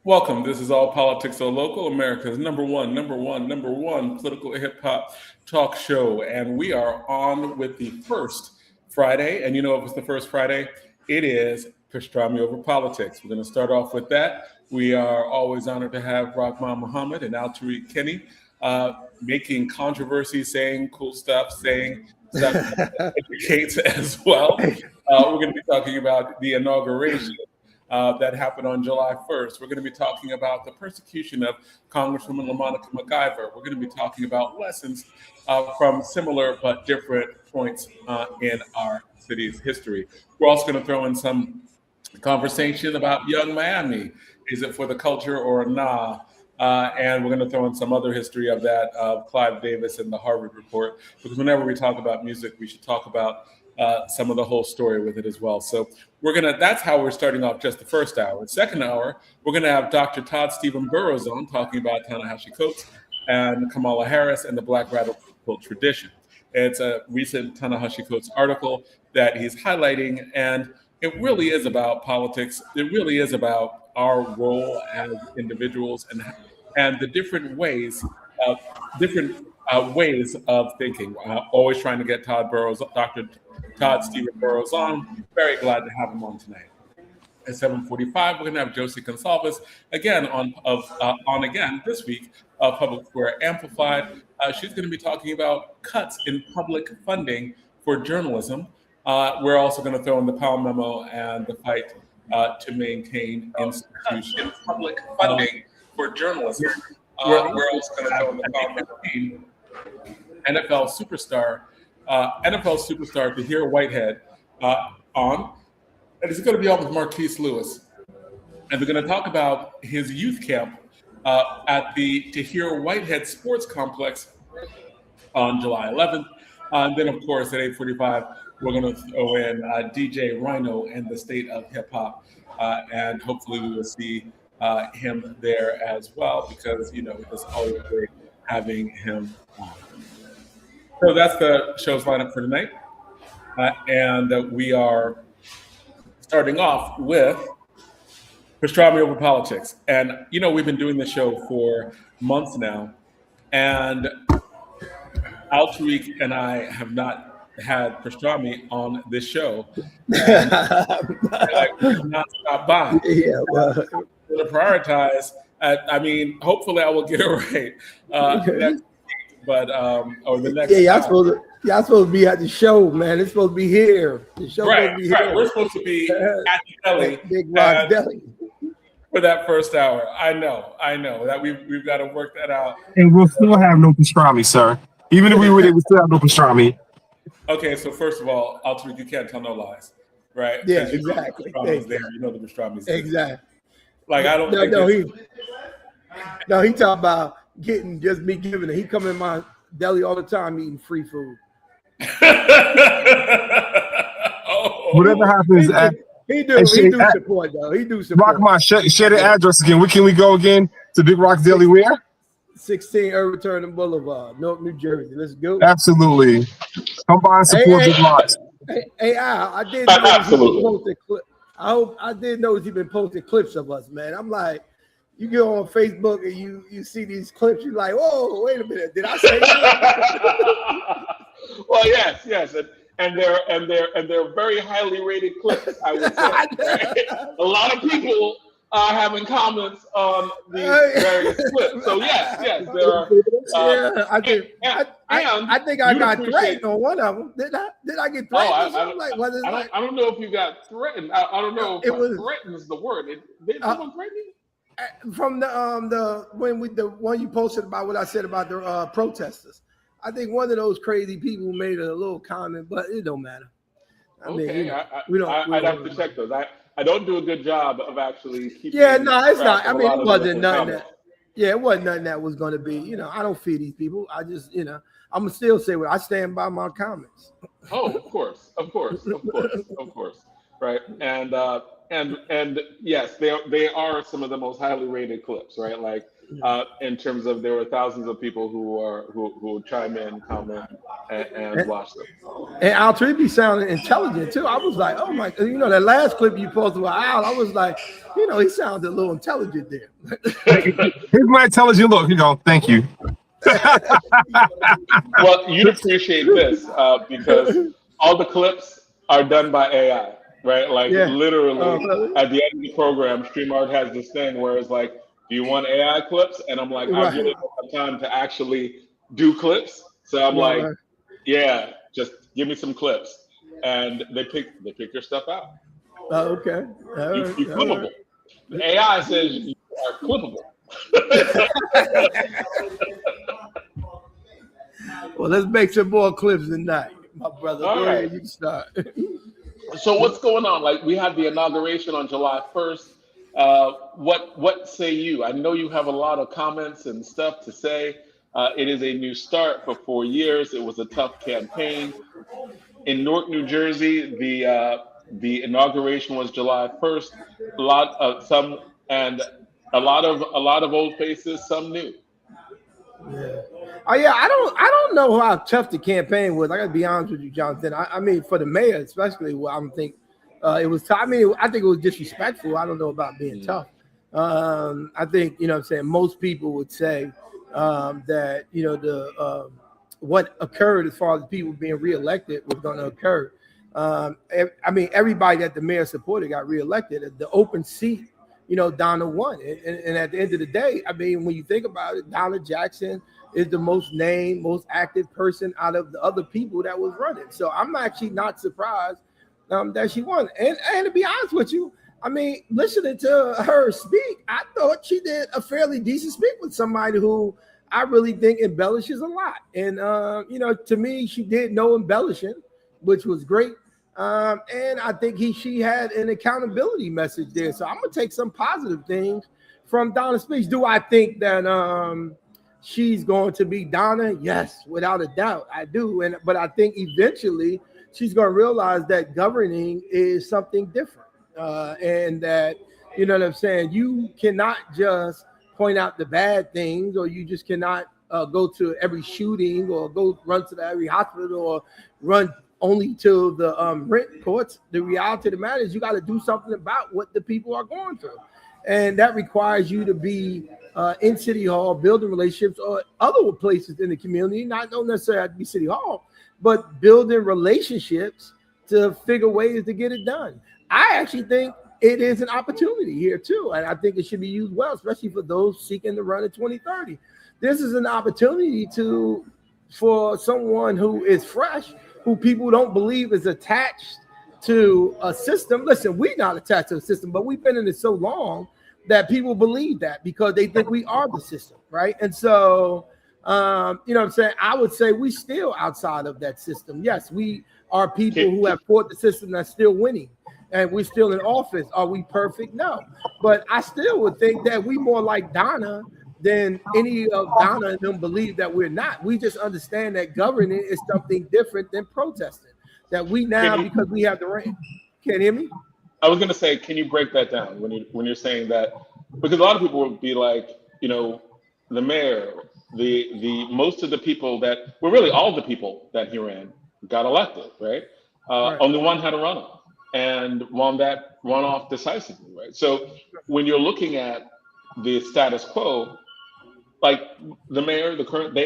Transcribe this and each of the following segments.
Welcome. This is All Politics So Local, America's number one political hip hop talk show. And we are on with the first Friday. And you know, if it's the first Friday, it is Pastrami over politics. We're going to start off with that. We are always honored to have Rahman Muhammad and Alturrick Kenney making controversy, saying cool stuff, saying stuff that educates as well. We're going to be talking about the inauguration that happened on July 1st. We're going to be talking about the persecution of Congresswoman LaMonica McIver. We're going to be talking about lessons from similar but different points in our city's history. We're also going to throw in some conversation about Young Miami. Is it for the culture or nah? And we're going to throw in some other history of that, of Clive Davis and the Harvard report, because whenever we talk about music, we should talk about some of the whole story with it as well. So that's how we're starting off just the first hour. Second hour, we're gonna have Dr. Todd Stephen Burroughs on talking about Ta-Nehisi Coates and Kamala Harris and the Black radical tradition. It's a recent Ta-Nehisi Coates article that he's highlighting, and it really is about politics. It really is about our role as individuals and the different ways of thinking. Always trying to get Dr. Todd Stephen Burroughs on. Very glad to have him on tonight. At 7:45, we're going to have Josie Gonsalves again on again this week of Public Square Amplified. She's going to be talking about cuts in public funding for journalism. We're also going to throw in the Powell Memo and the fight to maintain institutions. Public funding for journalism. We're also going to throw in the Powell Memo. NFL superstar Tahir Whitehead on, and he's going to be on with Marquis Lewis, and we're going to talk about his youth camp at the Tahir Whitehead Sports Complex on July 11th. And then, of course, at 8:45, we're going to throw in DJ Rhino and the state of hip hop, and hopefully we will see him there as well, because it's always great having him on. So that's the show's lineup for tonight. And we are starting off with Pastrami over politics. And, we've been doing this show for months now. And Alturrick and I have not had Pastrami on this show. And we have not stopped by. Yeah, well. I'm going to prioritize. Hopefully I will get it right. But or the next. Yeah, y'all supposed to be at the show, man. It's supposed to be here. The show right. Here. We're supposed to be at the deli, Big Rock Deli, for that first hour. I know that we've got to work that out. And we'll still have no pastrami, sir. Even if we were there, we still have no pastrami. Okay, so first of all, Alturrick, you can't tell no lies, right? Yeah, exactly. The pastrami's there. You know the pastrami's there. Exactly. Like I don't. He talking about getting just me giving it. He come in my deli all the time eating free food. Whatever happens, he do support though. He do support. Rahman, share the address again. Where can we go again? To Big Rock Deli where? 16 Overturning Boulevard, Newark, New Jersey. Let's go. Absolutely. Come by and support Big Rocks. I did notice he been posting clips. I did notice you've been posting clips of us, man. I'm like, you go on Facebook and you see these clips, you're like, whoa, wait a minute, did I say that? Well, yes, and they're very highly rated clips, I would say. Right? A lot of people are having comments on these various clips. So yes, there are. I think I got threatened on one of them. Did I get threatened? I don't know if you got threatened. I don't know if threatened is the word. Did someone threaten you? From the one you posted about what I said about the protesters, I think one of those crazy people made a little comment, but it don't matter. I'd have to check those. I don't do a good job of actually keeping. Yeah, no, it's not. I mean, it wasn't nothing that. Yeah, it wasn't nothing that was going to be. I don't feed these people. I just, I'm gonna still say what I stand by my comments. Oh, of course, right? And yes, they are some of the most highly rated clips, right? Like in terms of there were thousands of people who chime in, comment, and watch them. And Alturrick be sounding intelligent too. I was like, oh my, that last clip you posted with Al, I was like, he sounded a little intelligent there. Here's my intelligent look. Thank you. Well, you'd appreciate this because all the clips are done by AI, right? Like literally at the end of the program, StreamYard has this thing where it's like, do you want AI clips? And I'm like, I really don't have time to actually do clips. So I'm like, yeah, just give me some clips. And they pick your stuff out. Oh, okay. You're clippable. The AI says you are clippable. Well, let's make some more clips tonight, my brother. All right. You can start. So what's going on? Like, we had the inauguration on July 1st. What say you? I know you have a lot of comments and stuff to say. It is a new start for 4 years. It was a tough campaign. In Newark, New Jersey, the inauguration was July 1st. A lot of old faces, some new. Yeah. Oh yeah, I don't know how tough the campaign was. I gotta be honest with you, Jonathan. I mean, for the mayor especially, I think it was tough. I mean, I think it was disrespectful. I don't know about being tough. I think most people would say that what occurred as far as people being reelected was going to occur. I mean, everybody that the mayor supported got reelected. The open seat, Donna won. And at the end of the day, I mean, when you think about it, Donna Jackson is the most named, most active person out of the other people that was running. So I'm actually not surprised that she won. And to be honest with you, I mean, listening to her speak, I thought she did a fairly decent speak with somebody who I really think embellishes a lot. And, to me, she did no embellishing, which was great. And I think she had an accountability message there. So I'm going to take some positive things from Donna's speech. Do I think that she's going to be Donna? Yes, without a doubt, I do. But I think eventually she's going to realize that governing is something different. And that, you know what I'm saying? You cannot just point out the bad things, or you just cannot go to every shooting or go run to every hospital or run only to the rent courts. The reality of the matter is you got to do something about what the people are going through. And that requires you to be in City Hall, building relationships or other places in the community, don't necessarily have to be City Hall, but building relationships to figure ways to get it done. I actually think it is an opportunity here too. And I think it should be used well, especially for those seeking to run in 2030. This is an opportunity for someone who is fresh, who people don't believe is attached to a system. Listen, we're not attached to a system, but we've been in it so long that people believe that because they think we are the system, right? And so, you know what I'm saying? I would say we still outside of that system. Yes, we are people who have fought the system that's still winning, and we're still in office. Are we perfect? No. But I still would think that we more like Donna than any of Donna and them believe that we're not. We just understand that governing is something different than protesting. That we now, because we have the right. Can't hear me? I was going to say, can you break that down when you're saying that? Because a lot of people would be like, the mayor, the most of the people that, well, really all the people that he ran got elected, right? Right. Only one had a runoff, and won that runoff decisively, right? So when you're looking at the status quo, like the mayor, the current,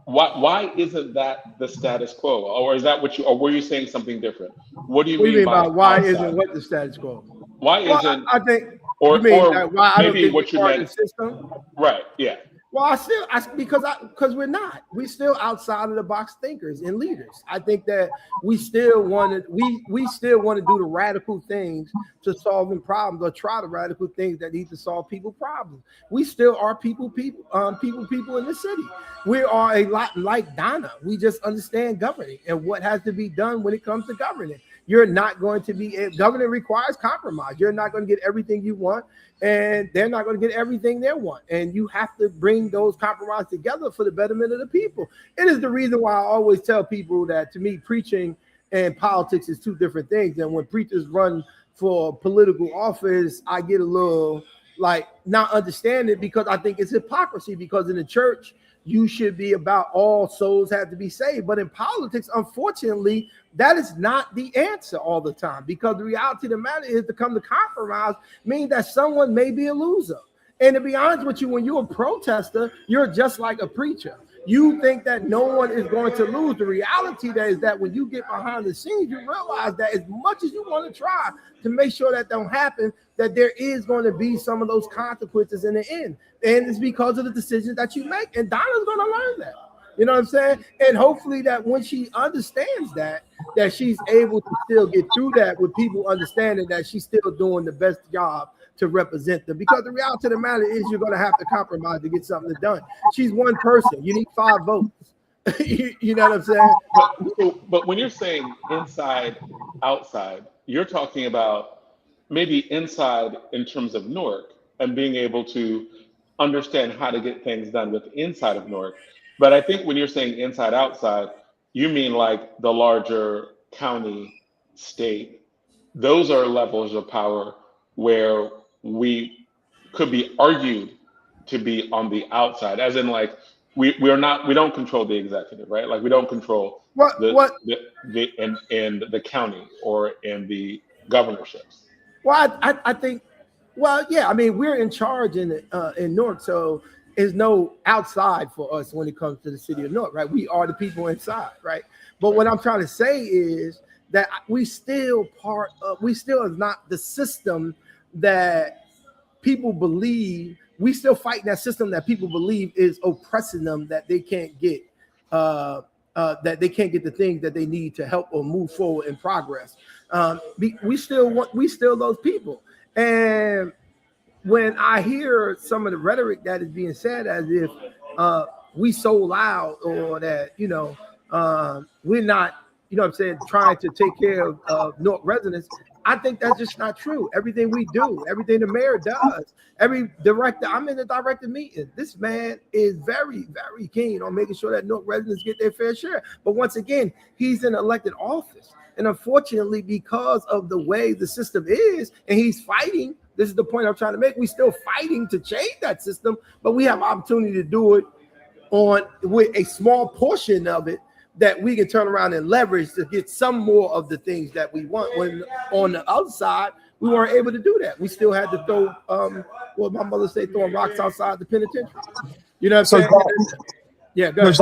why isn't that the status quo? Or is that or were you saying something different? What do you mean by why isn't what the status quo? Why isn't? I think, or why I don't maybe think what you meant. System. Right. Yeah. Well, because we're not. We're still outside of the box thinkers and leaders. I think that we still want to do the radical things to solving problems, or try the radical things that need to solve people problems. We still are people in the city. We are a lot like Donna. We just understand governing and what has to be done when it comes to governing. You're not going to be, governing requires compromise. You're not going to get everything you want, and they're not going to get everything they want. And you have to bring those compromises together for the betterment of the people. It is the reason why I always tell people that, to me, preaching and politics is two different things. And when preachers run for political office, I get a little like not understand it, because I think it's hypocrisy, because in the church, you should be about all souls have to be saved. But in politics, unfortunately, that is not the answer all the time, because the reality of the matter is to come to compromise means that someone may be a loser. And to be honest with you, when you're a protester, you're just like a preacher. You think that no one is going to lose. The reality that is that when you get behind the scenes, you realize that as much as you want to try to make sure that don't happen, that there is going to be some of those consequences in the end. And it's because of the decisions that you make. And Donna's going to learn that. You know what I'm saying? And hopefully that when she understands that she's able to still get through that with people understanding that she's still doing the best job to represent them. Because the reality of the matter is you're going to have to compromise to get something done. She's one person. You need 5 votes. You know what I'm saying? But when you're saying inside, outside, you're talking about maybe inside in terms of Newark and being able to understand how to get things done with inside of Newark. But I think when you're saying inside, outside, you mean like the larger county, state. Those are levels of power where we could be argued to be on the outside, as in like we don't control the executive, right? Like we don't control in the county or in the governorships. Well, I think, well, yeah, I mean, we're in charge in Newark, so there's no outside for us when it comes to the city of Newark, right? We are the people inside, right? But what I'm trying to say is that we still is not the system that people believe. We still fight that system that people believe is oppressing them, that they can't get the things that they need to help or move forward in progress. We still those people. And when I hear some of the rhetoric that is being said as if we so loud, or that, we're not, what I'm saying, trying to take care of Newark residents, I think that's just not true. Everything we do, everything the mayor does, every director, I'm in the director meeting. This man is very, very keen on making sure that Newark residents get their fair share. But once again, he's in elected office. And unfortunately, because of the way the system is, and he's fighting, this is the point I'm trying to make, we're still fighting to change that system, but we have opportunity to do it with a small portion of it that we can turn around and leverage to get some more of the things that we want. When on the other side, we weren't able to do that. We still had to throw, what my mother said, throwing rocks outside the penitentiary. You know what I'm saying? Yeah, go ahead.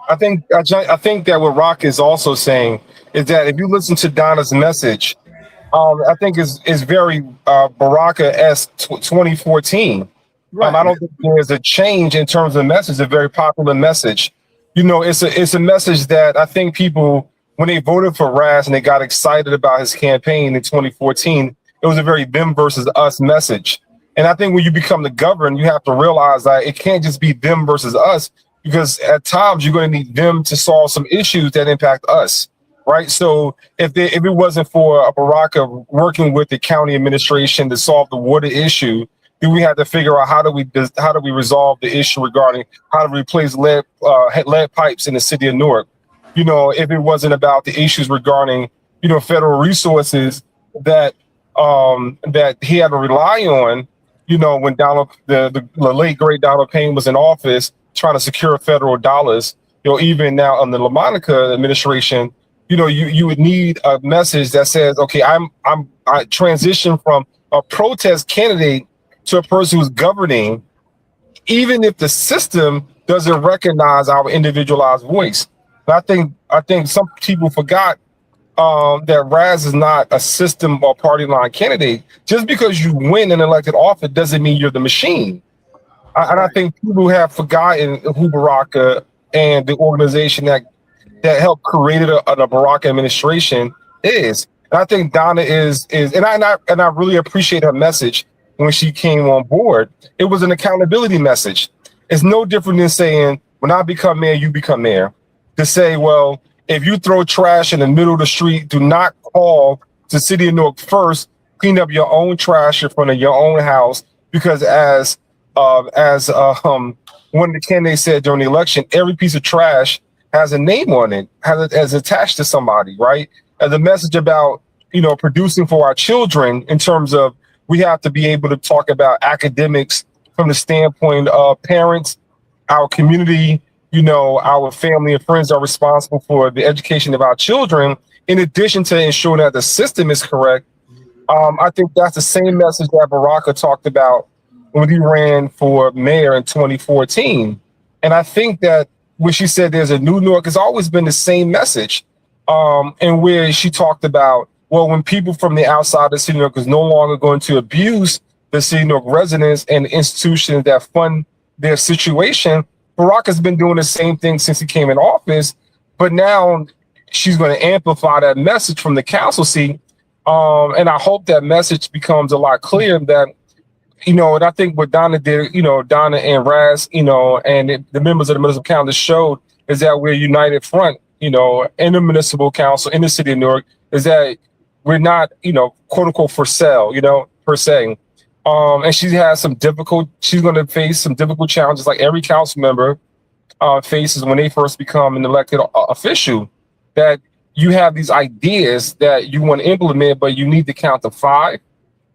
I think that what Rock is also saying is that if you listen to Donna's message, I think is very Baraka-esque 2014. Right. I don't think there's a change in terms of the message. A very popular message. It's a message that I think people, when they voted for Raz and they got excited about his campaign in 2014, it was a very them versus us message. And I think when you become the governor, you have to realize that it can't just be them versus us, because at times you're going to need them to solve some issues that impact us, right? So if it wasn't for Baraka working with the county administration to solve the water issue, then we had to figure out how do we resolve the issue regarding how to replace lead pipes in the city of Newark. If it wasn't about the issues regarding federal resources that he had to rely on, when the late great Donald Payne was in office trying to secure federal dollars. Even now on the LaMonica administration, you would need a message that says, okay, I transition from a protest candidate to a person who's governing, even if the system doesn't recognize our individualized voice. But I think some people forgot that Raz is not a system or party line candidate. Just because you win an elected office doesn't mean you're the machine. And I think people have forgotten who Baraka and the organization that helped create a Baraka administration is. And I think Donna is, and I really appreciate her message. When she came on board, it was an accountability message. It's no different than saying, when I become mayor, you become mayor. To say, well, if you throw trash in the middle of the street, do not call the city of Newark first, clean up your own trash in front of your own house, because as one of the candidates said during the election, every piece of trash has a name on it, has attached to somebody, right? As a message about, producing for our children in terms of We have to be able to talk about academics from the standpoint of parents, our community, our family and friends are responsible for the education of our children, in addition to ensuring that the system is correct. I think that's the same message that Baraka talked about when he ran for mayor in 2014. And I think that when she said there's a new Newark, it's always been the same message. And where she talked about, well, when people from the outside of the city of Newark is no longer going to abuse the city of Newark residents and institutions that fund their situation, Barack has been doing the same thing since he came in office, but now she's going to amplify that message from the council seat. And I hope that message becomes a lot clearer that, and I think what Donna did, Donna and Raz, and the members of the municipal council showed is that we're a united front, in the municipal council, in the city of Newark, is that we're not, quote unquote, for sale, per se. And she's going to face some difficult challenges like every council member faces when they first become an elected official, that you have these ideas that you want to implement, but you need to count to 5.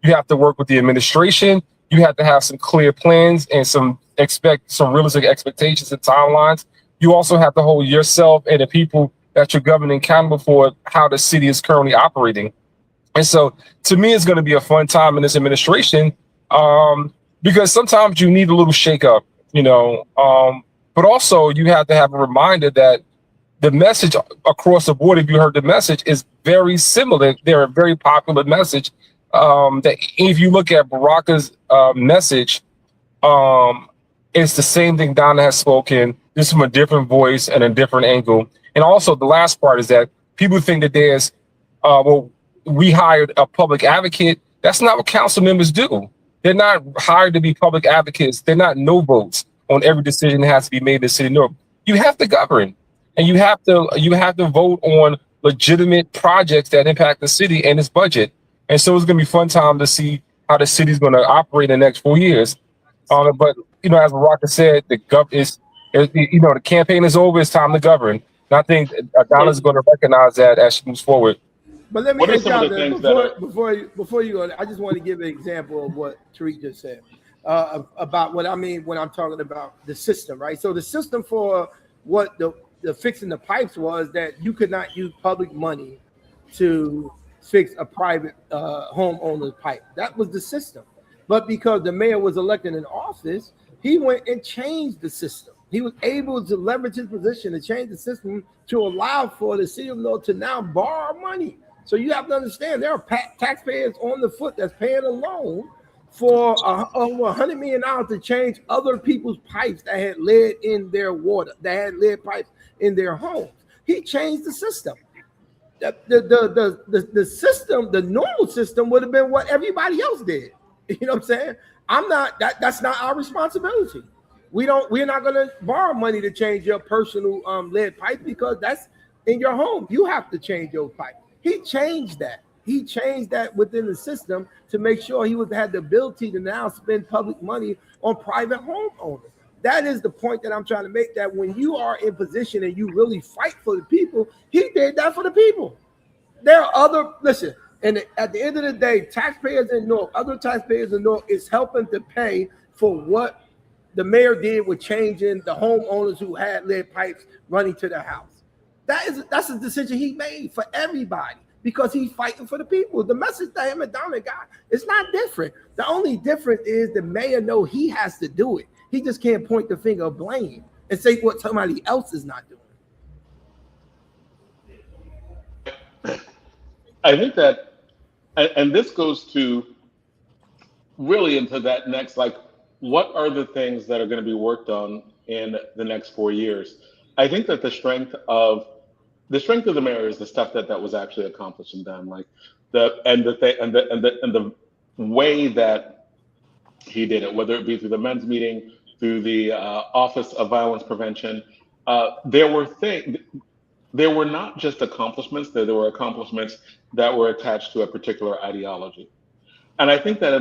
You have to work with the administration. You have to have some clear plans and some realistic expectations and timelines. You also have to hold yourself and the people that you're governing accountable for how the city is currently operating. And so to me, it's going to be a fun time in this administration because sometimes you need a little shakeup, but also you have to have a reminder that the message across the board, if you heard the message, is very similar. They're a very popular message. That if you look at Baraka's message, it's the same thing Donna has spoken, just from a different voice and a different angle. And also the last part is that people think that there's, we hired a public advocate. That's not what council members do. They're not hired to be public advocates. They're not no votes on every decision that has to be made in the city of Newark. You have to govern, and you have to vote on legitimate projects that impact the city and its budget. And so it's going to be a fun time to see how the city's going to operate in the next 4 years. But as Baraka said, the campaign is over. It's time to govern. And I think Donna's going to recognize that as she moves forward. But let me before you go, I just want to give an example of what Tariq just said about what I mean when I'm talking about the system, right? So the system for what the fixing the pipes was that you could not use public money to fix a private homeowner's pipe. That was the system. But because the mayor was elected in office, he went and changed the system. He was able to leverage his position to change the system to allow for the city of Newark to now borrow money. So you have to understand there are taxpayers on the foot that's paying a loan for over $100 million to change other people's pipes that had lead in their water, that had lead pipes in their homes. He changed the system. The system, the normal system would have been what everybody else did. You know what I'm saying? That's not our responsibility. We're not going to borrow money to change your personal lead pipe because that's in your home. You have to change your pipe. He changed that. He changed that within the system to make sure he had the ability to now spend public money on private homeowners. That is the point that I'm trying to make, that when you are in position and you really fight for the people, he did that for the people. There are and at the end of the day, taxpayers in Newark, other taxpayers in Newark is helping to pay for what the mayor did with changing the homeowners who had lead pipes running to their house. That's a decision he made for everybody because he's fighting for the people. The message that him and Donna got is not different. The only difference is the mayor know he has to do it. He just can't point the finger of blame and say what somebody else is not doing. I think that, and this goes to really into that next, like, what are the things that are going to be worked on in the next 4 years? I think that the strength of the mayor is the stuff that was actually accomplished and done, like the way that he did it, whether it be through the men's meeting, through the Office of Violence Prevention. There were not just accomplishments, there were accomplishments that were attached to a particular ideology. And I think that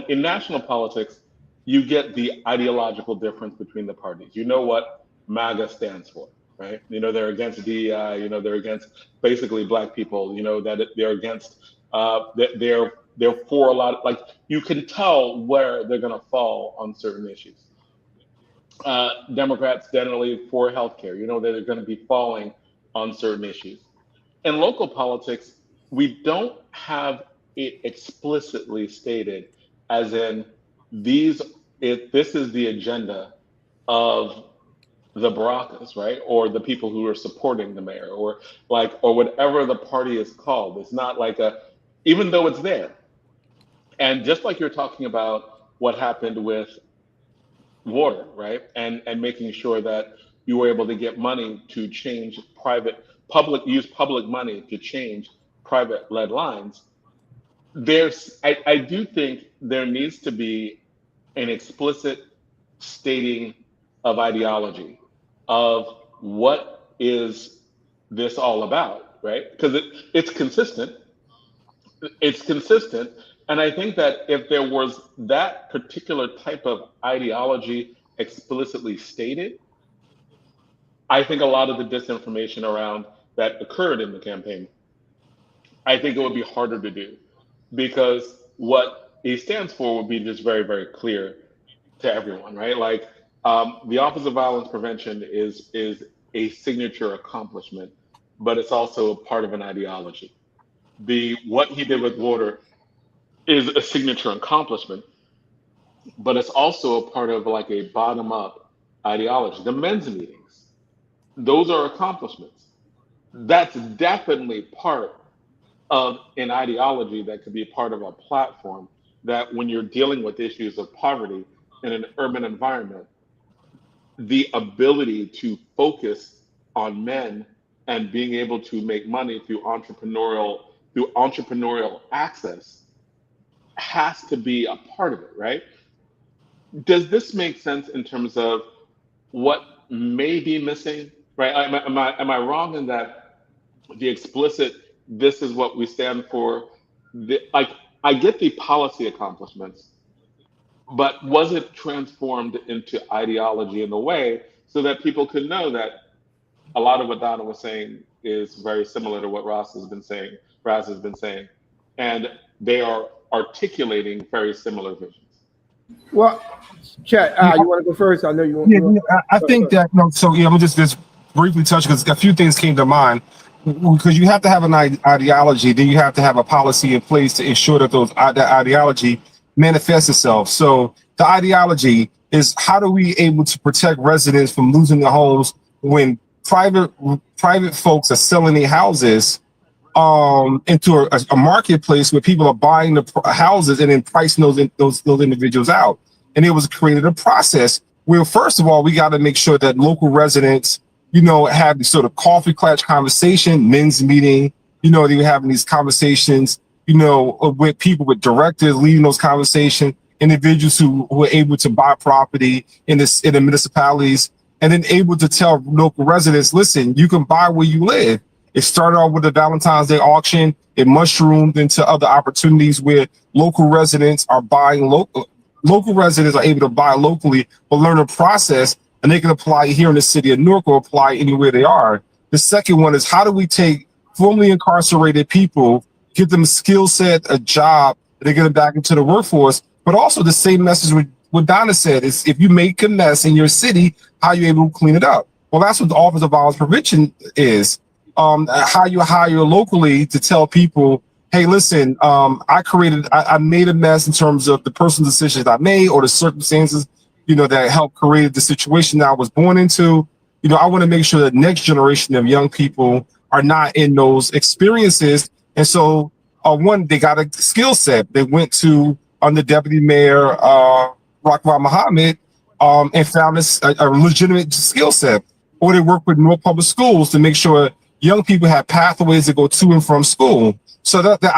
in national politics, you get the ideological difference between the parties. You know what MAGA stands for, right? They're against DEI, they're against basically Black people, that they're against They're for a lot. Like you can tell where they're going to fall on certain issues. Democrats generally for healthcare. You know that they're going to be falling on certain issues. In local politics, we don't have it explicitly stated, as in this is the agenda of the Baracas, right, or the people who are supporting the mayor, or whatever the party is called. It's not like even though it's there. And just like you're talking about what happened with water, right? And making sure that you were able to get money to change use public money to change private lead lines. I do think there needs to be an explicit stating of ideology of what is this all about, right? Because it's consistent. It's consistent. And I think that if there was that particular type of ideology explicitly stated, I think a lot of the disinformation around that occurred in the campaign, I think it would be harder to do, because what he stands for would be just very, very clear to everyone, right? Like the Office of Violence Prevention is a signature accomplishment, but it's also a part of an ideology. What he did with water is a signature accomplishment, but it's also a part of like a bottom-up ideology. The men's meetings, those are accomplishments. That's definitely part of an ideology that could be a part of a platform that when you're dealing with issues of poverty in an urban environment, the ability to focus on men and being able to make money through entrepreneurial access has to be a part of it, right? Does this make sense in terms of what may be missing, right? Am I wrong in that the explicit, this is what we stand for? I get the policy accomplishments, but was it transformed into ideology in a way so that people could know that a lot of what Donna was saying is very similar to what Raz has been saying, and they are articulating very similar visions. Well, Chat, you want to go first? I know you want. Yeah, I think that So I'm gonna just briefly touch, because a few things came to mind. Because you have to have an ideology, then you have to have a policy in place to ensure that that ideology manifests itself. So the ideology is, how do we able to protect residents from losing their homes when private folks are selling their houses into a marketplace where people are buying the houses and then pricing those individuals out. And it was created a process where, first of all, we got to make sure that local residents, have this sort of coffee clutch conversation, men's meeting, they were having these conversations, with people, with directors leading those conversations, individuals who were able to buy property in the municipalities, and then able to tell local residents, listen, you can buy where you live. It started off with the Valentine's Day auction. It mushroomed into other opportunities where local residents are buying local residents are able to buy locally, but learn a process, and they can apply here in the city of Newark or apply anywhere they are. The second one is, how do we take formerly incarcerated people, give them a skill set, a job, and they get them back into the workforce? But also the same message with what Donna said is, if you make a mess in your city, how are you able to clean it up? Well, that's what the Office of Violence Prevention is. How you hire locally to tell people, hey, listen, I made a mess in terms of the personal decisions I made or the circumstances, that helped create the situation that I was born into. I want to make sure that next generation of young people are not in those experiences. And so, one, they got a skill set. They went to under Deputy Mayor Rahman Muhammad and found a legitimate skill set. Or they work with Newark Public Schools to make sure young people have pathways to go to and from school. So that the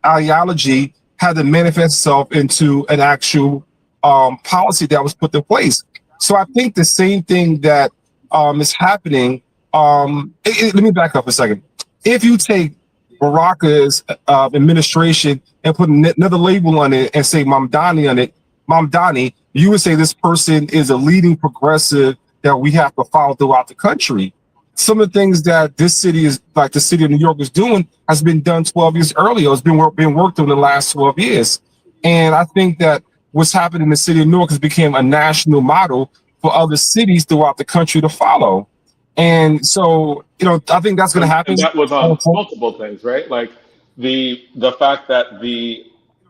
ideology had to manifest itself into an actual policy that was put in place. So I think the same thing that is happening. Let me back up a second. If you take Baraka's administration and put another label on it and say Mamdani on it, Mamdani, you would say this person is a leading progressive that we have to follow throughout the country. some of the things that this city is, like the city of New York is doing, has been done 12 years earlier. It's been worked on the last 12 years. And I think that what's happened in the city of Newark has become a national model for other cities throughout the country to follow. And so, I think that's going to happen. And that was on multiple things, right? Like the fact that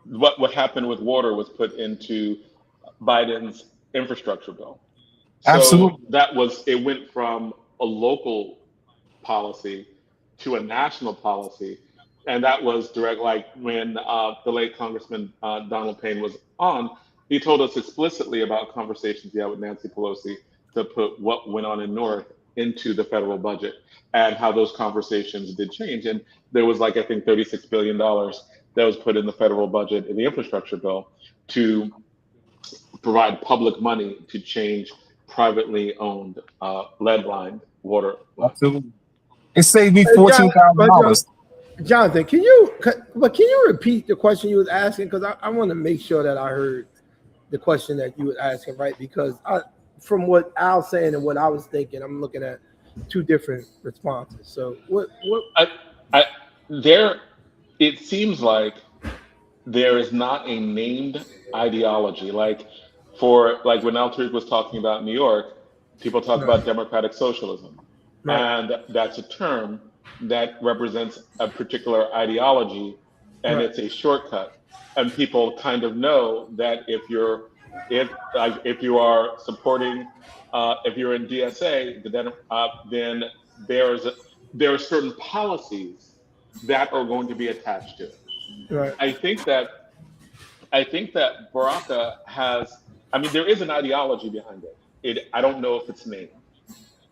what happened with water was put into Biden's infrastructure bill. So Absolutely. it went from a local policy to a national policy. And that was direct, like when the late Congressman Donald Payne was on, he told us explicitly about conversations he had with Nancy Pelosi to put what went on in Newark into the federal budget and how those conversations did change. And there was like, I think, $36 billion that was put in the federal budget in the infrastructure bill to provide public money to change privately owned lead-lined water lines. Absolutely. It saved me $14,000. Jonathan, can you repeat the question you was asking? Because I want to make sure that I heard the question that you were asking right. Because from what Al's saying and what I was thinking, I'm looking at two different responses. So what? It seems like there is not a named ideology. Like when Alturrick was talking about New York, people talk about democratic socialism, and that's a term that represents a particular ideology, and it's a shortcut. And people kind of know that if you are supporting, if you're in DSA, then there are certain policies that are going to be attached to it. Right. I think that Baraka has. I mean, there is an ideology behind it. I don't know if it's named,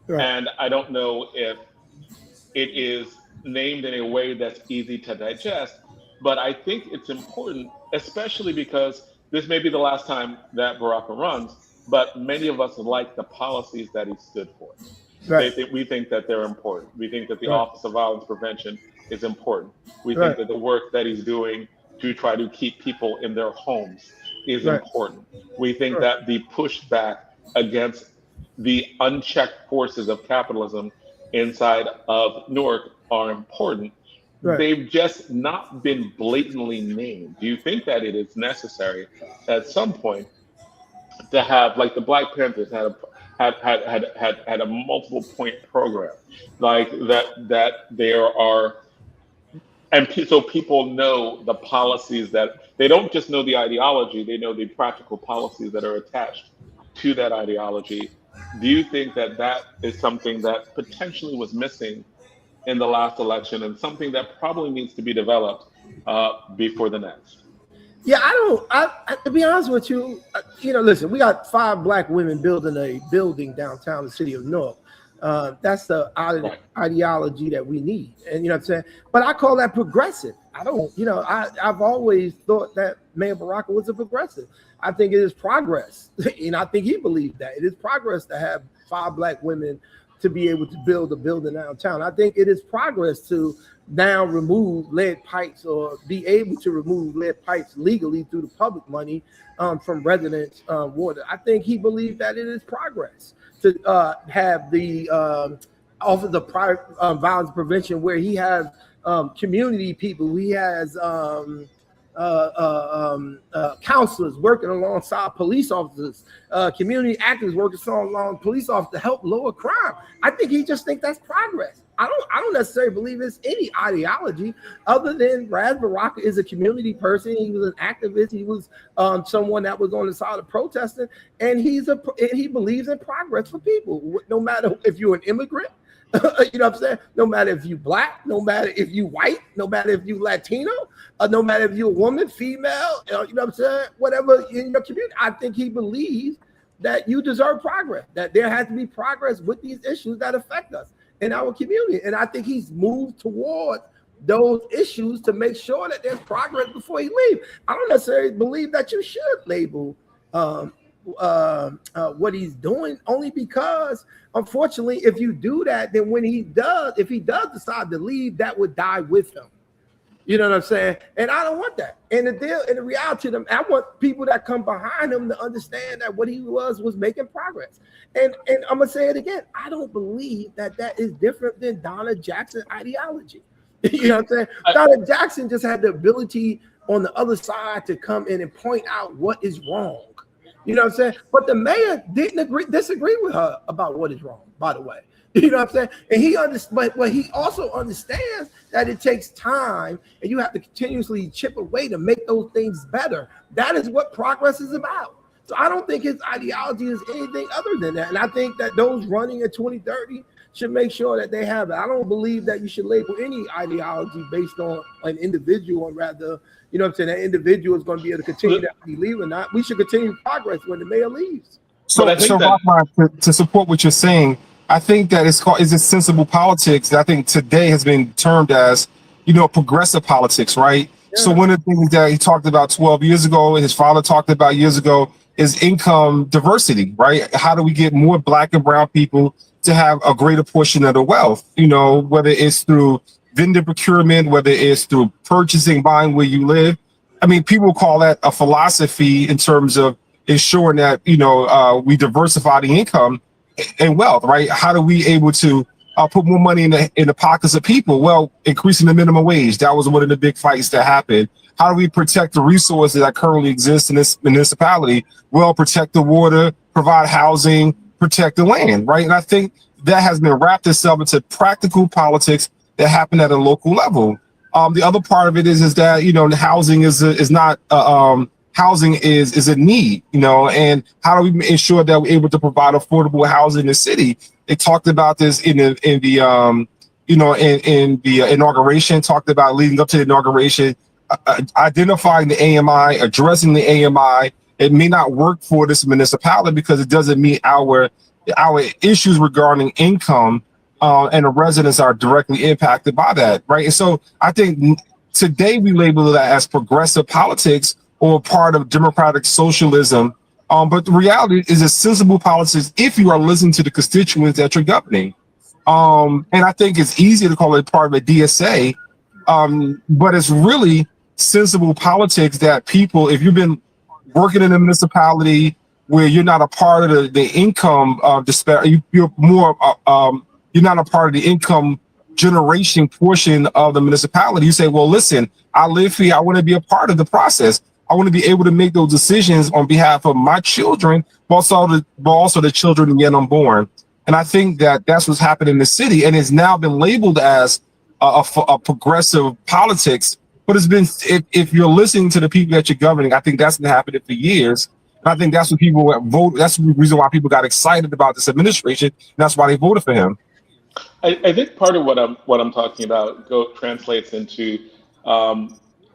and I don't know if it is named in a way that's easy to digest. But I think it's important, especially because this may be the last time that Baraka runs. But many of us like the policies that he stood for. Right. We think that they're important. We think that the Office of Violence Prevention is important. We think that the work that he's doing to try to keep people in their homes is important. We think that the pushback against the unchecked forces of capitalism inside of Newark are important. They've just not been blatantly named. Do you think that it is necessary at some point to have, like the Black Panthers had a multiple point program, like that there are, and so people know the policies, that they don't just know the ideology, they know the practical policies that are attached to that ideology. Do you think that is something that potentially was missing in the last election, and something that probably needs to be developed before the next? Yeah, I to be honest with you, listen, we got 5 Black women building a building downtown the city of Newark. That's the ideology that we need. And you know what I'm saying? But I call that progressive. I don't, I've always thought that Mayor Baraka was a progressive. I think it is progress. And I think he believed that. It is progress to have 5 Black women to be able to build a building downtown. I think it is progress to now remove lead pipes, or be able to remove lead pipes legally through the public money from residents' water. I think he believed that it is progress to have the Office of Violence Prevention, where he has community people, he has counselors working alongside police officers, community actors working alongside police officers to help lower crime. I think he just thinks that's progress. I don't necessarily believe it's any ideology other than Raz Baraka is a community person. He was an activist. He was someone that was on the side of protesting, and he believes in progress for people. No matter if you're an immigrant, you know what I'm saying? No matter if you Black, no matter if you white, no matter if you Latino, no matter if you're a woman, female, you know what I'm saying? Whatever in your community, I think he believes that you deserve progress, that there has to be progress with these issues that affect us in our community. And I think he's moved towards those issues to make sure that there's progress before he leaves. I don't necessarily believe that you should label what he's doing, only because unfortunately, if you do that, then if he does decide to leave, that would die with him. You know what I'm saying? And I don't want that. And the reality of them, I want people that come behind him to understand that what he was making progress. And I'm gonna say it again. I don't believe that is different than Donna Jackson ideology. You know what I'm saying? Donna Jackson just had the ability on the other side to come in and point out what is wrong. You know what I'm saying? But the mayor didn't disagree with her about what is wrong, by the way. You know what I'm saying? And but he also understands that it takes time and you have to continuously chip away to make those things better. That is what progress is about. So I don't think his ideology is anything other than that. And I think that those running in 2030 should make sure that they have it. I don't believe that you should label any ideology based on an individual, or rather, you know what I'm saying, that individual is going to be able to continue that we leave or not. We should continue progress when the mayor leaves. So Rahman, to support what you're saying, I think that it's a sensible politics that I think today has been termed as, progressive politics, right? Yeah. So one of the things that he talked about 12 years ago, and his father talked about years ago, is income diversity, right? How do we get more Black and brown people to have a greater portion of the wealth? Whether it's through vendor procurement, whether it's through purchasing, buying where you live. I mean, people call that a philosophy in terms of ensuring that, we diversify the income and wealth, right? How do we able to put more money in the pockets of people? Well, increasing the minimum wage. That was one of the big fights that happened. How do we protect the resources that currently exist in this municipality? Well, protect the water, provide housing, protect the land, right? And I think that has been wrapped itself into practical politics that happen at a local level. The other part of it is that housing is not housing is a need, and how do we ensure that we're able to provide affordable housing in the city? They talked about this in the inauguration, talked about leading up to the inauguration, identifying the AMI, addressing the AMI. It may not work for this municipality because it doesn't meet our issues regarding income, and the residents are directly impacted by that, right? And so I think today we label that as progressive politics or part of democratic socialism. But the reality is a sensible politics if you are listening to the constituents that you're governing. And I think it's easy to call it part of a DSA, but it's really sensible politics that people, if you've been working in a municipality where you're not a part of the income disparity, you're not a part of the income generation portion of the municipality. You say, well, listen, I live here. I want to be a part of the process. I want to be able to make those decisions on behalf of my children, but also the children yet unborn. And I think that that's what's happened in the city, and it's now been labeled as a progressive politics. But it's been, if you're listening to the people that you're governing, I think that's been happening for years. And I think that's what people vote. That's the reason why people got excited about this administration. And that's why they voted for him. I think part of what I'm talking about translates into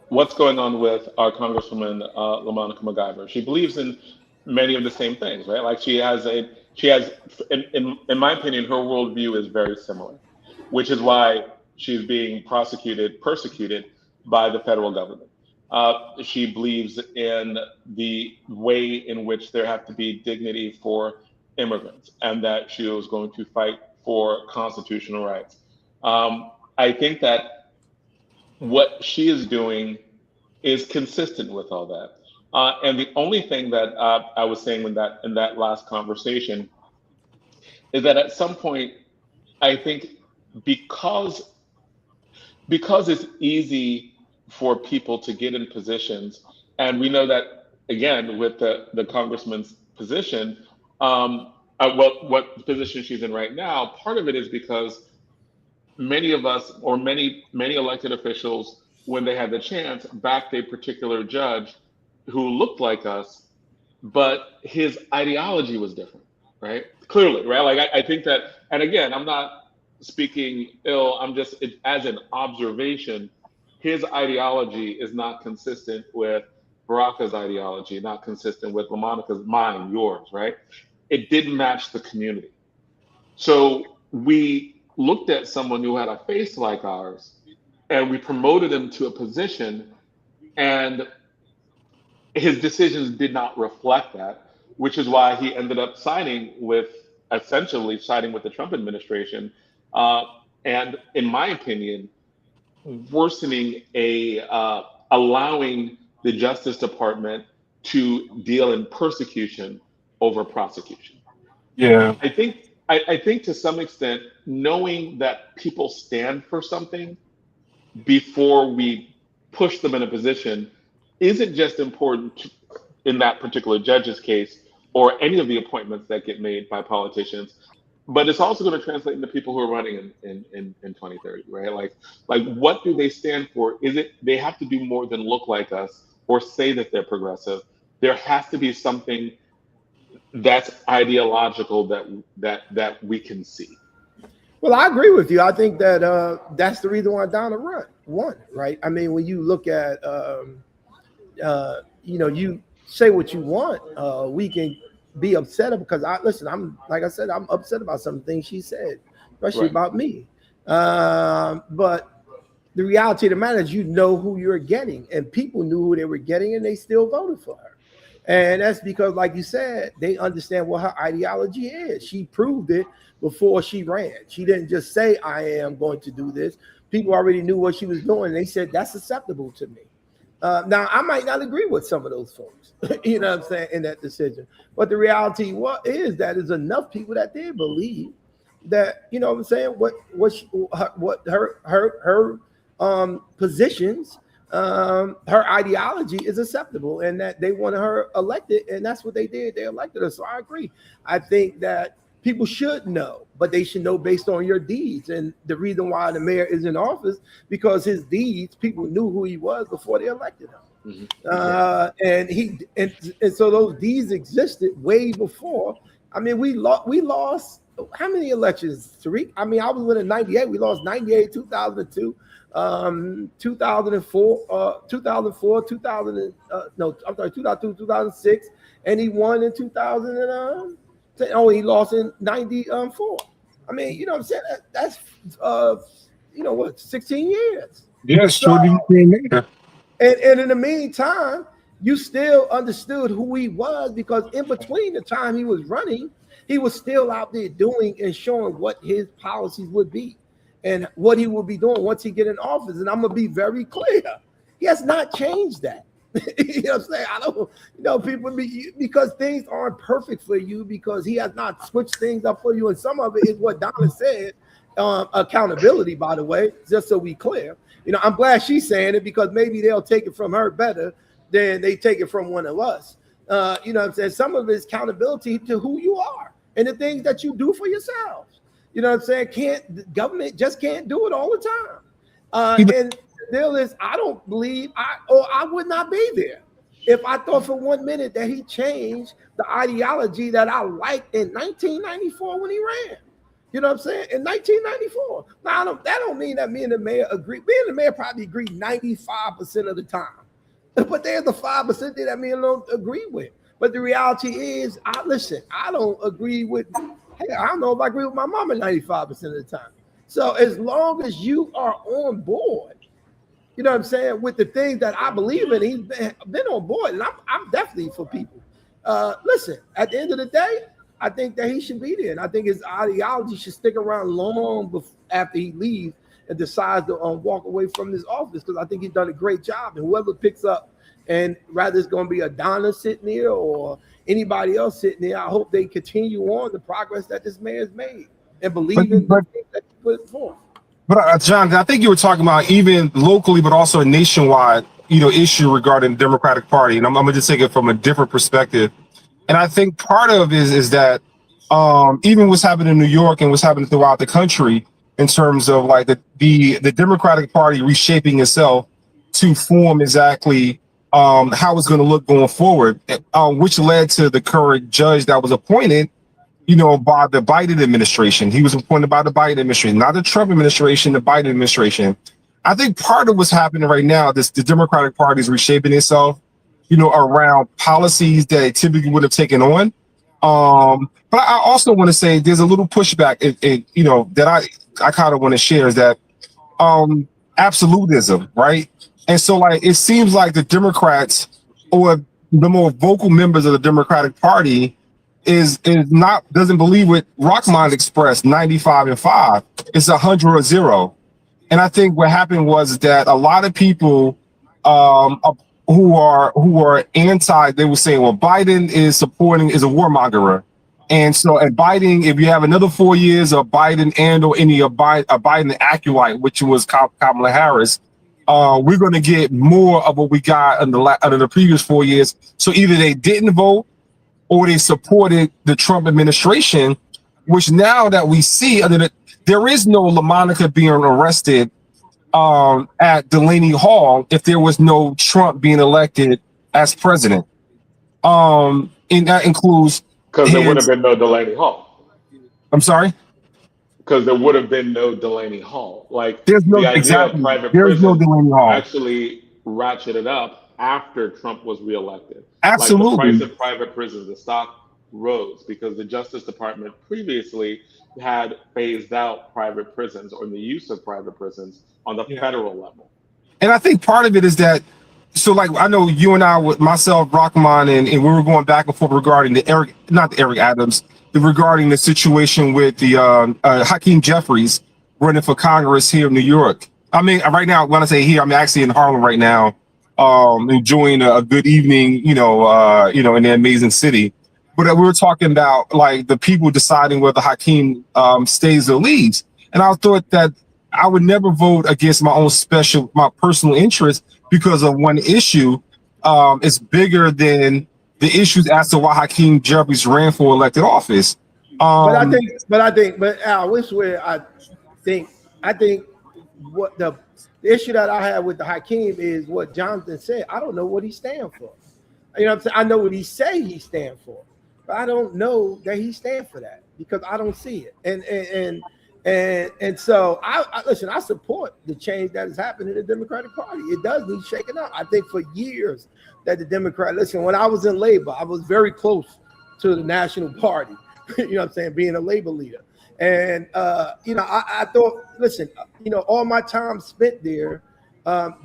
what's going on with our Congresswoman LaMonica McIver. She believes in many of the same things, right? Like she has, in my opinion, her worldview is very similar, which is why she's being persecuted by the federal government. She believes in the way in which there have to be dignity for immigrants, and that she was going to fight for constitutional rights. I think that what she is doing is consistent with all that. And the only thing that I was saying in that last conversation is that at some point, I think because it's easy for people to get in positions, and we know that, again, with the congressman's position, what position she's in right now, part of it is because many of us, or many elected officials, when they had the chance, backed a particular judge who looked like us, but his ideology was different, right? Clearly, right? Like I think that, and again, I'm not speaking ill, I'm just, as an observation, his ideology is not consistent with Baraka's ideology, not consistent with LaMonica's, mine, yours, right? It didn't match the community. So we looked at someone who had a face like ours, and we promoted him to a position, and his decisions did not reflect that, which is why he ended up essentially siding with the Trump administration. And in my opinion, worsening allowing the Justice Department to deal in persecution over prosecution. Yeah. I think to some extent, knowing that people stand for something before we push them in a position isn't just important in that particular judge's case or any of the appointments that get made by politicians, but it's also going to translate into people who are running in 2030, right? Like what do they stand for? Is it they have to do more than look like us or say that they're progressive? There has to be something that's ideological that we can see. Well, I agree with you. I think that that's the reason why Donna won, right? I mean, when you look at, you say what you want, we can be upset because I'm upset about some things she said, especially about me. But the reality of the matter is, you know who you're getting, and people knew who they were getting, and they still voted for her. And that's because, like you said, they understand what her ideology is. She proved it before she ran. She didn't just say, I am going to do this. People already knew what she was doing. They said, that's acceptable to me. Now, I might not agree with some of those folks, you know what I'm saying, in that decision. But the reality is that there's enough people that did believe that, you know what I'm saying, what her positions, her ideology is acceptable, and that they wanted her elected, and that's what they did. They elected her. So I agree. I think that people should know, but they should know based on your deeds. And the reason why the mayor is in office, because his deeds, people knew who he was before they elected him. And so those deeds existed way before. I mean, we lost how many elections, Tariq? I mean, I was winning 98. We lost 98, 2002. 2004, 2002, 2006, and he won in 2000. He lost in 94. I mean, you know what I'm saying? That's 16 years. Yes, so, sure. And in the meantime, you still understood who he was, because in between the time he was running, he was still out there doing and showing what his policies would be and what he will be doing once he get in office. And I'm gonna be very clear, he has not changed that. You know what I'm saying? I don't, people because things aren't perfect for you, because he has not switched things up for you. And some of it is what Donna said, accountability, by the way, just so we clear. I'm glad she's saying it, because maybe they'll take it from her better than they take it from one of us. You know what I'm saying? Some of it is accountability to who you are and the things that you do for yourselves. You know what I'm saying? The government just can't do it all the time. And the deal is, I don't believe I would not be there if I thought for 1 minute that he changed the ideology that I liked in 1994 when he ran. You know what I'm saying? In 1994. Now, that don't mean that me and the mayor agree. Me and the mayor probably agree 95% of the time. But there's the 5% that me and don't agree with. But the reality is, I don't agree with, I don't know if I agree with my mama 95% of the time. So as long as you are on board, you know what I'm saying, with the things that I believe in, he's been on board, and I'm definitely for people. Listen, at the end of the day, I think that he should be there, and I think his ideology should stick around long after he leaves and decides to walk away from this office, because I think he's done a great job. And whoever picks up, and rather it's going to be a Donna sitting there or anybody else sitting there, I hope they continue on the progress that this man has made and believe in the things that he put forth. But John, I think you were talking about even locally, but also a nationwide, issue regarding the Democratic Party. And I'm gonna just take it from a different perspective. And I think part of it is that even what's happening in New York and what's happening throughout the country in terms of like the Democratic Party reshaping itself to form exactly how it's going to look going forward, which led to the current judge that was appointed, by the Biden administration. He was appointed by the Biden administration, not the Trump administration, the Biden administration. I think part of what's happening right now, the Democratic Party is reshaping itself, around policies that it typically would have taken on. But I also want to say there's a little pushback, that I kind of want to share, is that absolutism, right? And so, like, it seems like the Democrats, or the more vocal members of the Democratic Party, doesn't believe what Rahman expressed, 95 and 5. It's 100 or 0. And I think what happened was that a lot of people who are anti, they were saying, well, Biden is a warmonger. And so at Biden, if you have another 4 years of Biden or any a Biden acolyte, which was Kamala Harris, we're going to get more of what we got under the previous 4 years. So either they didn't vote or they supported the Trump administration, which now that we see, there is no LaMonica being arrested at Delaney Hall if there was no Trump being elected as president. And that includes because there would have been no Delaney Hall. I'm sorry? Because there would have been no Delaney Hall. Like there's no the idea exactly. of private There's no Delaney Hall. actually ratcheted up after Trump was reelected. Absolutely. Like the price of private prisons, the stock rose because the Justice Department previously had phased out private prisons or the use of private prisons on the federal level. And I think part of it is that, so like I know you and I, with myself, Rahman, and we were going back and forth regarding regarding the situation with the Hakeem Jeffries running for Congress here in New York. I mean, right now, when I say here, I'm actually in Harlem right now, enjoying a good evening, in the amazing city. But we were talking about like the people deciding whether Hakeem stays or leaves. And I thought that I would never vote against my personal interest because of one issue. It's bigger than the issues as to why Hakeem Jeffries ran for elected office. But Al, which way I think what the issue that I have with the Hakeem is what Jonathan said. I don't know what he stands for. You know what I'm saying? I know what he say he stands for, but I don't know that he stands for that because I don't see it. And so I listen, I support the change that has happened in the Democratic Party. It does need shaking up. I think for years that the listen, when I was in labor, I was very close to the National Party, you know what I'm saying, being a labor leader. And, I thought, listen, all my time spent there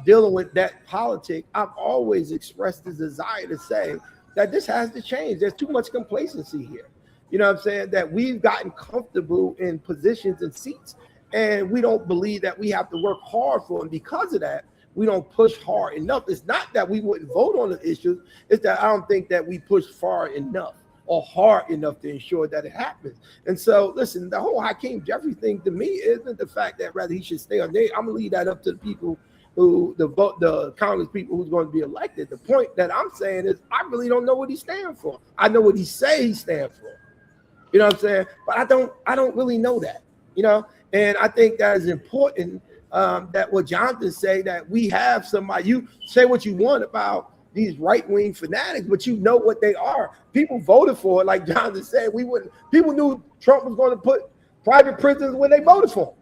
dealing with that politic, I've always expressed the desire to say that this has to change. There's too much complacency here. You know what I'm saying? That we've gotten comfortable in positions and seats, and we don't believe that we have to work hard for them. Because of that, we don't push hard enough. It's not that we wouldn't vote on the issues. It's that I don't think that we push far enough or hard enough to ensure that it happens. And so, listen, the whole Hakeem Jeffries thing to me isn't the fact that rather he should stay on there. I'm going to leave that up to the people the Congress people who's going to be elected. The point that I'm saying is I really don't know what he stands for. I know what he say he stands for. You know what I'm saying? But I don't really know that, and I think that is important that what Jonathan say, that we have somebody, you say what you want about these right-wing fanatics, but you know what they are. People voted for it, like Jonathan said, people knew Trump was going to put private prisons when they voted for him.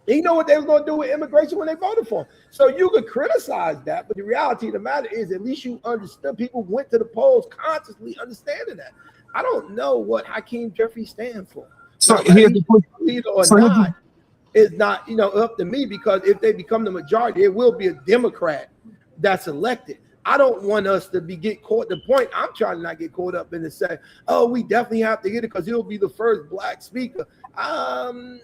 You know what they were going to do with immigration when they voted for him. So you could criticize that, but the reality of the matter is at least you understood. People went to the polls consciously understanding that. I don't know what Hakeem Jeffries stands for. So it's not, up to me, because if they become the majority, it will be a Democrat that's elected. I don't want us to get caught. The point I'm trying to not get caught up in is say, oh, we definitely have to get it because he'll be the first black speaker. I'm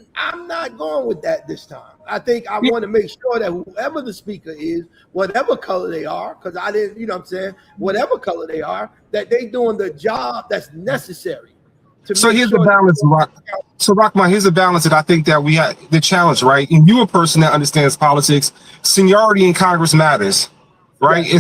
not going with that this time. I think I want to make sure that whoever the speaker is, whatever color they are, because I didn't, whatever color they are, that they doing the job that's necessary. So here's the balance, Rahman, here's a balance that I think that we have the challenge, right? And you're a person that understands politics. Seniority in Congress matters, right? Yeah.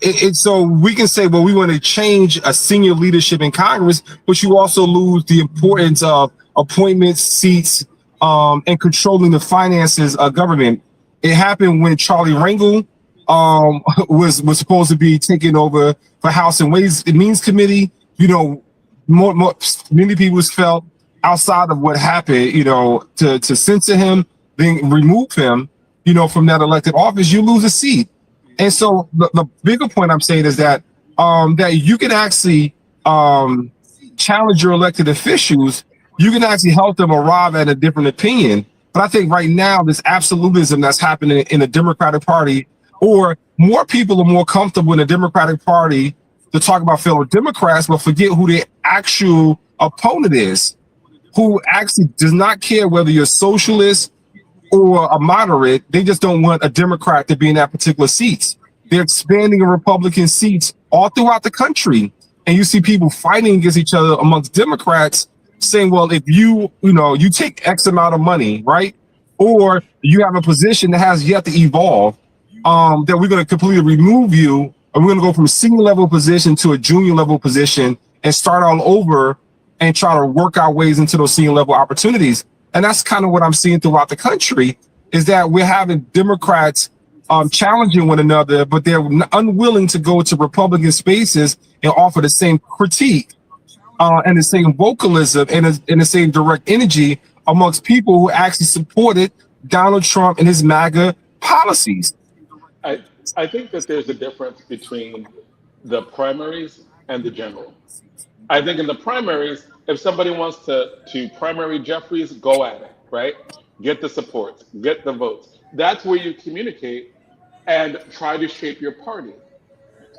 And so we can say, well, we want to change a senior leadership in Congress, but you also lose the importance of appointments, seats, and controlling the finances of government. It happened when Charlie Rangel was supposed to be taking over for House and Ways and Means Committee. Many people felt outside of what happened, to censor him, then remove him, from that elected office, you lose a seat. And so the bigger point I'm saying is that that you can actually challenge your elected officials. You can actually help them arrive at a different opinion. But I think right now, this absolutism that's happening in the Democratic Party, or more people are more comfortable in the Democratic Party to talk about fellow Democrats, but forget who their actual opponent is, who actually does not care whether you're socialist or a moderate. They just don't want a Democrat to be in that particular seats. They're expanding Republican seats all throughout the country. And you see people fighting against each other amongst Democrats saying, well, if you take X amount of money, right? Or you have a position that has yet to evolve, that we're going to completely remove you, and we're going to go from a senior level position to a junior level position and start all over and try to work our ways into those senior level opportunities. And that's kind of what I'm seeing throughout the country, is that we're having Democrats challenging one another, but they're unwilling to go to Republican spaces and offer the same critique and the same vocalism and the same direct energy amongst people who actually supported Donald Trump and his MAGA policies. I think that there's a difference between the primaries and the general. I think in the primaries, if somebody wants to primary Jeffries, go at it, right? Get the support, get the votes. That's where you communicate and try to shape your party.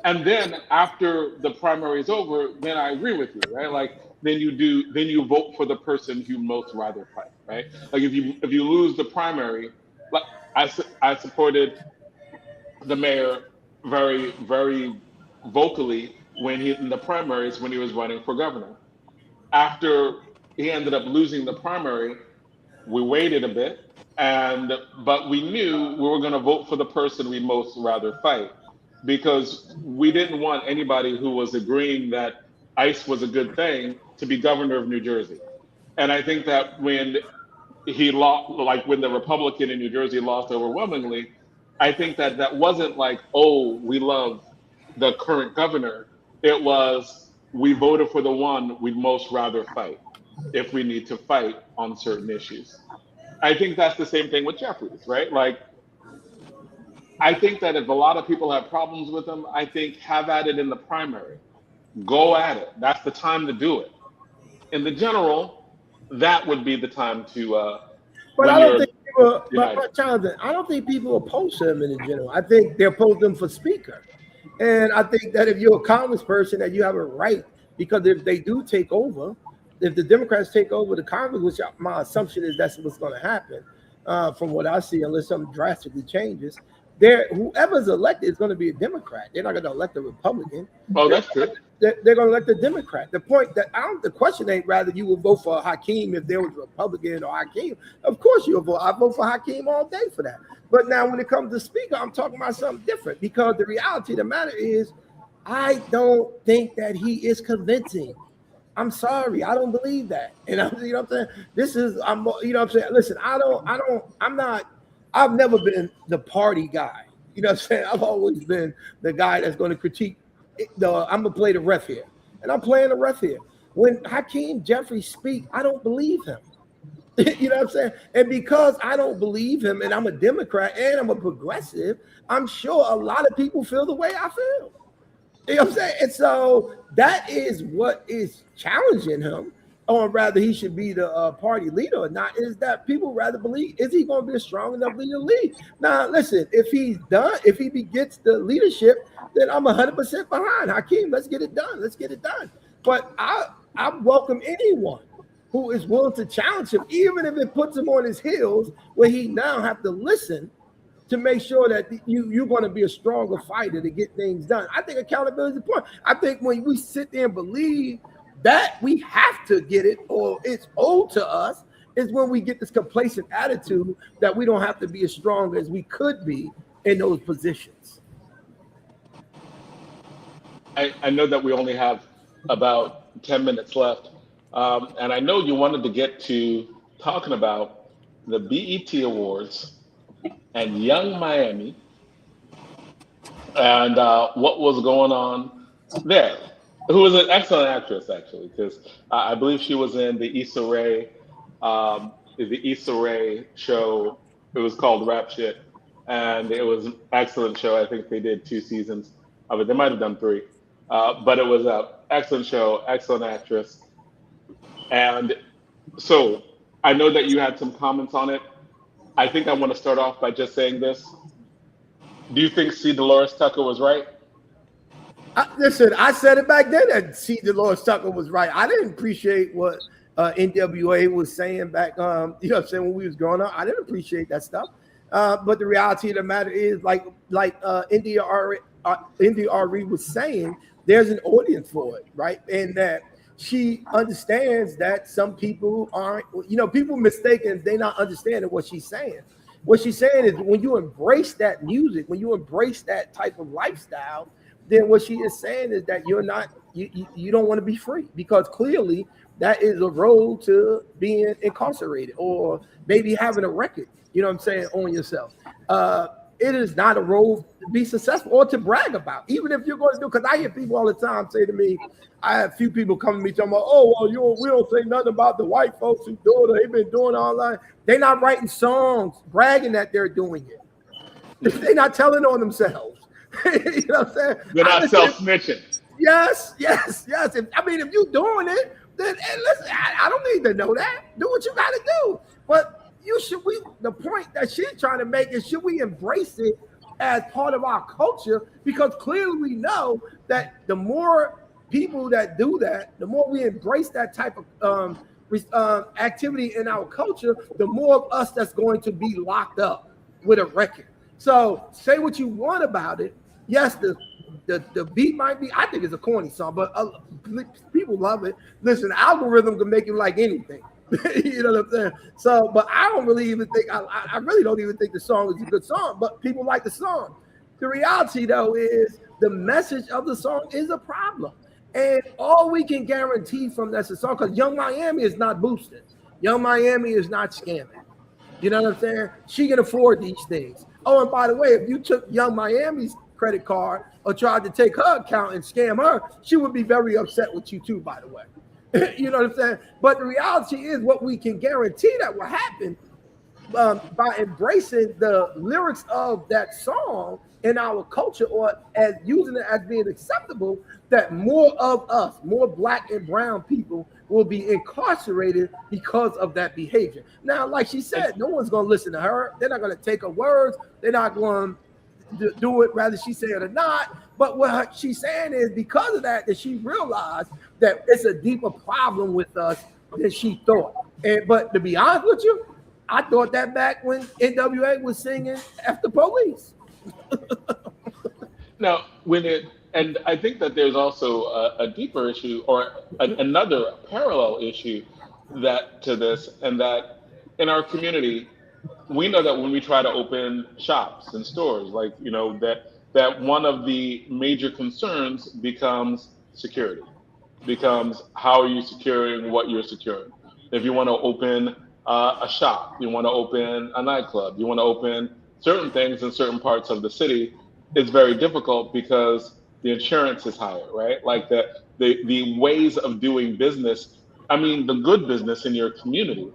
And then after the primary is over, then I agree with you, right? Like then you vote for the person you most rather fight, right? Like if you lose the primary, like I supported the mayor very, very vocally in the primaries when he was running for governor. After he ended up losing the primary, we waited a bit, but we knew we were going to vote for the person we most rather fight, because we didn't want anybody who was agreeing that ICE was a good thing to be governor of New Jersey. And I think that when he lost, like when the Republican in New Jersey lost overwhelmingly, I think that wasn't like, oh, we love the current governor. It was, we voted for the one we'd most rather fight if we need to fight on certain issues. I think that's the same thing with Jeffries, right? Like, I think that if a lot of people have problems with him, I think have at it in the primary. Go at it. That's the time to do it. In the general, that would be the time to. But I don't think people, but Jonathan, I don't think people oppose him in the general. I think they oppose him for speaker. And I think that if you're a congressperson, that you have a right, because if they do take over, if the Democrats take over the Congress, which my assumption is that's what's going to happen, from what I see, unless something drastically changes, whoever's elected is going to be a Democrat. They're not going to elect a Republican. Oh, that's true. They're going to elect a Democrat. The point that the question ain't rather you would vote for Hakeem if there was a Republican or Hakeem. Of course you would vote. I vote for Hakeem all day for that. But now when it comes to speaker, I'm talking about something different, because the reality of the matter is I don't think that he is convincing. I'm sorry, I don't believe that. And you know what I'm saying? You know what I'm saying? Listen, I've never been the party guy. You know what I'm saying? I've always been the guy that's going to critique. I'm going to play the ref here. And I'm playing the ref here. When Hakeem Jeffries speak, I don't believe him. You know what I'm saying? And because I don't believe him, and I'm a Democrat and I'm a progressive, I'm sure a lot of people feel the way I feel. You know what I'm saying? And so that is what is challenging him, or rather he should be the party leader or not, is that people rather believe, is he going to be a strong enough leader to lead? Now, listen, if he gets the leadership, then I'm 100% behind Hakeem. Let's get it done. Let's get it done. But I welcome anyone who is willing to challenge him, even if it puts him on his heels, where he now have to listen to make sure that you're going to be a stronger fighter to get things done. I think accountability is important. I think when we sit there and believe that we have to get it or it's owed to us, is when we get this complacent attitude that we don't have to be as strong as we could be in those positions. I know that we only have about 10 minutes left. And I know you wanted to get to talking about the BET Awards and Young Miami and what was going on there. Who was an excellent actress, actually, because I believe she was in the Issa Rae show. It was called Rap Shit, and it was an excellent show. I think they did 2 seasons of it. They might have done 3, but it was an excellent show, excellent actress. And so I know that you had some comments on it. I think I want to start off by just saying this. Do you think C. Dolores Tucker was right? Listen, I said it back then that C. Dolores Tucker was right. I didn't appreciate what NWA was saying back, you know what I'm saying, when we was growing up. I didn't appreciate that stuff. But the reality of the matter is, like India Ari was saying, there's an audience for it, right? And that she understands that some people aren't, you know, people mistaken, they not understanding what she's saying. What she's saying is when you embrace that music, when you embrace that type of lifestyle, then what she is saying is that you're not, you don't want to be free, because clearly that is a road to being incarcerated or maybe having a record, you know what I'm saying, on yourself. It is not a road to be successful or to brag about, even if you're going to do, because I hear people all the time say to me, I have a few people come to me talking about, oh, well, we don't say nothing about the white folks who do it. They've been doing all that. They're not writing songs bragging that they're doing it. They're not telling on themselves. You know what I'm saying? They're not self-snitching. Yes. If you're doing it, then listen, I don't need to know that. Do what you got to do. But the point that she's trying to make is, should we embrace it as part of our culture? Because clearly we know that the more people that do that, the more we embrace that type of activity in our culture, the more of us that's going to be locked up with a record. So say what you want about it. Yes, the beat might be, I think it's a corny song, but people love it. Listen, the algorithm can make you like anything. You know what I'm saying? So, but I don't really even think, I really don't even think the song is a good song, but people like the song. The reality, though, is the message of the song is a problem. And all we can guarantee from that's a song, because Young Miami is not boosting. Young Miami is not scamming. You know what I'm saying? She can afford these things. Oh, and by the way, if you took Young Miami's credit card or tried to take her account and scam her, she would be very upset with you too, by the way. You know what I'm saying? But the reality is, what we can guarantee that will happen by embracing the lyrics of that song in our culture, or as using it as being acceptable, that more of us, more black and brown people, will be incarcerated because of that behavior. Now, like she said, no one's going to listen to her. They're not going to take her words. They're not going to do it, whether she say it or not. But what she's saying is, because of that she realized that it's a deeper problem with us than she thought. But to be honest with you, I thought that back when NWA was singing F the Police. Now, and I think that there's also a deeper issue, or another parallel issue to this, and that in our community, we know that when we try to open shops and stores, like, you know, that one of the major concerns becomes security, becomes how are you securing what you're securing. If you want to open a shop, you want to open a nightclub, you want to open certain things in certain parts of the city, it's very difficult because the insurance is higher, right? Like the ways of doing business, I mean, the good business in your community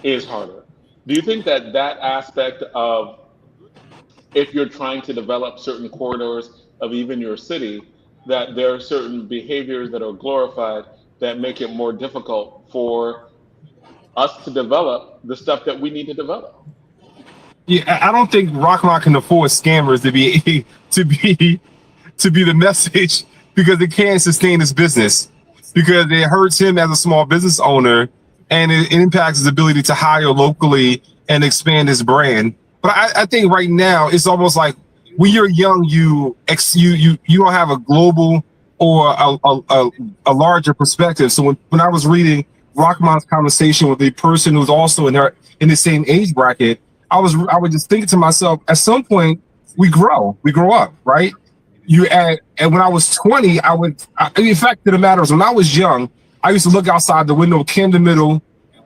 is harder. Do you think that aspect of, if you're trying to develop certain corridors of even your city, that there are certain behaviors that are glorified that make it more difficult for us to develop the stuff that we need to develop? Yeah, I don't think Rahman can afford scammers to be the message, because it can't sustain his business, because it hurts him as a small business owner, and it impacts his ability to hire locally and expand his brand. But I think right now it's almost like when you're young, you don't have a global or a larger perspective. So when I was reading Rahman's conversation with a person who's also in the same age bracket, I was just thinking to myself, at some point we grow up, right? And when I was 20, in fact, the matter is, when I was young, I used to look outside the window of Camden Middle,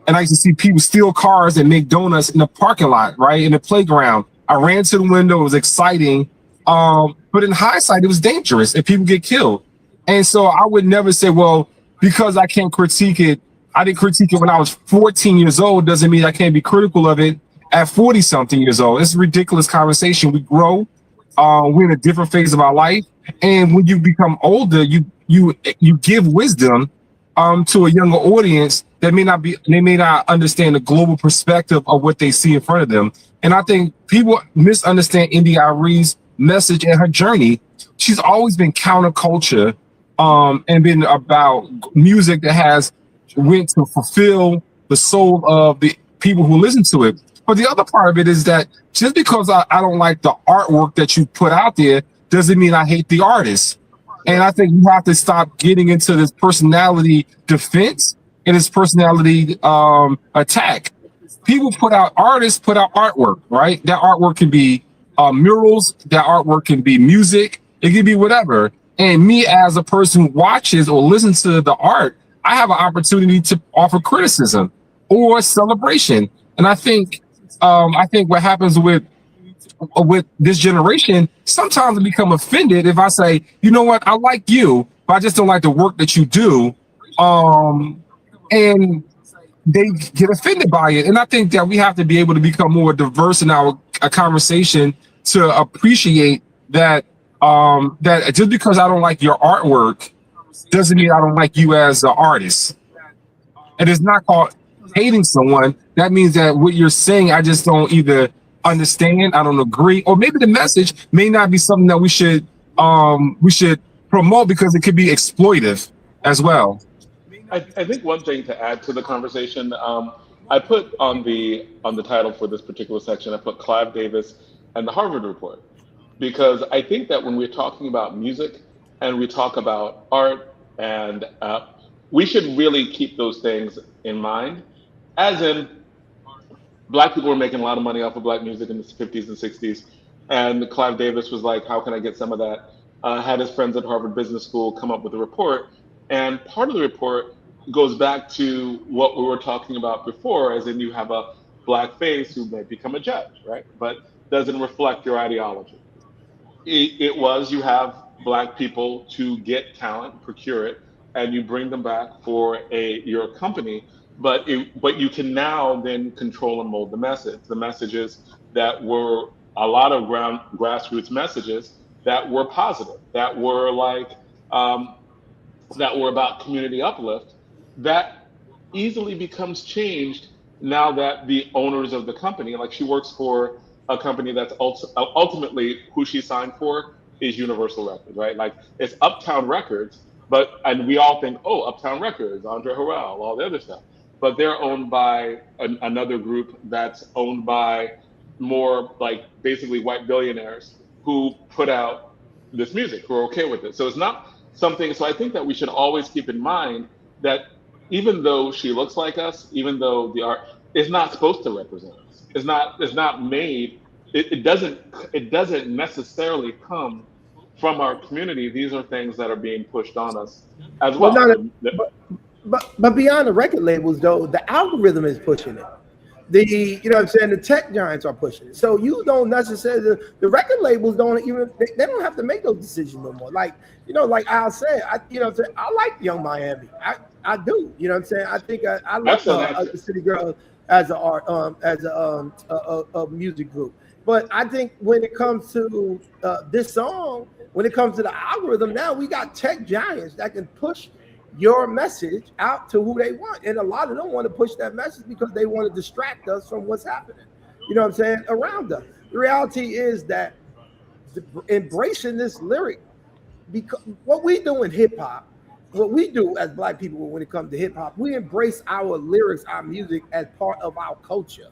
and I used to see people steal cars and make donuts in the parking lot, right? In the playground. I ran to the window, it was exciting. But in hindsight, it was dangerous and people get killed. And so I would never say, well, because I can't critique it, I didn't critique it when I was 14 years old, doesn't mean I can't be critical of it at 40 something years old. It's a ridiculous conversation. We grow, we're in a different phase of our life. And when you become older, you give wisdom to a younger audience that they may not understand the global perspective of what they see in front of them. And I think people misunderstand India Arie's message and her journey. She's always been counterculture and been about music that has went to fulfill the soul of the people who listen to it. But the other part of it is that just because I don't like the artwork that you put out there doesn't mean I hate the artist. And I think you have to stop getting into this personality defense and this personality attack. People artists put out artwork, right? That artwork can be murals, that artwork can be music, it can be whatever. And me as a person who watches or listens to the art, I have an opportunity to offer criticism or celebration. And I think what happens with this generation, sometimes I become offended if I say, you know what, I like you, but I just don't like the work that you do. And they get offended by it. And I think that we have to be able to become more diverse in our conversation to appreciate that that just because I don't like your artwork doesn't mean I don't like you as an artist. And it's not called hating someone. That means that what you're saying, I just don't either understand, I don't agree, or maybe the message may not be something that we should promote because it could be exploitive as well. I think one thing to add to the conversation, I put on the title for this particular section, I put Clive Davis and the Harvard Report, because I think that when we're talking about music and we talk about art, and we should really keep those things in mind, as in Black people were making a lot of money off of Black music in the 50s and 60s, and Clive Davis was like, how can I get some of that? Had his friends at Harvard Business School come up with a report, and part of the report goes back to what we were talking about before, as in you have a Black face who may become a judge, right? But doesn't reflect your ideology. It was, you have Black people to get talent, procure it, and you bring them back for your company, but you can now then control and mold the message. The messages that were a lot of grassroots messages that were positive, that were like, that were about community uplift, that easily becomes changed now that the owners of the company, like she works for a company that's ultimately who she signed for is Universal Records, right? Like it's Uptown Records, and we all think, oh, Uptown Records, Andre Harrell, all the other stuff. But they're owned by another group that's owned by more like basically white billionaires who put out this music, who are okay with it. So it's not something, so I think that we should always keep in mind that even though she looks like us, even though the art is not supposed to represent us, it's not made, it doesn't necessarily come from our community. These are things that are being pushed on us as well. But beyond the record labels though, the algorithm is pushing it. You know what I'm saying, the tech giants are pushing it. So you don't necessarily, the record labels don't even, they don't have to make those decisions no more. Like, you know, like I'll say, I like Young Miami. I do. You know what I'm saying? I think I like the City Girls as a music group. But I think when it comes to this song, when it comes to the algorithm, now we got tech giants that can push your message out to who they want. And a lot of them want to push that message because they want to distract us from what's happening, you know what I'm saying, around us. The reality is that embracing this lyric, because what we do in hip hop, what we do as Black people when it comes to hip hop, we embrace our lyrics, our music as part of our culture.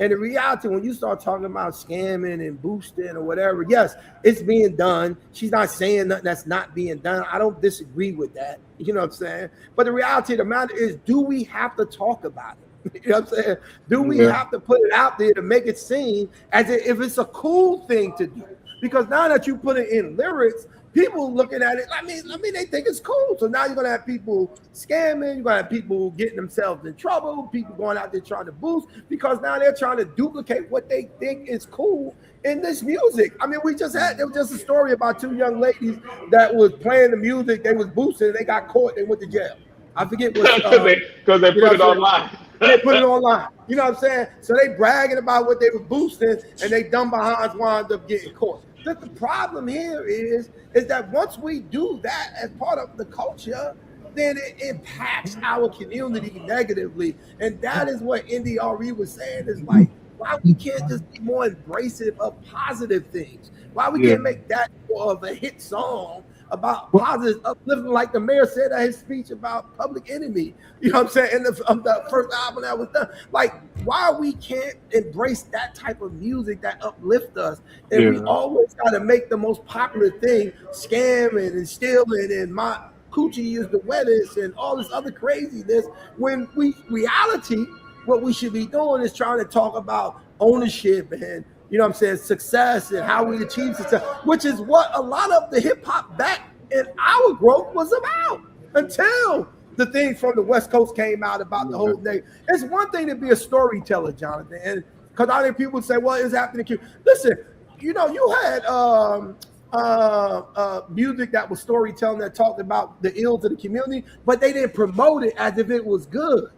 And the reality, when you start talking about scamming and boosting or whatever, yes, it's being done. She's not saying nothing that's not being done. I don't disagree with that. You know what I'm saying? But the reality of the matter is, do we have to talk about it? You know what I'm saying? Do we have to put it out there to make it seem as if it's a cool thing to do? Because now that you put it in lyrics, people looking at it, I mean, they think it's cool. So now you're gonna have people scamming, you're gonna have people getting themselves in trouble, people going out there trying to boost, because now they're trying to duplicate what they think is cool in this music. I mean, there was just a story about two young ladies that was playing the music, they was boosting, they got caught, they went to jail. I forget what because they put it online. They put it online. You know what I'm saying? So they bragging about what they were boosting, and they dumb behinds wound up getting caught. But the problem here is that once we do that as part of the culture, then it impacts our community negatively. And that is what NDRE was saying, is like, why we can't just be more embracive of positive things? Why we can't make that more of a hit song about positive uplifting, like the mayor said at his speech about Public Enemy. You know what I'm saying? And the first album that was done. Like, why we can't embrace that type of music that uplifts us, and we always got to make the most popular thing scamming and stealing and my coochie is the wettest and all this other craziness, when reality, what we should be doing is trying to talk about ownership and, you know what I'm saying, success and how we achieve success, which is what a lot of the hip hop back in our growth was about, until the things from the West Coast came out about the whole thing. It's one thing to be a storyteller, Jonathan, and because I think people say, well, it's happening to you. Listen, you know, you had music that was storytelling that talked about the ills of the community, but they didn't promote it as if it was good.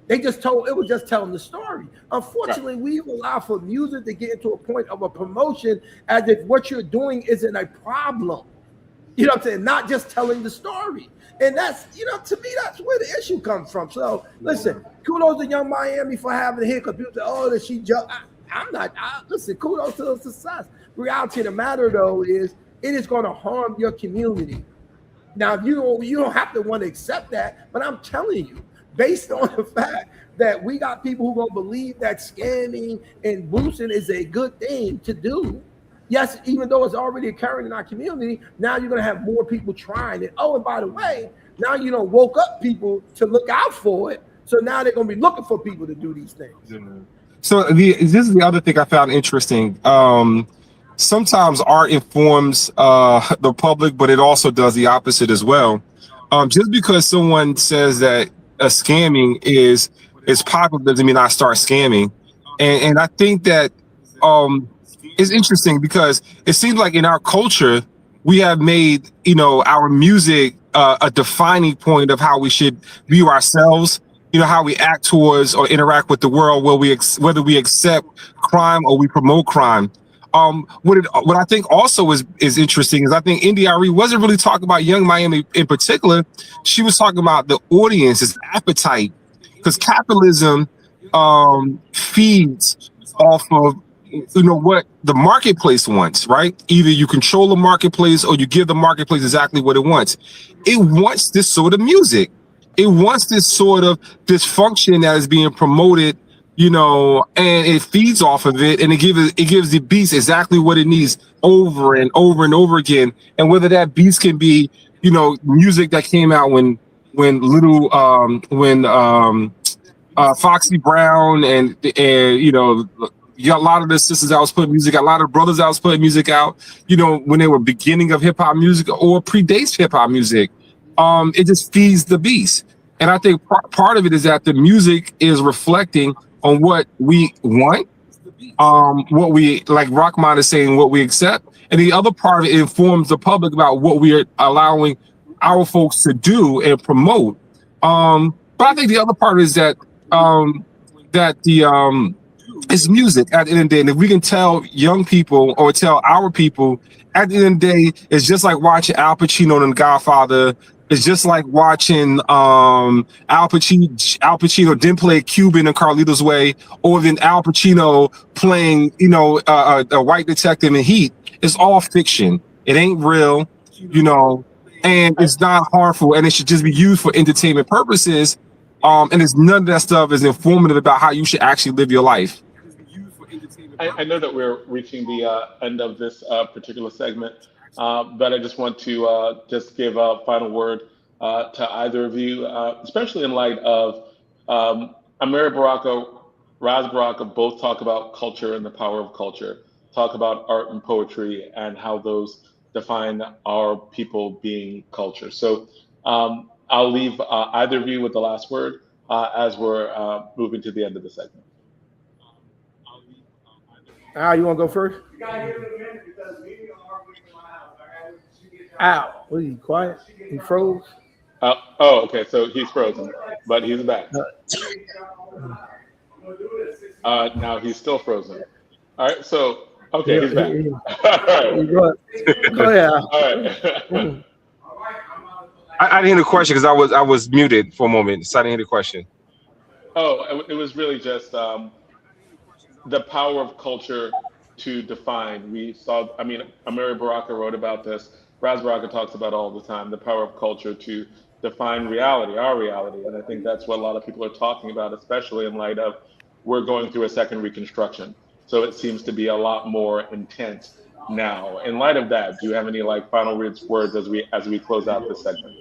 They just told, it was just telling the story. Unfortunately, we allow for music to get into a point of a promotion as if what you're doing isn't a problem. You know what I'm saying? Not just telling the story. And that's, you know, to me, that's where the issue comes from. So listen, kudos to Young Miami for having a hit, because people say, oh, that she jumped. Listen, kudos to the success. Reality of the matter, though, is it is going to harm your community. Now, you don't have to want to accept that, but I'm telling you, based on the fact that we got people who going to believe that scamming and boosting is a good thing to do. Yes, even though it's already occurring in our community, now you're going to have more people trying it. Oh, and by the way, now you don't woke up people to look out for it. So now they're going to be looking for people to do these things. So this is the other thing I found interesting. Sometimes art informs the public, but it also does the opposite as well. Just because someone says that scamming is popular doesn't mean I start scamming. And I think that it's interesting because it seems like in our culture, we have made, you know, our music a defining point of how we should view ourselves, you know, how we act towards or interact with the world, whether we accept crime or we promote crime. What I think also is interesting is I think NDRE wasn't really talking about Young Miami in particular. She was talking about the audience's appetite, because capitalism feeds off of, you know, what the marketplace wants, right? Either you control the marketplace or you give the marketplace exactly what it wants. It wants this sort of music. It wants this sort of dysfunction that is being promoted, you know, and it feeds off of it, and it gives the beast exactly what it needs over and over and over again. And whether that beast can be, you know, music that came out when Foxy Brown and you know, a lot of the sisters that was putting music out, a lot of brothers that was putting music out, you know, when they were beginning of hip hop music or predates hip hop music, it just feeds the beast. And I think part of it is that the music is reflecting on what we want, what we, like Rahman is saying, what we accept, and the other part of it informs the public about what we are allowing our folks to do and promote. But I think the other part is that it's music at the end of the day, and if we can tell young people or tell our people, at the end of the day, it's just like watching Al Pacino in The Godfather. It's just like watching Al Pacino didn't play Cuban in Carlito's Way, or then Al Pacino playing, you know, a white detective in Heat. It's all fiction. It ain't real, you know, and it's not harmful, and it should just be used for entertainment purposes. And it's none of that stuff is informative about how you should actually live your life. I know that we're reaching the end of this particular segment, but I just want to just give a final word to either of you, especially in light of Amiri Baraka, Raz Baraka both talk about culture and the power of culture, talk about art and poetry and how those define our people being culture. So I'll leave either of you with the last word as we're moving to the end of the segment. Al, you want to go first? Al, what are you, quiet? He froze? Oh, okay, so he's frozen, but he's back. Now he's still frozen. All right, so, okay, he's back. All right. Go ahead, Al. All right. I didn't hear the question because I was muted for a moment, so I didn't hear the question. Oh, it was really just the power of culture to define. We saw, I mean, Amiri Baraka wrote about this, Raz Baraka talks about all the time, the power of culture to define reality, our reality. And I think that's what a lot of people are talking about, especially in light of we're going through a second Reconstruction. So it seems to be a lot more intense now. In light of that, do you have any like final words as we close out this segment?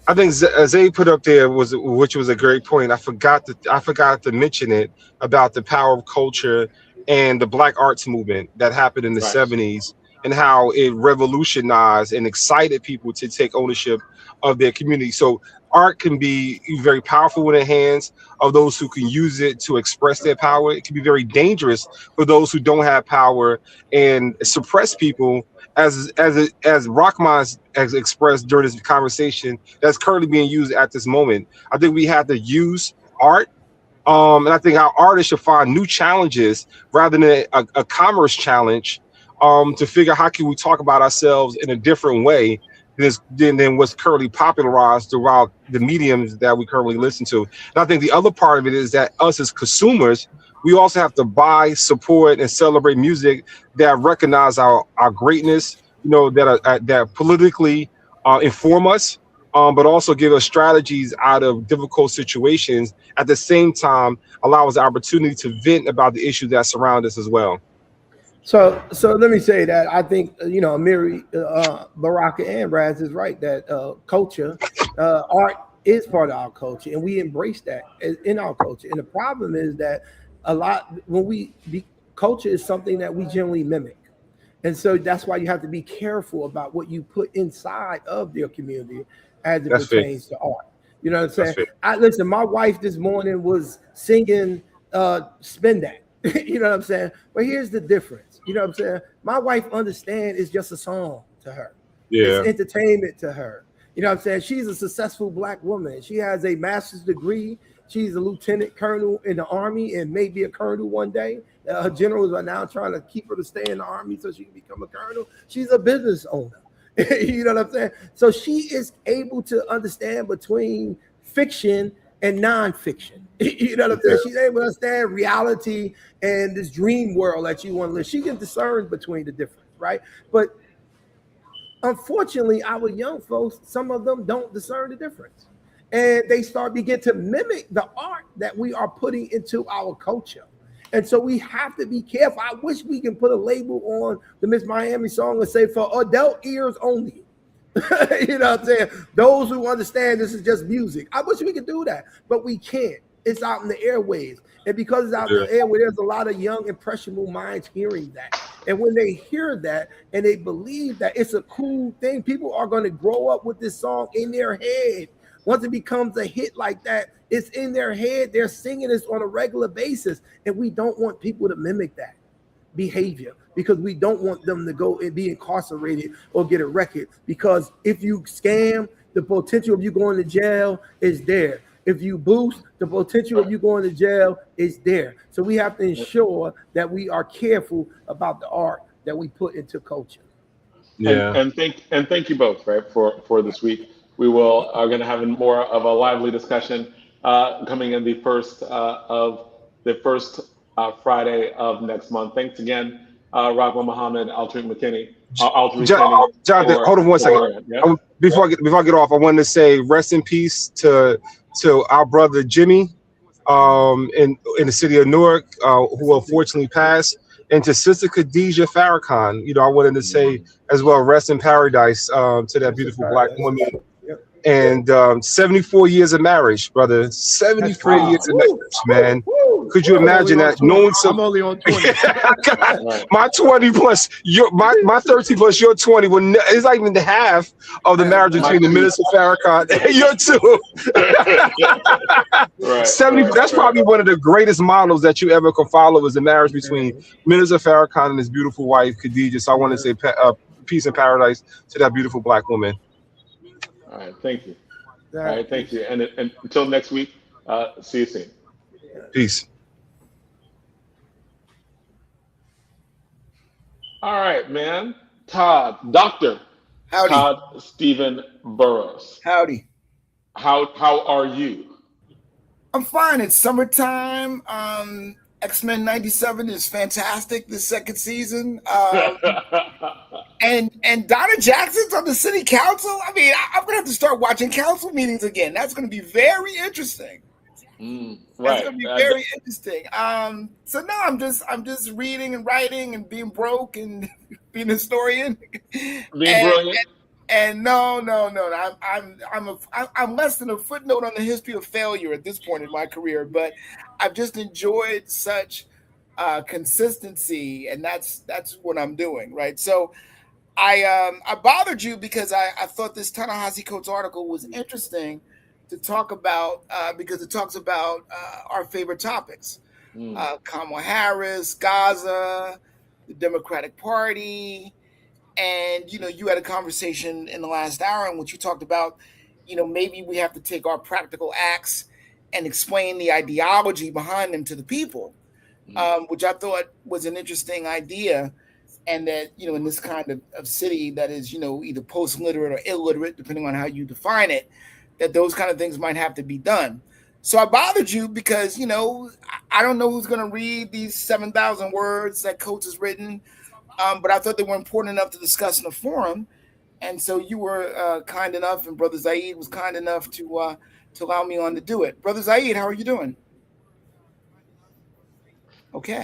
I think Zay put up there which was a great point. I forgot to mention it about the power of culture and the Black arts movement that happened in the Right. 70s and how it revolutionized and excited people to take ownership of their community. So art can be very powerful in the hands of those who can use it to express their power. It can be very dangerous for those who don't have power and suppress people, as Rahman has expressed during this conversation that's currently being used at this moment. I think we have to use art, and I think our artists should find new challenges rather than a commerce challenge, to figure out how can we talk about ourselves in a different way than what's currently popularized throughout the mediums that we currently listen to. And I think the other part of it is that us as consumers, we also have to buy, support, and celebrate music that recognize our greatness, that politically inform us, but also give us strategies out of difficult situations. At the same time, allow us the opportunity to vent about the issues that surround us as well. So let me say that I think Amiri, Baraka, and Raz is right that culture, art is part of our culture, and we embrace that in our culture. And the problem is that culture is something that we generally mimic, and so that's why you have to be careful about what you put inside of their community as it pertains to art. You know what I'm saying? Listen, my wife this morning was singing "Spin That." You know what I'm saying? But here's the difference. You know what I'm saying? My wife understands it's just a song to her. Yeah. It's entertainment to her. You know what I'm saying? She's a successful Black woman. She has a master's degree. She's a lieutenant colonel in the Army and maybe a colonel one day. Her generals are now trying to keep her to stay in the Army so she can become a colonel. She's a business owner. You know what I'm saying? So she is able to understand between fiction and nonfiction. You know what I'm saying? She's able to understand reality and this dream world that you want to live. She can discern between the difference, right? But unfortunately, our young folks, some of them don't discern the difference. And they begin to mimic the art that we are putting into our culture. And so we have to be careful. I wish we can put a label on the Miss Miami song and say for adult ears only. You know what I'm saying? Those who understand this is just music. I wish we could do that, but we can't. It's out in the airwaves. And because it's out in the airwaves, there's a lot of young, impressionable minds hearing that. And when they hear that and they believe that it's a cool thing, people are going to grow up with this song in their head. Once it becomes a hit like that, it's in their head. They're singing this on a regular basis. And we don't want people to mimic that behavior because we don't want them to go and be incarcerated or get a record. Because if you scam, the potential of you going to jail is there. If you boost, the potential of you going to jail is there. So we have to ensure that we are careful about the art that we put into culture. Yeah. And thank you both, right, for this week. We are going to have more of a lively discussion coming in the first Friday of next month. Thanks again, Rahman Muhammad, Alturrick Kenney. John, hold on one second. Yeah? Before I get off, I wanted to say rest in peace to our brother Jimmy in the city of Newark, who unfortunately passed, and to Sister Khadijah Farrakhan. I wanted to say as well, rest in paradise to that beautiful Black woman. And 74 years of marriage, brother. 74 years of marriage, man. Could you imagine that? I'm only on 20. My 20 plus my 30 plus your 20. It's not even the half of the marriage between the Minister Farrakhan and your two. 70. That's probably one of the greatest models that you ever could follow is the marriage between Minister Farrakhan and his beautiful wife Khadijah. So I want to say peace and paradise to that beautiful Black woman. All right, thank you. All right, thank you. And until next week, see you soon. Peace. All right, man. Dr. Howdy. Todd Stephen Burroughs. Howdy. How are you? I'm fine. It's summertime. X-Men 97 is fantastic this second season. And Donna Jackson's on the city council. I mean, I'm going to have to start watching council meetings again. That's going to be very interesting. Right. That's going to be very interesting. So no, I'm just reading and writing and being broke and being a historian. Brilliant. And no. I'm less than a footnote on the history of failure at this point in my career, but I've just enjoyed such consistency, and that's what I'm doing, right? So I bothered you because I thought this Ta-Nehisi Coates article was interesting to talk about because it talks about our favorite topics: Kamala Harris, Gaza, the Democratic Party. And, you had a conversation in the last hour in which you talked about, maybe we have to take our practical acts and explain the ideology behind them to the people, which I thought was an interesting idea. And that, in this kind of city that is, either post-literate or illiterate, depending on how you define it, that those kind of things might have to be done. So I bothered you because, I don't know who's going to read these 7,000 words that Coates has written. But I thought they were important enough to discuss in a forum, and so you were kind enough, and Brother Zaid was kind enough to allow me on to do it. Brother Zaid, how are you doing? Okay.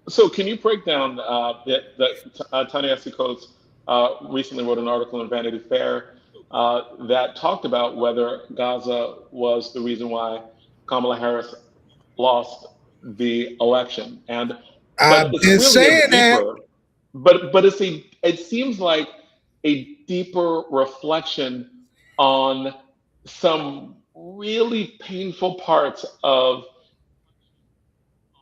So can you break down that Ta-Nehisi Coates recently wrote an article in Vanity Fair that talked about whether Gaza was the reason why Kamala Harris lost the election, and I've been saying that. But it seems like a deeper reflection on some really painful parts of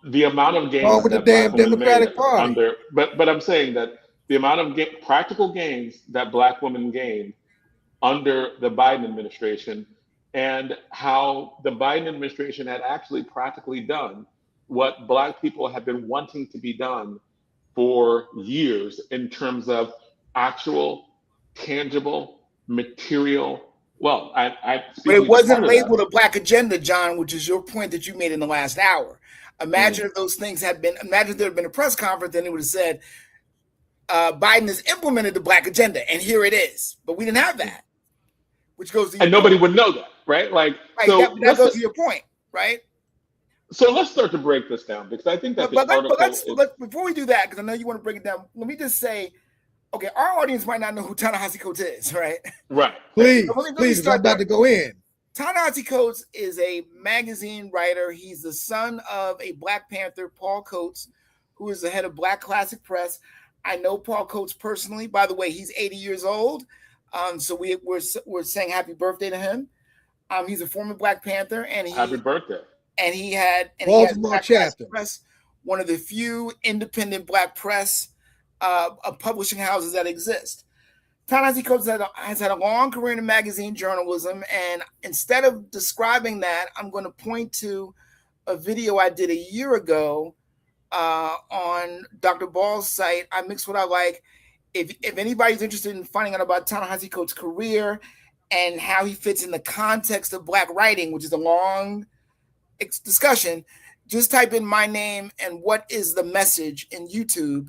the amount of gains with the that damn Black women Democratic made Party. but I'm saying that the amount of practical gains that Black women gained under the Biden administration, and how the Biden administration had actually practically done what Black people have been wanting to be done for years in terms of actual, tangible, material. Well, but it wasn't labeled a Black agenda, John, which is your point that you made in the last hour. Imagine if those things had been. Imagine there had been a press conference, and it would have said, "Biden has implemented the Black agenda, and here it is." But we didn't have that, which goes to and nobody would know that, right? Like, right, so that goes to your point, right? So let's start to break this down, because I think that before we do that, because I know you want to break it down, let me just say, okay, our audience might not know who Ta-Nehisi Coates is, right? Right. Please, I'm about to go in. Ta-Nehisi Coates is a magazine writer. He's the son of a Black Panther, Paul Coates, who is the head of Black Classic Press. I know Paul Coates personally. By the way, he's 80 years old. So we're saying happy birthday to him. He's a former Black Panther, and happy birthday. And he had Baltimore Chapter, Press, one of the few independent Black press publishing houses that exist. Ta-Nehisi Coates has had a long career in magazine journalism, and instead of describing that, I'm going to point to a video I did a year ago on Dr. Ball's site, I Mix What I Like. If anybody's interested in finding out about Ta-Nehisi Coates' career and how he fits in the context of Black writing, which is a long discussion, just type in my name and what is the message in YouTube,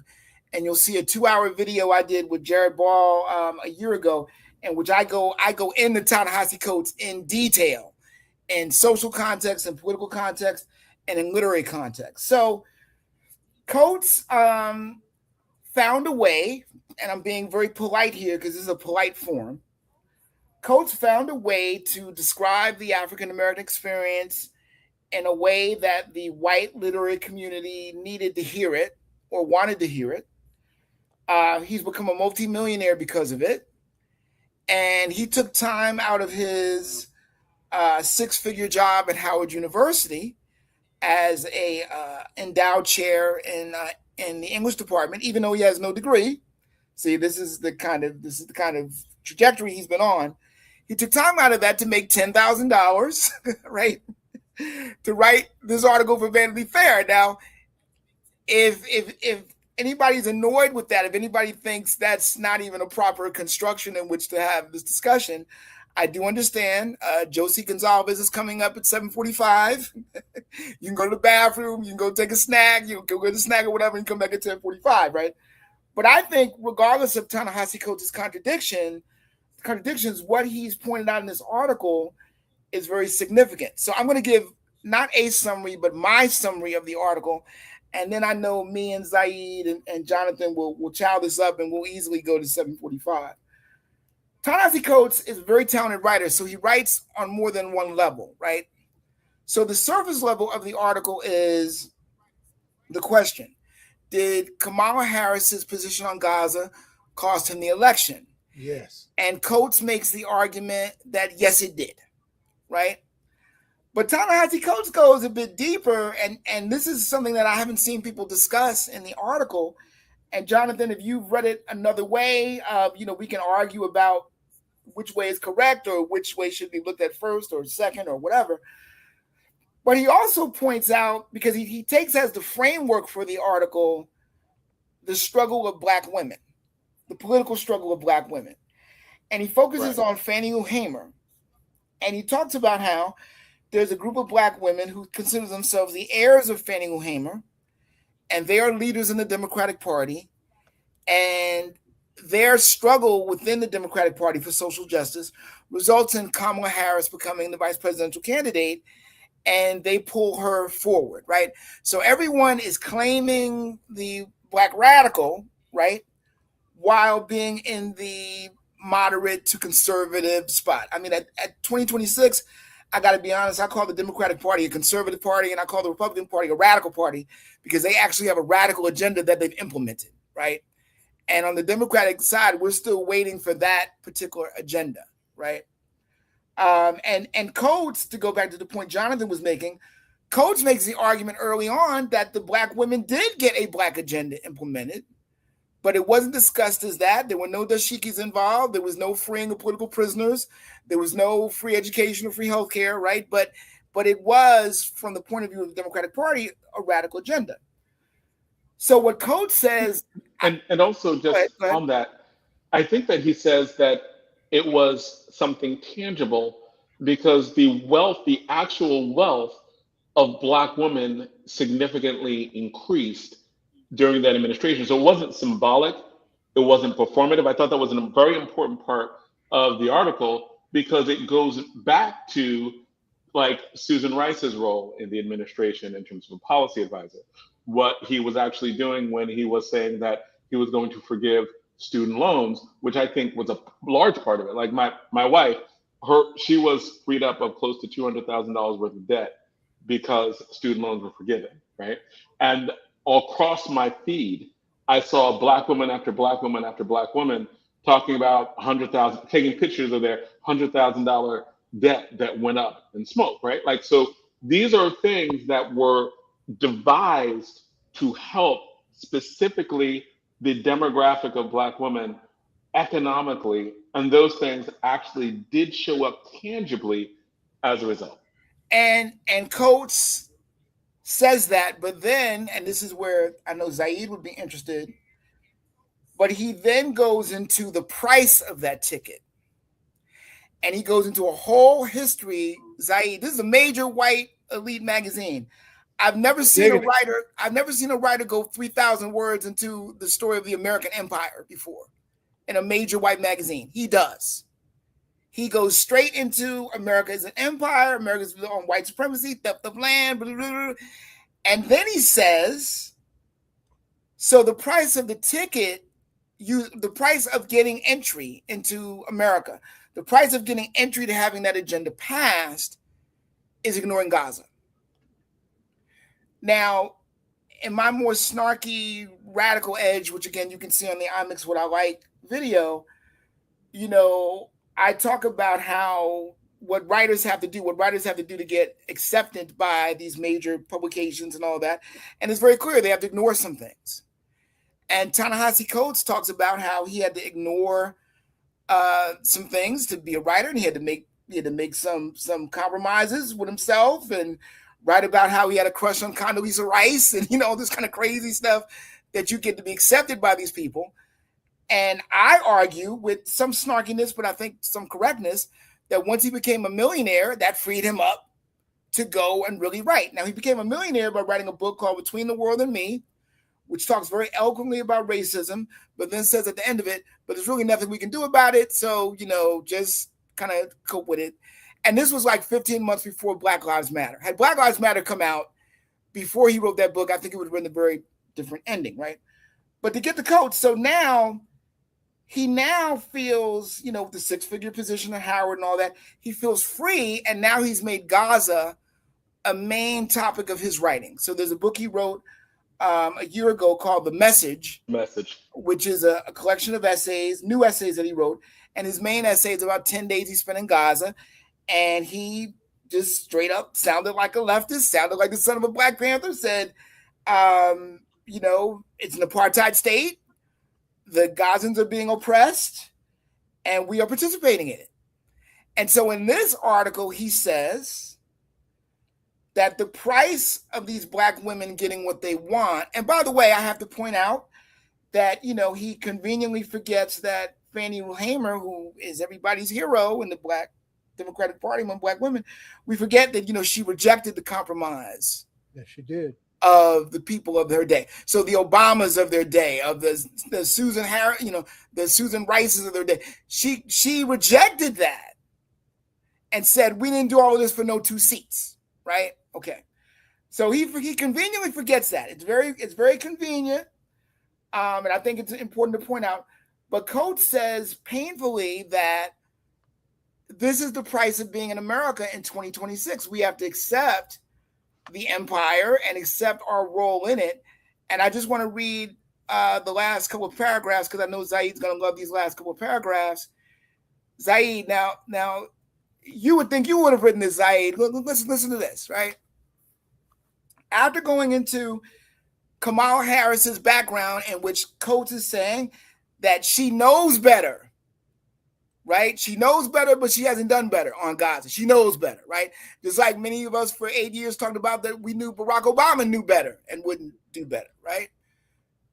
and you'll see a 2-hour video I did with Jared Ball a year ago, in which I go into Ta-Nehisi Coates in detail, in social context and political context and in literary context. So Coates found a way, and I'm being very polite here because this is a polite forum. Coates found a way to describe the African American experience in a way that the white literary community needed to hear it or wanted to hear it. He's become a multimillionaire because of it. And he took time out of his 6-figure job at Howard University as a endowed chair in the English department, even though he has no degree. See, this is the kind of trajectory he's been on. He took time out of that to make $10,000, right? To write this article for Vanity Fair. Now, if anybody's annoyed with that, if anybody thinks that's not even a proper construction in which to have this discussion, I do understand Josie Gonsalves is coming up at 7:45. You can go to the bathroom, you can go take a snack, you can go get a snack or whatever, and come back at 10:45, right? But I think regardless of Ta-Nehisi Coates' contradictions, what he's pointed out in this article is very significant. So I'm going to give not a summary, but my summary of the article. And then I know me and Zaid and Jonathan will chow this up and we'll easily go to 7:45. Ta-Nehisi Coates is a very talented writer, so he writes on more than one level, right? So the surface level of the article is the question: did Kamala Harris's position on Gaza cost him the election? Yes. And Coates makes the argument that yes, it did, right? But Ta-Nehisi Coates goes a bit deeper, and this is something that I haven't seen people discuss in the article. And Jonathan, if you've read it another way, we can argue about which way is correct or which way should be looked at first or second or whatever. But he also points out, because he takes as the framework for the article the struggle of Black women, the political struggle of Black women. And he focuses on Fannie Lou Hamer. And he talks about how there's a group of Black women who consider themselves the heirs of Fannie Lou Hamer, and they are leaders in the Democratic Party. And their struggle within the Democratic Party for social justice results in Kamala Harris becoming the vice presidential candidate, and they pull her forward, right? So everyone is claiming the Black radical, right, while being in the moderate to conservative spot. I mean, at 2026, I got to be honest, I call the Democratic Party a conservative party, and I call the Republican Party a radical party, because they actually have a radical agenda that they've implemented, right? And on the Democratic side, we're still waiting for that particular agenda, right? And Coates, to go back to the point Jonathan was making, Coates makes the argument early on that the Black women did get a Black agenda implemented, but it wasn't discussed as that. There were no dashikis involved. There was no freeing of political prisoners. There was no free education or free healthcare, right? But it was, from the point of view of the Democratic Party, a radical agenda. So what Coates says... And also just go ahead. on that, I think that he says that it was something tangible because the actual wealth of Black women significantly increased during that administration. So it wasn't symbolic, it wasn't performative. I thought that was a very important part of the article, because it goes back to like Susan Rice's role in the administration in terms of a policy advisor, what he was actually doing when he was saying that he was going to forgive student loans, which I think was a large part of it. Like my wife, she was freed up of close to $200,000 worth of debt because student loans were forgiven, right? And across my feed, I saw Black woman after Black woman after Black woman talking about $100,000, taking pictures of their $100,000 debt that went up in smoke, right? Like, so these are things that were devised to help specifically the demographic of Black women economically, and those things actually did show up tangibly as a result. And Coates says that, but then, and this is where I know Zaid would be interested, but he then goes into the price of that ticket. And he goes into a whole history. Zaid, this is a major white elite magazine. I've never seen a writer go 3,000 words into the story of the American Empire before in a major white magazine. He does. He goes straight into America as an empire, America's on white supremacy, theft of land, blah, blah, blah. And then he says, so the price of the ticket, the price of getting entry into America, the price of getting entry to having that agenda passed is ignoring Gaza. Now, in my more snarky, radical edge, which again, you can see on the I Mix What I Like video, I talk about how what writers have to do to get accepted by these major publications and all that. And it's very clear they have to ignore some things. And Ta-Nehisi Coates talks about how he had to ignore some things to be a writer, and he had to make some compromises with himself and write about how he had a crush on Condoleezza Rice and this kind of crazy stuff that you get to be accepted by these people. And I argue with some snarkiness, but I think some correctness, that once he became a millionaire, that freed him up to go and really write. Now, he became a millionaire by writing a book called Between the World and Me, which talks very eloquently about racism, but then says at the end of it, but there's really nothing we can do about it. So, just kind of cope with it. And this was like 15 months before Black Lives Matter. Had Black Lives Matter come out before he wrote that book, I think it would have been a very different ending, right? But to get the coach, so now he feels, with the 6-figure position of Howard and all that, he feels free. And now he's made Gaza a main topic of his writing. So there's a book he wrote a year ago called The Message, which is a collection of essays, new essays that he wrote. And his main essay is about 10 days he spent in Gaza. And he just straight up sounded like a leftist, sounded like the son of a Black Panther, said, it's an apartheid state. The Gazans are being oppressed, and we are participating in it. And so in this article, he says that the price of these Black women getting what they want, and by the way, I have to point out that, he conveniently forgets that Fannie Lou Hamer, who is everybody's hero in the Black Democratic Party among Black women, we forget that, she rejected the compromise. Yes, she did. Of the people of her day. So the Obamas of their day, of the Susan Harris, the Susan Rices of their day, she rejected that and said, we didn't do all of this for no 2 seats, right? Okay. So he conveniently forgets that. It's very convenient. And I think it's important to point out, but Coates says painfully that this is the price of being in America in 2026. We have to accept the empire and accept our role in it. And I just want to read the last couple of paragraphs because I know Zaid's going to love these last couple of paragraphs. Zaid, now you would think you would have written this, Zaid. Listen to this, right? After going into Kamala Harris's background, in which Coates is saying that she knows better, right? She knows better, but she hasn't done better on Gaza. She knows better, right? Just like many of us for 8 years talked about that we knew Barack Obama knew better and wouldn't do better, right?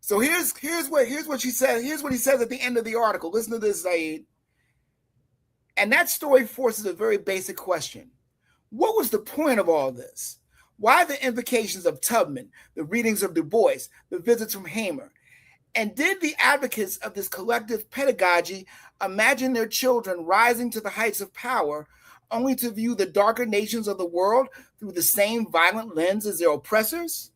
So here's what she said. Here's what he says at the end of the article. Listen to this, Zaid. And that story forces a very basic question. What was the point of all this? Why the invocations of Tubman, the readings of Du Bois, the visits from Hamer? And did the advocates of this collective pedagogy imagine their children rising to the heights of power only to view the darker nations of the world through the same violent lens as their oppressors?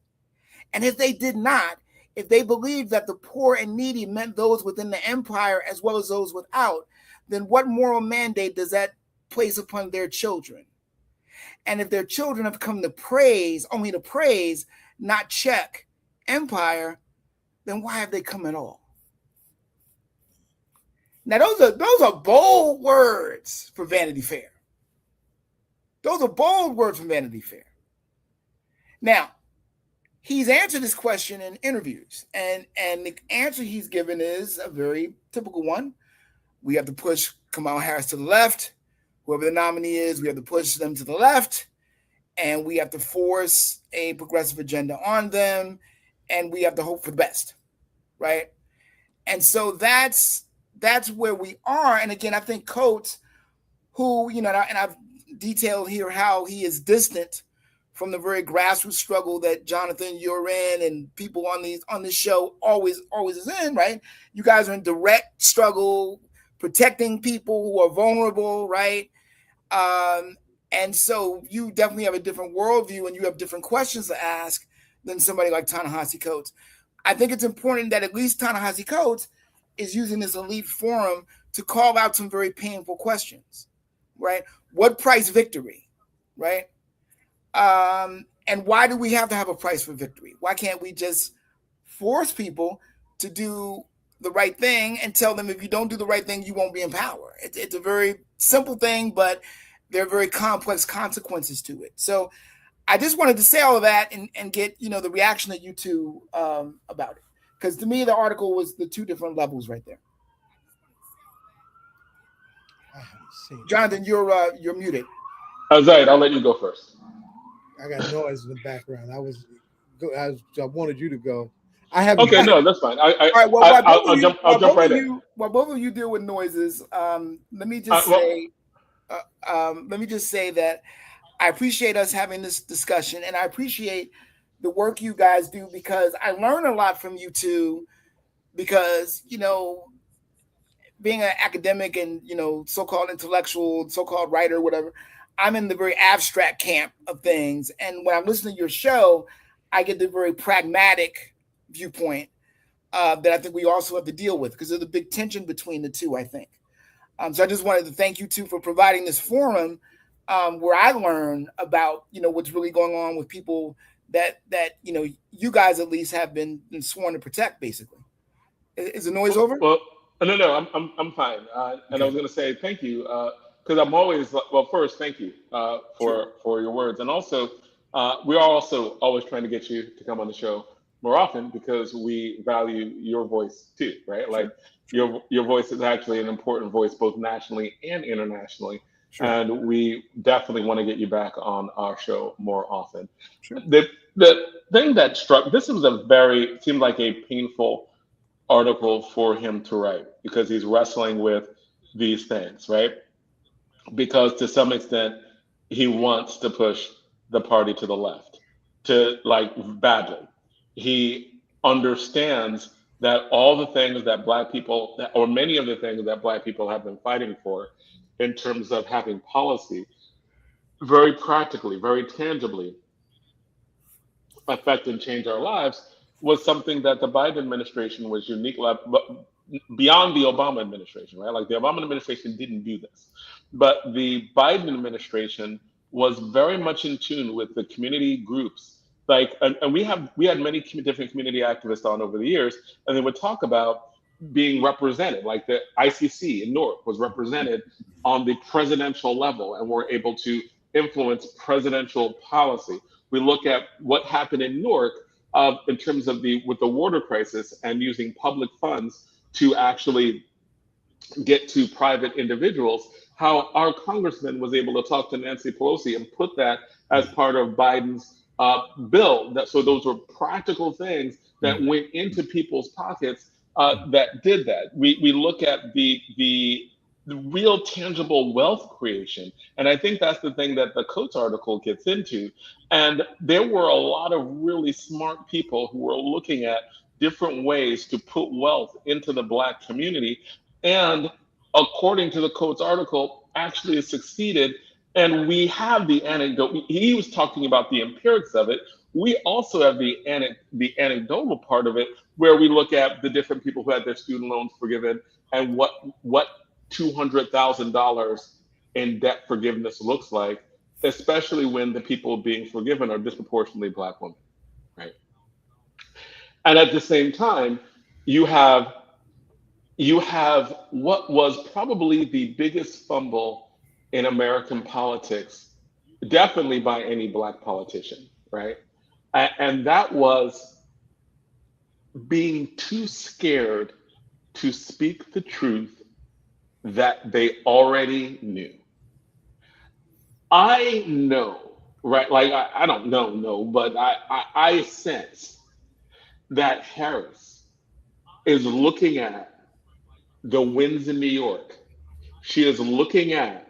And if they did not, if they believed that the poor and needy meant those within the empire as well as those without, then what moral mandate does that place upon their children? And if their children have come to praise, only to praise, not check empire, then why have they come at all? Now, those are bold words for Vanity Fair. Those are bold words from Vanity Fair. Now, he's answered this question in interviews, and the answer he's given is a very typical one. We have to push Kamala Harris to the left. Whoever the nominee is, we have to push them to the left, and we have to force a progressive agenda on them, and we have to hope for the best, right? And so that's where we are. And again, I think Coates, who, and I've detailed here how he is distant from the very grassroots struggle that Jonathan, you're in, and people on this show always is in, right? You guys are in direct struggle, protecting people who are vulnerable, right? And so you definitely have a different worldview and you have different questions to ask than somebody like Ta-Nehisi Coates. I think it's important that at least Ta-Nehisi Coates is using this elite forum to call out some very painful questions, right? What price victory, right? And why do we have to have a price for victory? Why can't we just force people to do the right thing and tell them if you don't do the right thing, you won't be in power? It's a very simple thing, but there are very complex consequences to it. So I just wanted to say all of that and get, the reaction of you two about it. Because to me, the article was the two different levels right there. Jonathan, you're muted. Zaid, I'll let you go first. I got noise in the background. I wanted you to go. I haven't. Okay, no, that's fine. All right. Well, I'll jump right in. While both of you deal with noises, let me just say let me just say that I appreciate us having this discussion, and I appreciate the work you guys do, because I learn a lot from you too. Because, being an academic and, so-called intellectual, so-called writer, whatever, I'm in the very abstract camp of things. And when I'm listening to your show, I get the very pragmatic viewpoint that I think we also have to deal with, because there's a big tension between the two, I think. So I just wanted to thank you two for providing this forum where I learn about, what's really going on with people that you guys at least have been sworn to protect, basically. Is the noise over? Well, no, I'm fine. And I was going to say thank you, because I'm always, first, thank you for your words. And also, we are also always trying to get you to come on the show more often, because we value your voice too, right? Like your voice is actually an important voice, both nationally and internationally. Sure. And we definitely want to get you back on our show more often. Sure. The thing that seemed like a painful article for him to write, because he's wrestling with these things, right? Because to some extent, he wants to push the party to the left, badly. He understands that all the things that Black people, or many of the things that Black people have been fighting for in terms of having policy, very practically, very tangibly affect and change our lives, was something that the Biden administration was unique, beyond the Obama administration, right? Like the Obama administration didn't do this, but the Biden administration was very much in tune with the community groups. And we had many different community activists on over the years, and they would talk about being represented, like the ICC in Newark was represented on the presidential level and were able to influence presidential policy. We look at what happened in Newark in terms of with the water crisis and using public funds to actually get to private individuals, how our congressman was able to talk to Nancy Pelosi and put that as part of Biden's bill. So those were practical things that went into people's pockets that did that. We look at the real tangible wealth creation. And I think that's the thing that the Coates article gets into. And there were a lot of really smart people who were looking at different ways to put wealth into the Black community. And according to the Coates article, actually succeeded. And we have the anecdote. He was talking about the empirics of it. We also have the anecdotal part of it, where we look at the different people who had their student loans forgiven and what $200,000 in debt forgiveness looks like, especially when the people being forgiven are disproportionately Black women, right? And at the same time, you have what was probably the biggest fumble in American politics, definitely by any Black politician, right? And that was being too scared to speak the truth that they already knew. I know, right? Like, I don't know, but I sense that Harris is looking at the wins in New York. She is looking at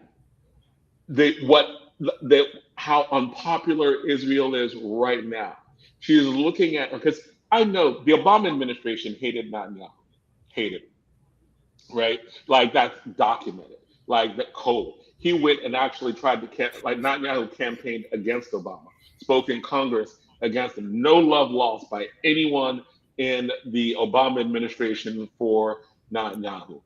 how unpopular Israel is right now. She is looking at, because I know the Obama administration hated Netanyahu, hated him, right? Like, that's documented. Like, that cold. He went and actually tried to Netanyahu campaigned against Obama, spoke in Congress against him. No love lost by anyone in the Obama administration for Netanyahu.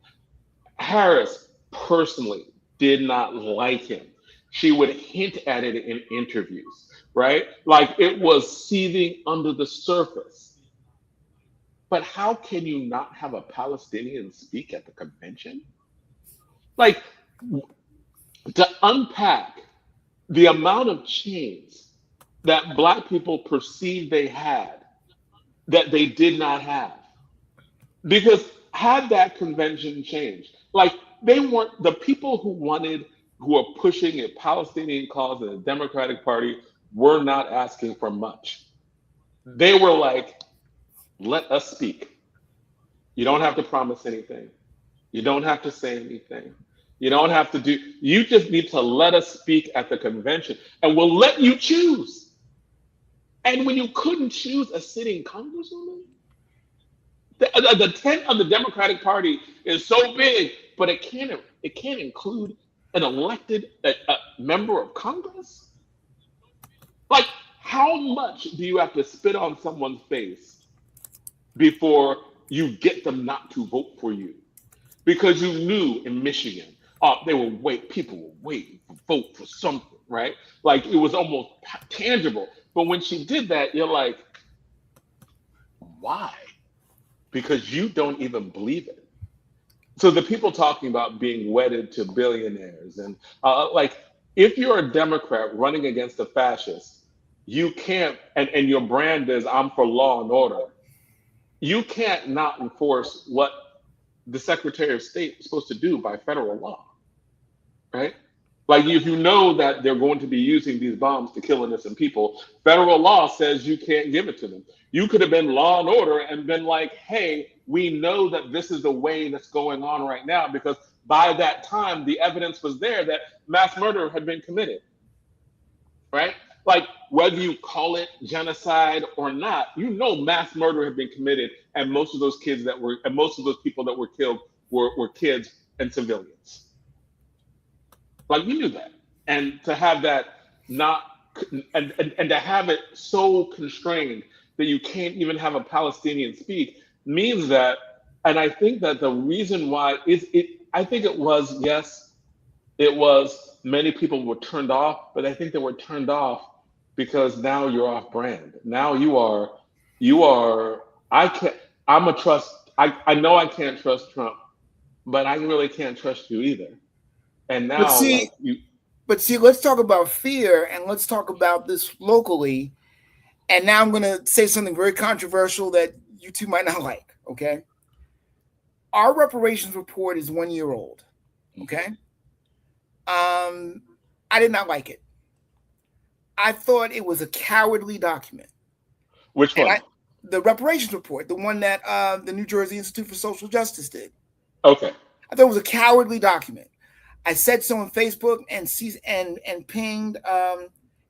Harris personally did not like him. She would hint at it in interviews, right? Like, it was seething under the surface. But how can you not have a Palestinian speak at the convention? Like, to unpack the amount of chains that Black people perceived they had that they did not have. Because had that convention changed, like, they weren't, the people who are pushing a Palestinian cause in the Democratic Party were not asking for much. They were like, let us speak. You don't have to promise anything. You don't have to say anything. You don't have to do, you just need to let us speak at the convention and we'll let you choose. And when you couldn't choose a sitting congresswoman, the tent of the Democratic Party is so big, but it can't include an elected member of Congress. Like, how much do you have to spit on someone's face before you get them not to vote for you? Because you knew in Michigan, people were waiting to vote for something, right? Like, it was almost tangible. But when she did that, you're like, why? Because you don't even believe it. So the people talking about being wedded to billionaires and like, if you're a Democrat running against a fascist, you can't, and your brand is I'm for law and order, you can't not enforce what the Secretary of State is supposed to do by federal law, right? Like, if you know that they're going to be using these bombs to kill innocent people, federal law says you can't give it to them. You could have been law and order and been like, hey, we know that this is the way that's going on right now, because by that time, the evidence was there that mass murder had been committed, right? Like, whether you call it genocide or not, you know mass murder had been committed, and most of those people that were killed were kids and civilians. Like, you knew that. And to have that and to have it so constrained that you can't even have a Palestinian speak means that, and I think that the reason why it was many people were turned off, but I think they were turned off because now you're off brand. Now I know I can't trust Trump, but I really can't trust you either. And now, but see, let's talk about fear, and let's talk about this locally. And now I'm going to say something very controversial that you two might not like, okay? Our reparations report is 1 year old, okay? I did not like it. I thought it was a cowardly document. Which one? The reparations report, the one that the New Jersey Institute for Social Justice did. Okay. I thought it was a cowardly document. I said so on Facebook and pinged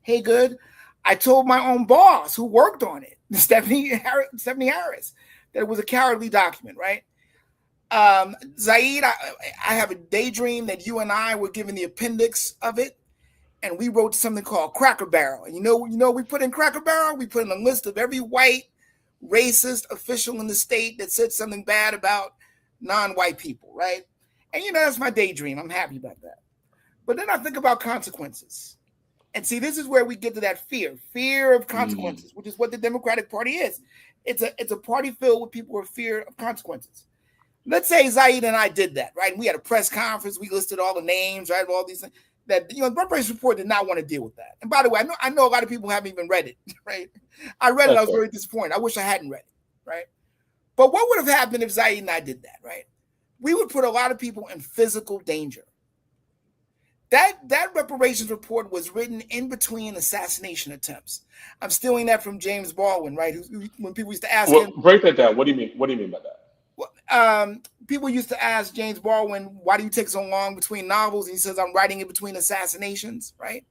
Hey Good. I told my own boss who worked on it, Stephanie Harris, that it was a cowardly document, right? Zaid, I have a daydream that you and I were given the appendix of it, and we wrote something called Cracker Barrel. And you know we put in Cracker Barrel? We put in a list of every white racist official in the state that said something bad about non-white people, right? And that's my daydream. I'm happy about that. But then I think about consequences. And see, this is where we get to that fear of consequences, which is what the Democratic Party is. It's a party filled with people with fear of consequences. Let's say Zaid and I did that, right? We had a press conference. We listed all the names, right? All these things. That the reparations report did not want to deal with that. And by the way, I know a lot of people haven't even read it, right? I read it. I was very disappointed. I wish I hadn't read it, right? But what would have happened if Zaid and I did that, right? We would put a lot of people in physical danger. That reparations report was written in between assassination attempts. I'm stealing that from James Baldwin, right? When people used to ask him, break that down. What do you mean? What do you mean by that? People used to ask James Baldwin, why do you take so long between novels? And he says, I'm writing in between assassinations, right?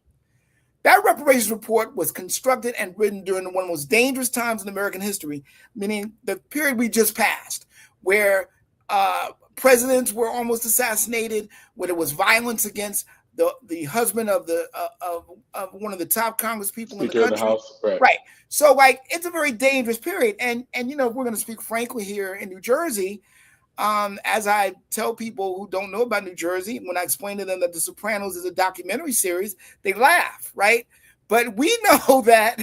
That reparations report was constructed and written during one of the most dangerous times in American history, meaning the period we just passed, where presidents were almost assassinated, where there was violence against the husband of one of the top Congress people in the country. The House, right. So, like, it's a very dangerous period. And if we're going to speak frankly here in New Jersey, as I tell people who don't know about New Jersey, when I explain to them that The Sopranos is a documentary series, they laugh, right? But we know that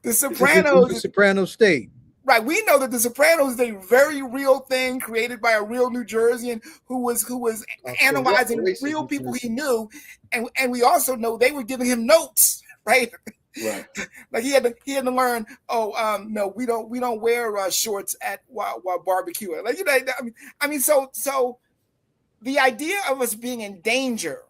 The Sopranos, the Soprano state. Right, we know that The Sopranos is a very real thing created by a real New Jerseyan who was analyzing real people he knew, and we also know they were giving him notes, right? Right. Like he had to learn. No, we don't wear shorts while barbecuing. Like I mean, so the idea of us being in danger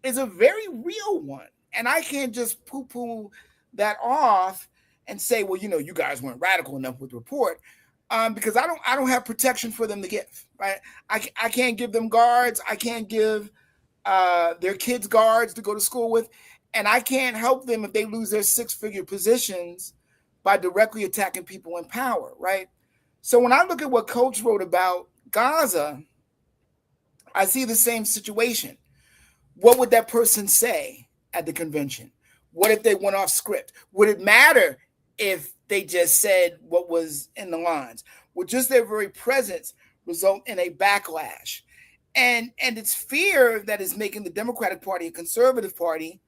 is a very real one, and I can't just poo-poo that off and say, well, you guys weren't radical enough with the report. because I don't have protection for them to give. Right? I can't give them guards. I can't give their kids guards to go to school with, and I can't help them if they lose their 6-figure positions by directly attacking people in power. Right? So when I look at what Coach wrote about Gaza, I see the same situation. What would that person say at the convention? What if they went off script? Would it matter if they just said what was in the lines? Would just their very presence result in a backlash? And it's fear that is making the Democratic Party a conservative party,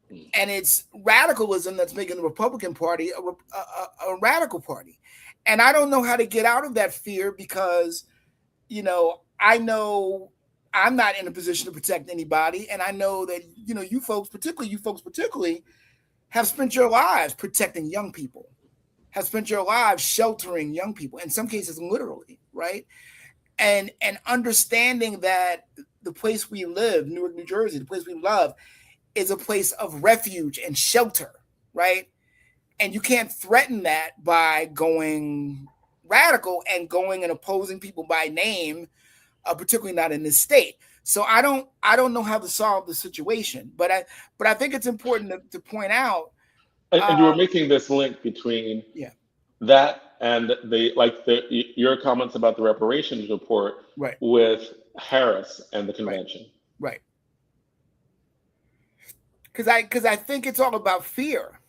and it's radicalism that's making the Republican Party a radical party. And I don't know how to get out of that fear because, I know I'm not in a position to protect anybody. And I know that, you folks particularly have spent your lives protecting young people, have spent your lives sheltering young people, in some cases, literally, right? And understanding that the place we live, Newark, New Jersey, the place we love, is a place of refuge and shelter, right? And you can't threaten that by going radical and going and opposing people by name, particularly not in this state. So I don't know how to solve the situation, but I think it's important to point out. And you were making this link between that and your comments about the reparations report, right, with Harris and the convention, right? Because I think it's all about fear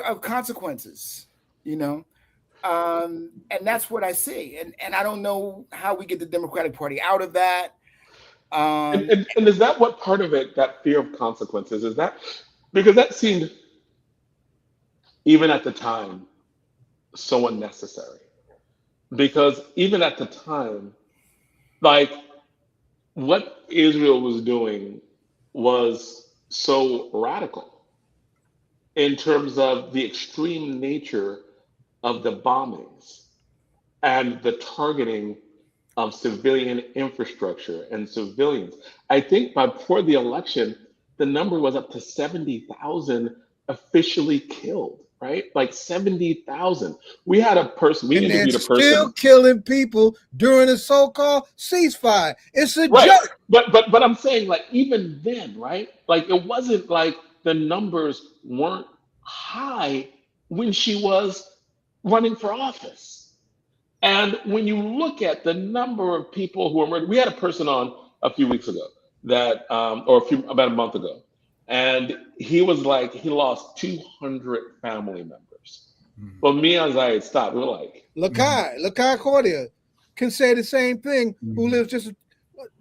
of consequences, and that's what I see. And I don't know how we get the Democratic Party out of that. And is that what part of it, that fear of consequences, is that? Because that seemed, even at the time, so unnecessary. Because even at the time, what Israel was doing was so radical in terms of the extreme nature of the bombings and the targeting of civilian infrastructure and civilians. I think before the election, the number was up to 70,000 officially killed, right? 70,000. We had a person, we interviewed a person. Still killing people during a so-called ceasefire. It's a joke. But I'm saying, even then, right? It wasn't like the numbers weren't high when she was running for office. And when you look at the number of people who were murdered, we had a person on a few weeks ago that, about a month ago, and he was he lost 200 family members. Mm-hmm. But me and Zayed stopped. We were Lakai Cordia can say the same thing, mm-hmm, who lives just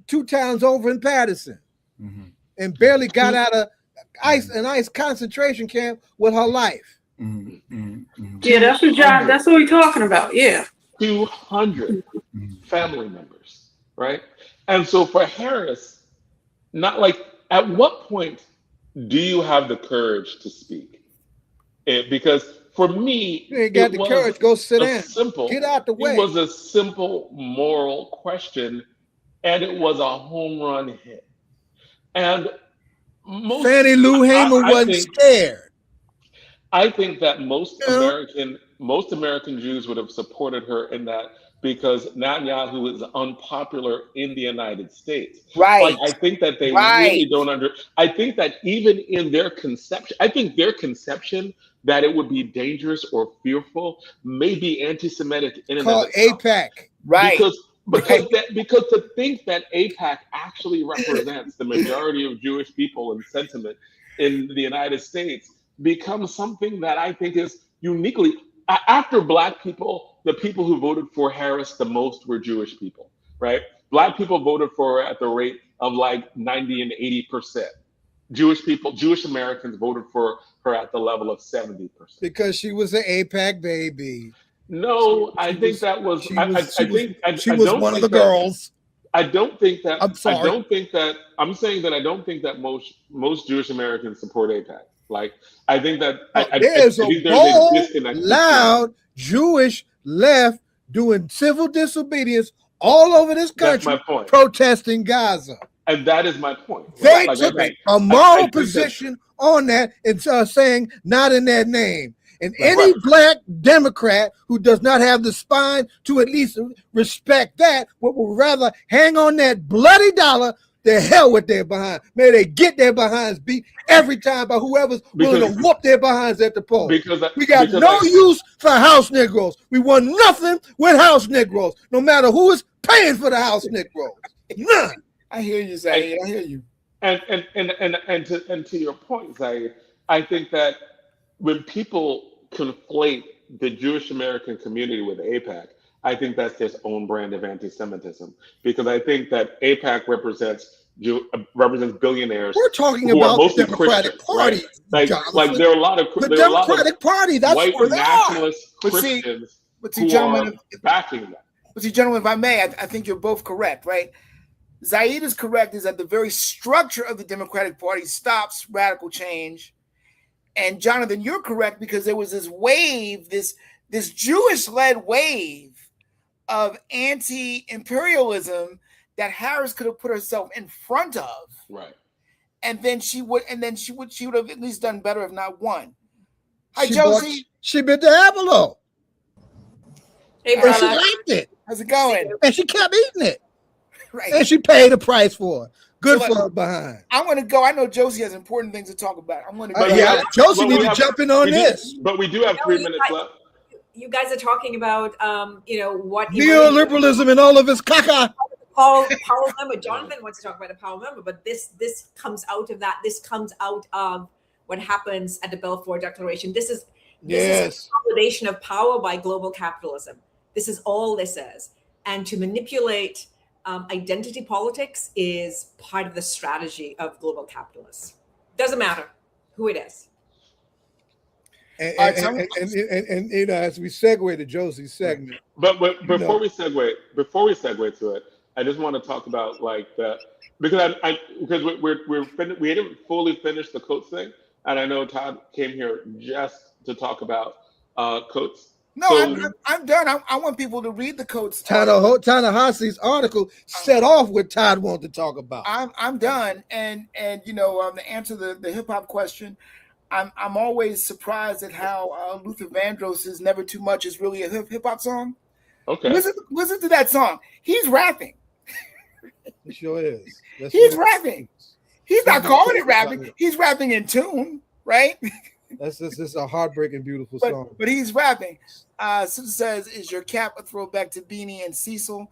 2 towns over in Patterson, mm-hmm, and barely got out of an ICE concentration camp with her life. Mm-hmm. Mm-hmm. Yeah, that's what we're talking about. Yeah. 200 family members, right? And so for Harris, at what point do you have the courage to speak? Because for me, you ain't got the courage. Go sit down. Get out the way. It was a simple moral question, and it was a home run hit. And Fannie Lou Hamer wasn't scared. I think that most American Jews would have supported her in that, because Netanyahu is unpopular in the United States. Right. I think that they really don't I think that even in their conception, that it would be dangerous or fearful may be anti-Semitic in and of itself. AIPAC. Right. Because to think that AIPAC actually represents the majority of Jewish people and sentiment in the United States becomes something that I think is uniquely, after Black people, the people who voted for Harris the most were Jewish people, right? Black people voted for her at the rate of 90 and 80%. Jewish Americans voted for her at the level of 70%. Because she was an AIPAC baby. No, I think that was. She was one of the girls. I don't think that. I'm sorry. I don't think that. I'm saying that I don't think that most Jewish Americans support AIPAC. I think that there's a bold, loud Jewish left doing civil disobedience all over this country, protesting Gaza. And that is my point. They took a moral position on that and saying not in that name. And any black Democrat who does not have the spine to at least respect that, but would rather hang on that bloody dollar, the hell with their behind. May they get their behinds beat every time by whoever's willing to whoop their behinds at the polls. We got no use for house Negroes. We want nothing with house Negroes, no matter who is paying for the house Negroes. None. I hear you, Zaid. I hear you. And to your point, Zaid, I think that when people conflate the Jewish American community with AIPAC, I think that's their own brand of anti-Semitism, because I think that AIPAC represents billionaires. We're talking about the Democratic Party, right? Like there are a lot of the Democratic Party. That's white where they nationalist are. Christians who gentlemen, are backing that. But see, gentlemen, if I may, I think you're both correct, right? Zaid is correct, is that the very structure of the Democratic Party stops radical change. And Jonathan, you're correct, because there was this wave, this Jewish-led wave of anti-imperialism that Harris could have put herself in front of. Right. And then she would have at least done better, if not won. Hi, Josie. She bit the apple. Hey, and she liked it. How's it going? And she kept eating it. Right. And she paid a price for it. Good for her behind. I'm going to go. I know Josie has important things to talk about. I'm going to go. Josie needs to jump in on this. But we do have 3 minutes left. You guys are talking about, what neoliberalism and all of its caca. Powell Memo. Jonathan wants to talk about the Powell Memo, but this comes out of that. This comes out of what happens at the Balfour Declaration. This is a consolidation of power by global capitalism. This is all this is. And to manipulate identity politics is part of the strategy of global capitalists. Doesn't matter who it is. And as we segue to Josie's segment, but before we segue to it, I just want to talk about because we didn't fully finish the Coates thing, and I know Todd came here just to talk about Coates. No, I'm done. I want people to read the Coates. Ta-Nehisi's article set off what Todd wanted to talk about. I'm done, and to answer the hip hop question, I'm always surprised at how Luther Vandross's "Never Too Much" is really a hip hop song. Okay, listen to that song. He's rapping. It sure is. He's rapping. He's not calling it rapping. He's rapping in tune, right? This is a heartbreaking, beautiful song. But he's rapping. Sister says, "Is your cap a throwback to Beanie and Cecil?"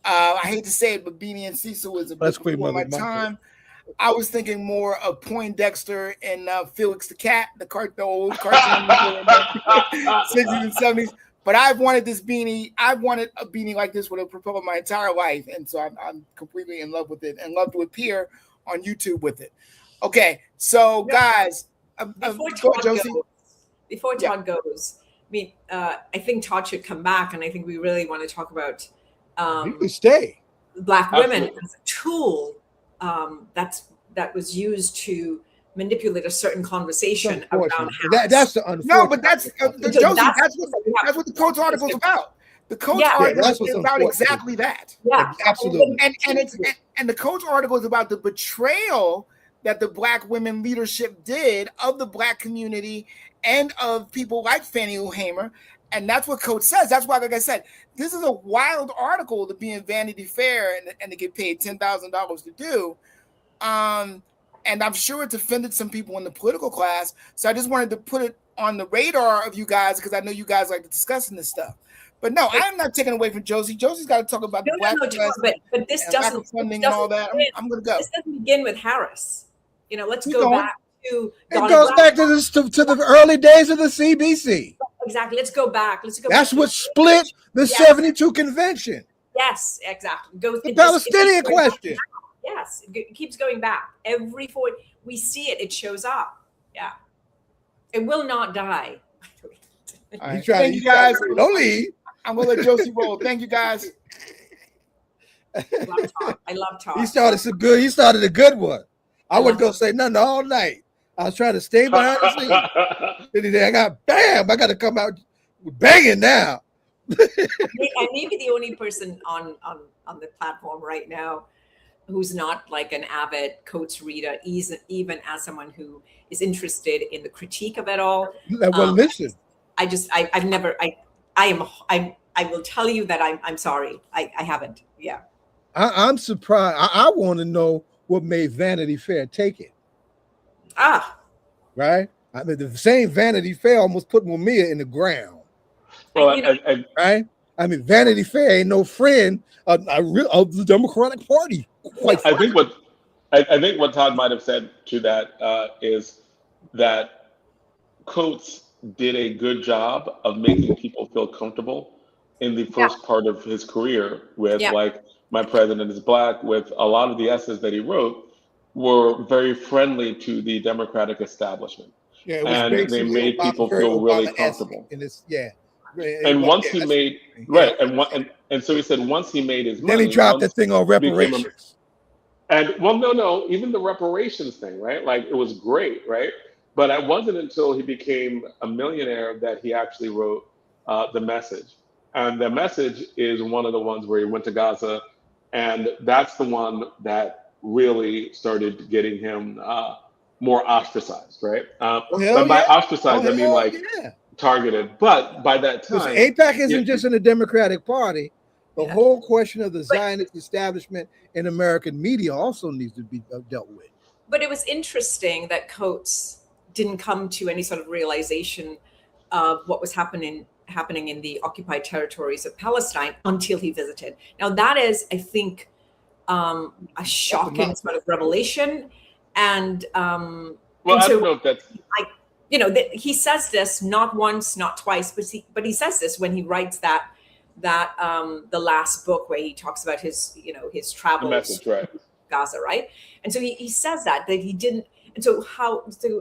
I hate to say it, but Beanie and Cecil is a bit before my time. I was thinking more of Poindexter and Felix the Cat, the old cartoon in the 60s and 70s. But I've wanted this beanie. I've wanted a beanie like this with a propeller my entire life, and so I'm completely in love with it and love to appear on YouTube with it. Okay, so guys, before Todd goes, I think Todd should come back, and I think we really want to talk about you can stay. Black women as a tool that was used to manipulate a certain conversation around that's the unfortunate. No, but that's what the Coates article is about. The Coates article is about exactly that. Yeah, absolutely. And the Coates article is about the betrayal that the Black women leadership did of the Black community and of people like Fannie Lou Hamer. And that's what Coates says. That's why, like I said, this is a wild article to be in Vanity Fair and to get paid $10,000 to do. And I'm sure it's offended some people in the political class. So I just wanted to put it on the radar of you guys, because I know you guys like discussing this stuff. But no, I'm not taking away from Josie. Josie's got to talk about the Black but this doesn't funding and all that. I'm going to go. This doesn't begin with Harris. Let's go back to. It goes back to the early days of the CBC. Exactly. Let's go back. That's what split the 72 convention. Yes, exactly. The Palestinian question. Yes, it keeps going back. We see it. It shows up. Yeah, it will not die. Thank you guys. Don't leave. I'm gonna let Josie roll. Thank you guys. I love Todd. He started a good one. I wasn't gonna say nothing all night. I was trying to stay behind the scenes. I got to come out banging now. I may be the only person on the platform right now who's not like an avid Coates reader, even as someone who is interested in the critique of it all. Well, listen, I've never, I will tell you that I'm sorry. I haven't. Yeah. I'm surprised. I want to know what made Vanity Fair take it. Right? I mean, the same Vanity Fair almost put Mumia in the ground. Well, right? I mean, Vanity Fair ain't no friend of the Democratic Party. I think what Todd might have said to that is that Coates did a good job of making people feel comfortable in the first part of his career with like My President is Black, with a lot of the essays that he wrote were very friendly to the Democratic establishment. Yeah, it was and they made people feel really comfortable. And it's And once he made and so he said once he made his money, then he dropped the thing on reparations. No, even the reparations thing, right? Like it was great, right? But it wasn't until he became a millionaire that he actually wrote The Message. And The Message is one of the ones where he went to Gaza, and that's the one that really started getting him more ostracized, right? But by ostracized, I mean targeted. But by that time, AIPAC isn't just in the Democratic Party. The whole question of the Zionist establishment in American media also needs to be dealt with. But it was interesting that Coates didn't come to any sort of realization of what was happening in the occupied territories of Palestine until he visited. Now that is, I think, a shocking sort of revelation. And I don't know if that's he says this not once, not twice, but he says this when he writes that the last book where he talks about his travels to Gaza, right? And so he says that he didn't. And so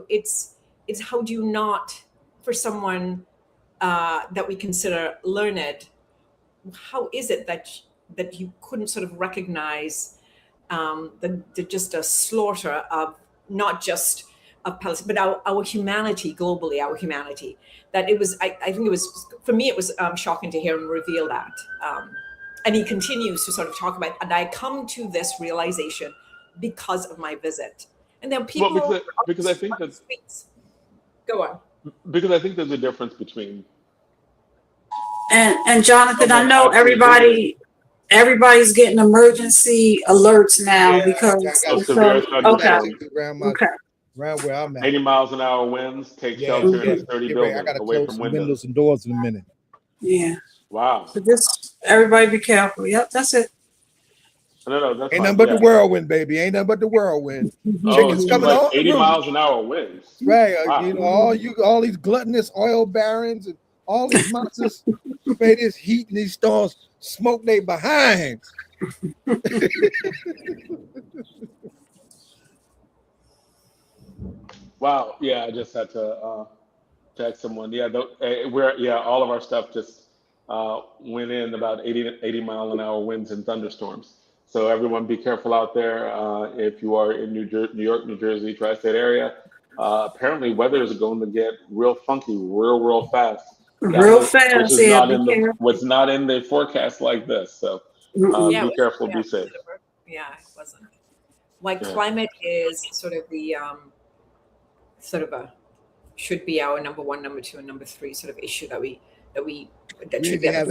it's how do you not, for someone that we consider learned, how is it that you couldn't sort of recognize just a slaughter of not just of Palestine, but our humanity globally, our humanity? That it was, I think it was, for me, it was shocking to hear him reveal that. And he continues to sort of talk about, and I come to this realization because of my visit. And then people, because I think that go on. Because I think there's a difference between. And Jonathan, I know everybody's getting emergency alerts now because around where I'm at. 80 miles an hour winds, take shelter in a sturdy building away from windows and doors in a minute. Yeah. Wow. So just everybody be careful. Yep, that's it. No, that's ain't nothing but the whirlwind, baby. Ain't nothing but the whirlwind. Chickens coming like on 80 miles an hour winds. Right. Wow. All these gluttonous oil barons and all these monsters made this heat and these storms smoke they behind. Wow. Yeah, I just had to text someone. Yeah, all of our stuff just went in about 80 mile an hour winds and thunderstorms. So everyone be careful out there. If you are in New York, New Jersey, tri-state area, apparently weather is going to get real funky real fast. Fast. What's not in the forecast like this. So be careful, be safe. Yeah, it wasn't. Like climate is sort of the should be our number one, number two, and number three sort of issue that should be. I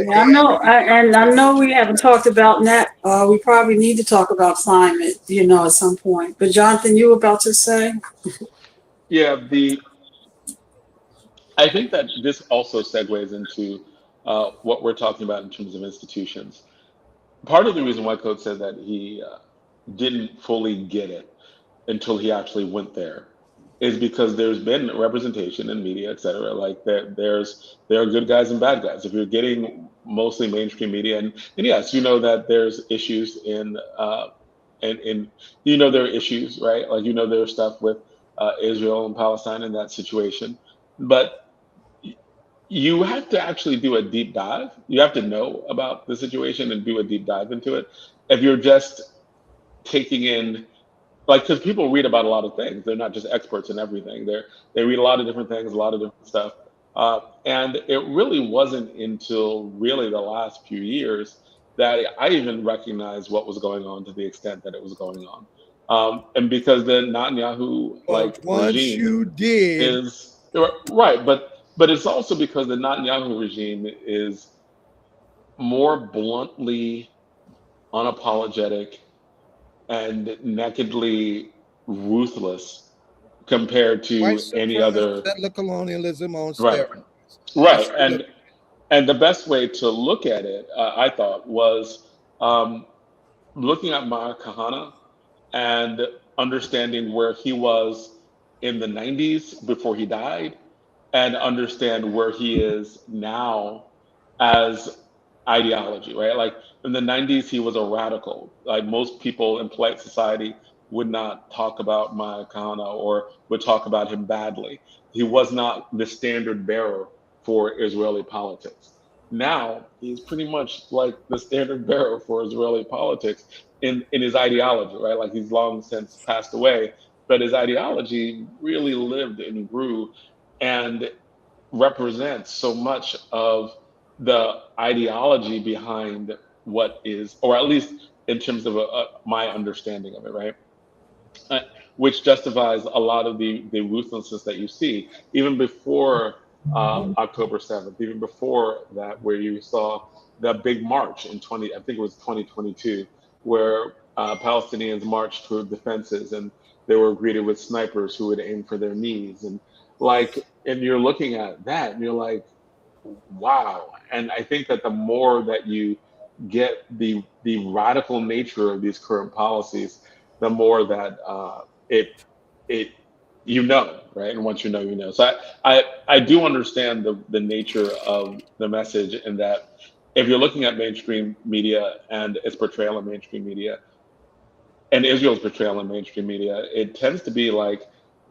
know we haven't talked about that. We probably need to talk about climate, at some point. But Jonathan, you were about to say? Yeah, I think that this also segues into what we're talking about in terms of institutions. Part of the reason why Coates said that he didn't fully get it until he actually went there is because there's been representation in media, et cetera. Like there are good guys and bad guys. If you're getting mostly mainstream media, and yes, that there's issues in there are issues, right? Like there's stuff with Israel and Palestine in that situation, but you have to actually do a deep dive. You have to know about the situation and do a deep dive into it. If you're just taking in, because people read about a lot of things. They're not just experts in everything. They read a lot of different things, a lot of different stuff. And it really wasn't until really the last few years that I even recognized what was going on to the extent that it was going on. And because the Netanyahu Once regime you did, is right, but it's also because the Netanyahu regime is more bluntly unapologetic and nakedly ruthless compared white to any supremacist other. settler colonialism on Right, steroids. right, and the best way to look at it, I thought, was looking at Meir Kahane and understanding where he was in the 90s before he died, and understand where he is now as ideology, right? Like in the 90s, he was a radical. Like most people in polite society would not talk about Meir Kahane or would talk about him badly. He was not the standard bearer for Israeli politics. Now he's pretty much like the standard bearer for Israeli politics in his ideology, right? Like he's long since passed away, but his ideology really lived and grew and represents so much of the ideology behind what is, or at least in terms of my understanding of it, right? Which justifies a lot of the ruthlessness that you see, even before October 7th, even before that, where you saw the big march in I think it was 2022, where Palestinians marched toward the fences and they were greeted with snipers who would aim for their knees. And you're looking at that and you're like, wow. And I think that the more that you get the radical nature of these current policies, the more that it right? And once you know. So I do understand the nature of the message, in that if you're looking at mainstream media and its portrayal of mainstream media and Israel's portrayal in mainstream media, it tends to be like,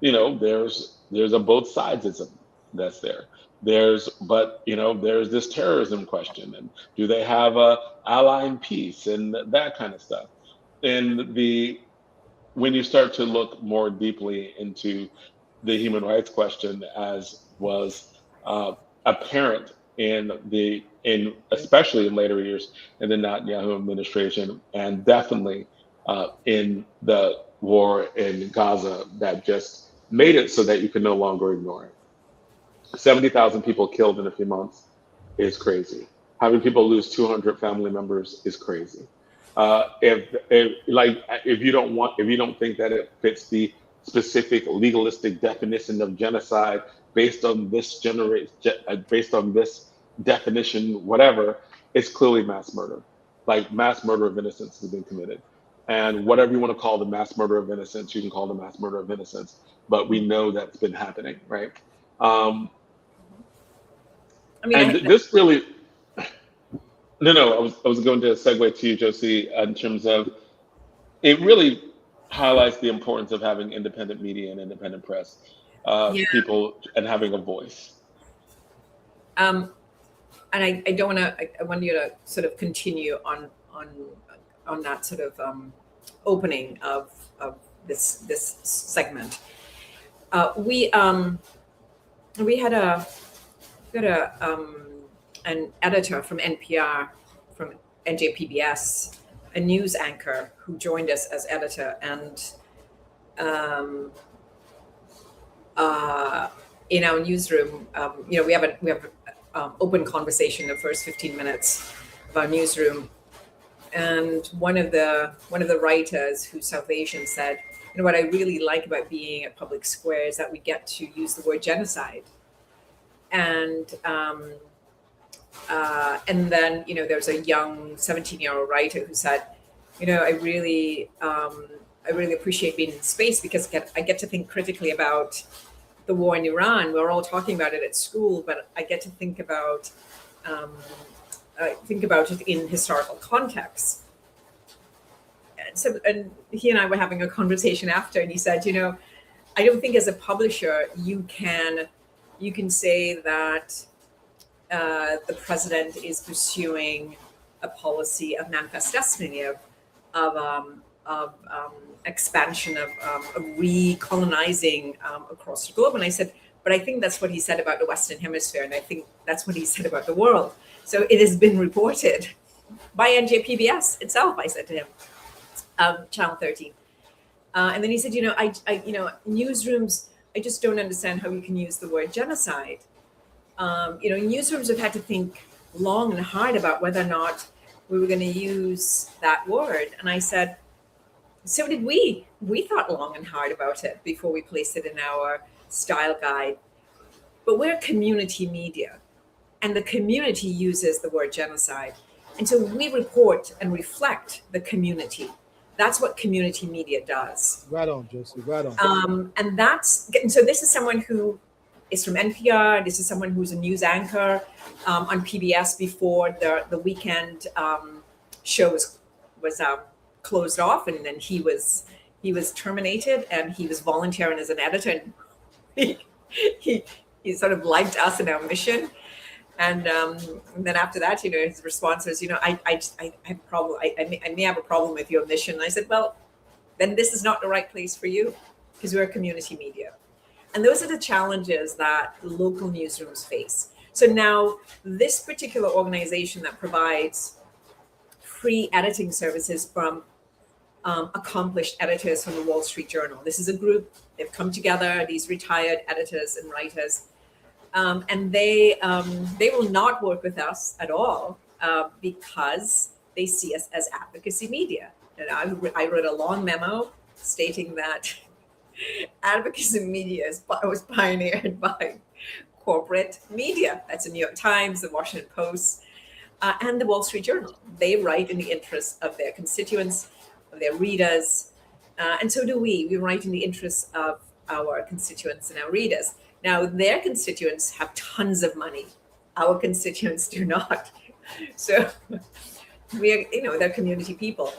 there's a both sidesism that's there. There's this terrorism question, and do they have a ally in peace, and that kind of stuff. And when you start to look more deeply into the human rights question, as was apparent especially in later years in the Netanyahu administration, and definitely in the war in Gaza, that just made it so that you can no longer ignore it. 70,000 people killed in a few months is crazy. Having people lose 200 family members is crazy. If you don't think that it fits the specific legalistic definition of genocide based on this definition, whatever, it's clearly mass murder. Like mass murder of innocence has been committed. And whatever you want to call the mass murder of innocence, you can call the mass murder of innocence. But we know that's been happening, right? This really, I was going to segue to you, Josie, in terms of it really highlights the importance of having independent media and independent press, people, and having a voice. And I don't want to. I want you to sort of continue on that sort of opening of this segment. We had an editor from NPR, from NJPBS, a news anchor who joined us as editor, and in our newsroom, we have open conversation the first 15 minutes of our newsroom, and one of the writers, who's South Asian, said, what I really like about being at Public Square is that we get to use the word genocide. And then there's a young 17-year-old writer who said, I really appreciate being in space because I get to think critically about the war in Iran. We're all talking about it at school, but I get to think about it in historical context. And he and I were having a conversation after, and he said, I don't think as a publisher you can say that the president is pursuing a policy of manifest destiny, of expansion, of recolonizing across the globe. And I said, but I think that's what he said about the Western Hemisphere, and I think that's what he said about the world. So it has been reported by NJPBS itself, I said to him, Channel 13. And then he said, newsrooms, I just don't understand how you can use the word genocide. Newsrooms have had to think long and hard about whether or not we were going to use that word. And I said, so did we. We thought long and hard about it before we placed it in our style guide. But we're community media, and the community uses the word genocide. And so we report and reflect the community. That's what community media does. Right on, Josie, right on. And so this is someone who is from NPR. This is someone who's a news anchor on PBS before the weekend show was closed off, and then he was terminated, and he was volunteering as an editor. And he sort of liked us and our mission. And then after that, his response was, I have a problem. I may have a problem with your mission. And I said, well, then this is not the right place for you, because we're a community media. And those are the challenges that local newsrooms face. So now this particular organization that provides free editing services from accomplished editors from the Wall Street Journal. This is a group, they've come together, these retired editors and writers, and they will not work with us at all because they see us as advocacy media. And I wrote a long memo stating that advocacy media was pioneered by corporate media. That's the New York Times, the Washington Post, and the Wall Street Journal. They write in the interests of their constituents, of their readers, and so do we. We write in the interests of our constituents and our readers. Now, their constituents have tons of money. Our constituents do not. So they're community people.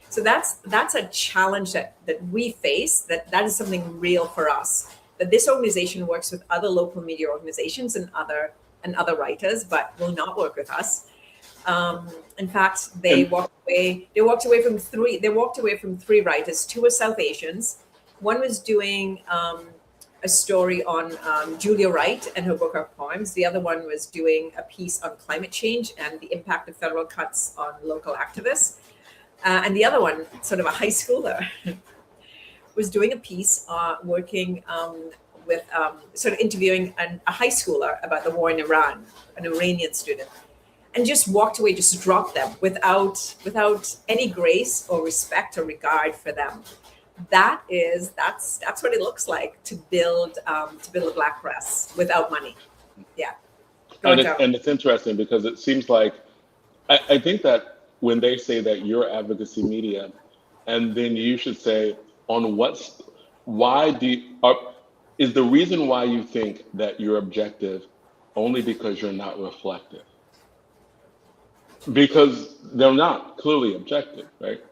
So that's a challenge that we face, that is something real for us, that this organization works with other local media organizations and other writers, but will not work with us. In fact, they walked away from three writers. Two were South Asians. One was doing a story on Julia Wright and her book of poems. The other one was doing a piece on climate change and the impact of federal cuts on local activists. And the other one, sort of a high schooler, was doing a piece working with sort of interviewing a high schooler about the war in Iran, an Iranian student, and just walked away, just dropped them without any grace or respect or regard for them. That's what it looks like to build a Black press without money. Yeah. And it's interesting because it seems like I think that when they say that you're advocacy media, and then you should say is the reason why you think that you're objective only because you're not reflective? Because they're not clearly objective, right?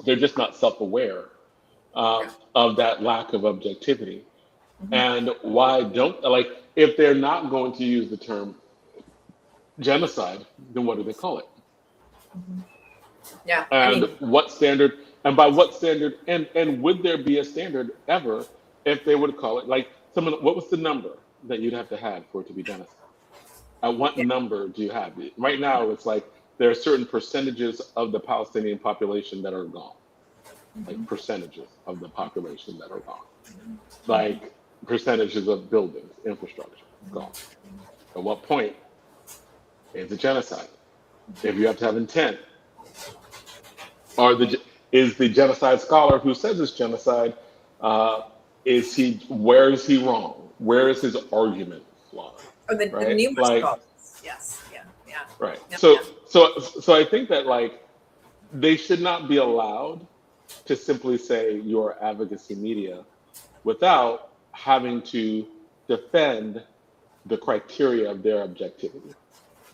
They're just not self-aware of that lack of objectivity. Mm-hmm. And if they're not going to use the term genocide, then what do they call it? Mm-hmm. Yeah. And what standard, and by what standard, and would there be a standard ever if they would call it, what was the number that you'd have to have for it to be genocide? At what number do you have? Right now, it's like there are certain percentages of the Palestinian population that are gone. Mm-hmm. Like percentages of the population that are gone. Mm-hmm. Like percentages of buildings, infrastructure, gone. At what point is it genocide? If you have to have intent. Or is the genocide scholar who says it's genocide, where is he wrong? Where is his argument flawed? Oh, the numerous scholars. Yes. Yeah. Right. Yep, So I think that they should not be allowed to simply say you're advocacy media without having to defend the criteria of their objectivity.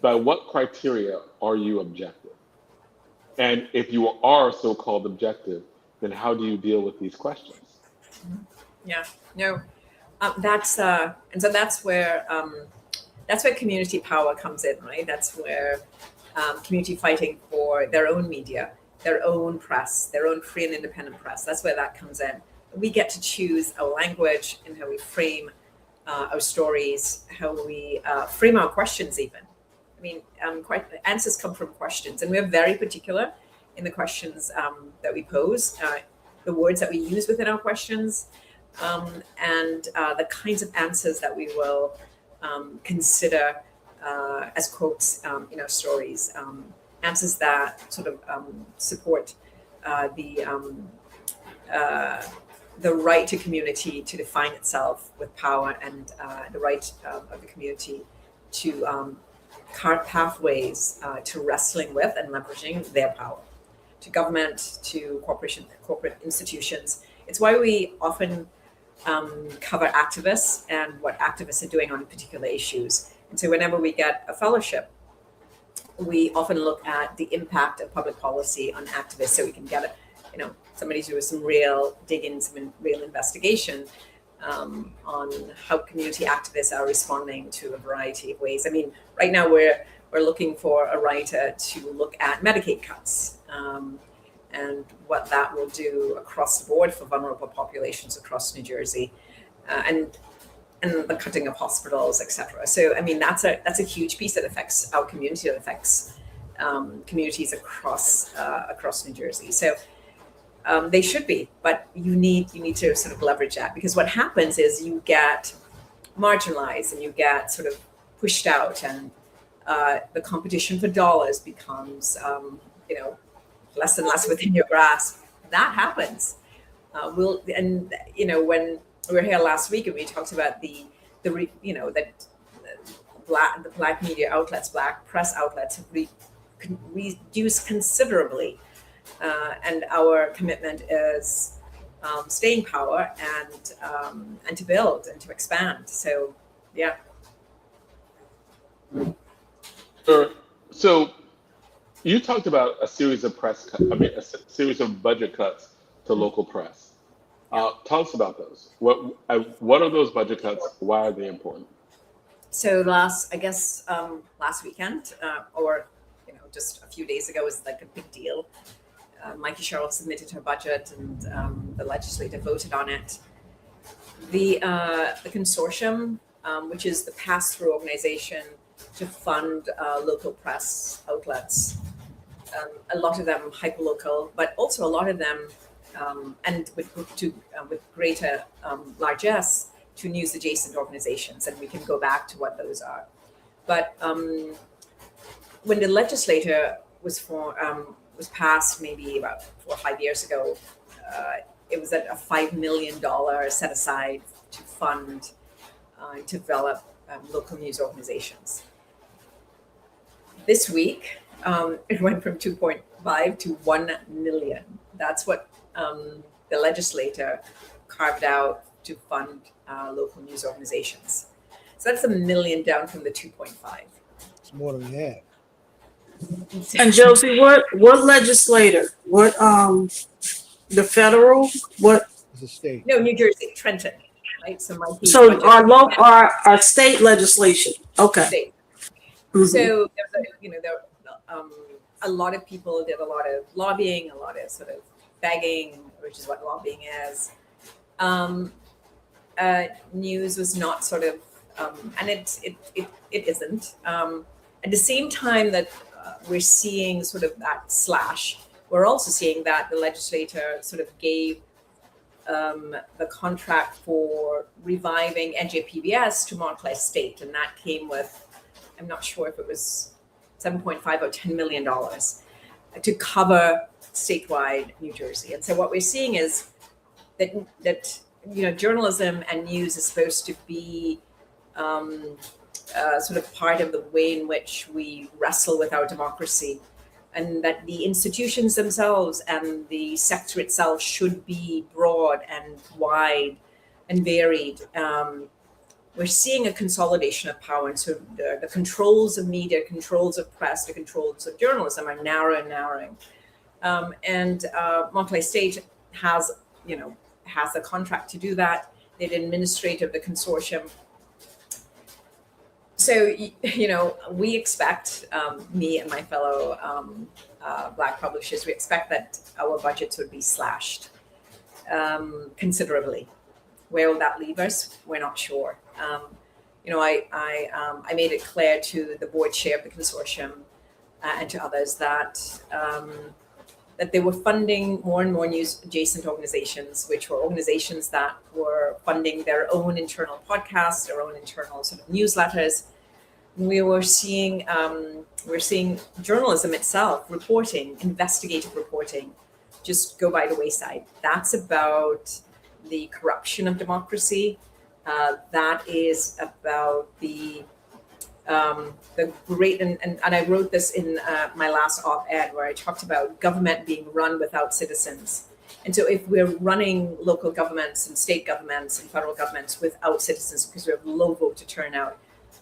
By what criteria are you objective? And if you are so-called objective, then how do you deal with these questions? Yeah, no, that's where community power comes in, right? That's where community fighting for their own media, their own press, their own free and independent press. That's where that comes in. We get to choose our language and how we frame our stories, how we frame our questions even. answers come from questions, and we're very particular in the questions that we pose, the words that we use within our questions, and the kinds of answers that we will consider as quotes in our stories, answers that sort of support the right to community to define itself with power, and the right of the community to carve pathways to wrestling with and leveraging their power, to government, to corporate institutions. It's why we often cover activists and what activists are doing on particular issues. And so whenever we get a fellowship, we often look at the impact of public policy on activists, so we can get somebody to do some real digging, some real investigation on how community activists are responding to a variety of ways. I mean, right now we're looking for a writer to look at Medicaid cuts and what that will do across the board for vulnerable populations across New Jersey, and the cutting of hospitals, etc. So, I mean, that's a huge piece that affects our community, that affects communities across New Jersey. So. They should be, but you need to sort of leverage that, because what happens is you get marginalized and you get sort of pushed out, and the competition for dollars becomes less and less within your grasp. That happens. When we were here last week and we talked about the black media outlets, black press outlets have reduced considerably. And our commitment is staying power and to build and to expand. So, yeah. Sure. So, you talked about a series of a series of budget cuts to local press. Tell us about those. What are those budget cuts? Why are they important? So last weekend, or just a few days ago, was like a big deal. Mikey Sherrill submitted her budget, and the legislature voted on it. The consortium, which is the pass-through organization to fund local press outlets, a lot of them hyperlocal, but also a lot of them, and with greater largesse, to news-adjacent organizations, and we can go back to what those are. But when the legislature was passed maybe about 4 or 5 years ago, it was at a $5 million set aside to fund, develop local news organizations. This week, it went from 2.5 to 1 million. That's what the legislature carved out to fund local news organizations. So that's $1 million down from the 2.5. It's more than half. And Josie, what legislator? What the federal? What? The state. No, New Jersey, Trenton, right? So our state legislation. Okay. State. Mm-hmm. So there a lot of people did a lot of lobbying, a lot of sort of begging, which is what lobbying is. News was not sort of, and it isn't. At the same time that we're seeing sort of that slash, we're also seeing that the legislature sort of gave the contract for reviving NJPBS to Marquis State, and that came with, I'm not sure if it was 7.5 or $10 million to cover statewide New Jersey. And so what we're seeing is that journalism and news is supposed to be sort of part of the way in which we wrestle with our democracy, and that the institutions themselves and the sector itself should be broad and wide and varied. We're seeing a consolidation of power, and so the controls of media, controls of press, the controls of journalism are narrowing and narrowing. And Marquis State has the contract to do that. They're the administrator of the consortium. So, we expect, me and my fellow Black publishers, we expect that our budgets would be slashed considerably. Where will that leave us? We're not sure. I made it clear to the board chair of the consortium and to others that they were funding more and more news adjacent organizations, which were organizations that were funding their own internal podcasts, their own internal sort of newsletters. We're seeing journalism itself, reporting, investigative reporting, just go by the wayside. That's about the corruption of democracy. That is about the great, and I wrote this in my last op-ed where I talked about government being run without citizens. And so if we're running local governments and state governments and federal governments without citizens because we have low voter turnout,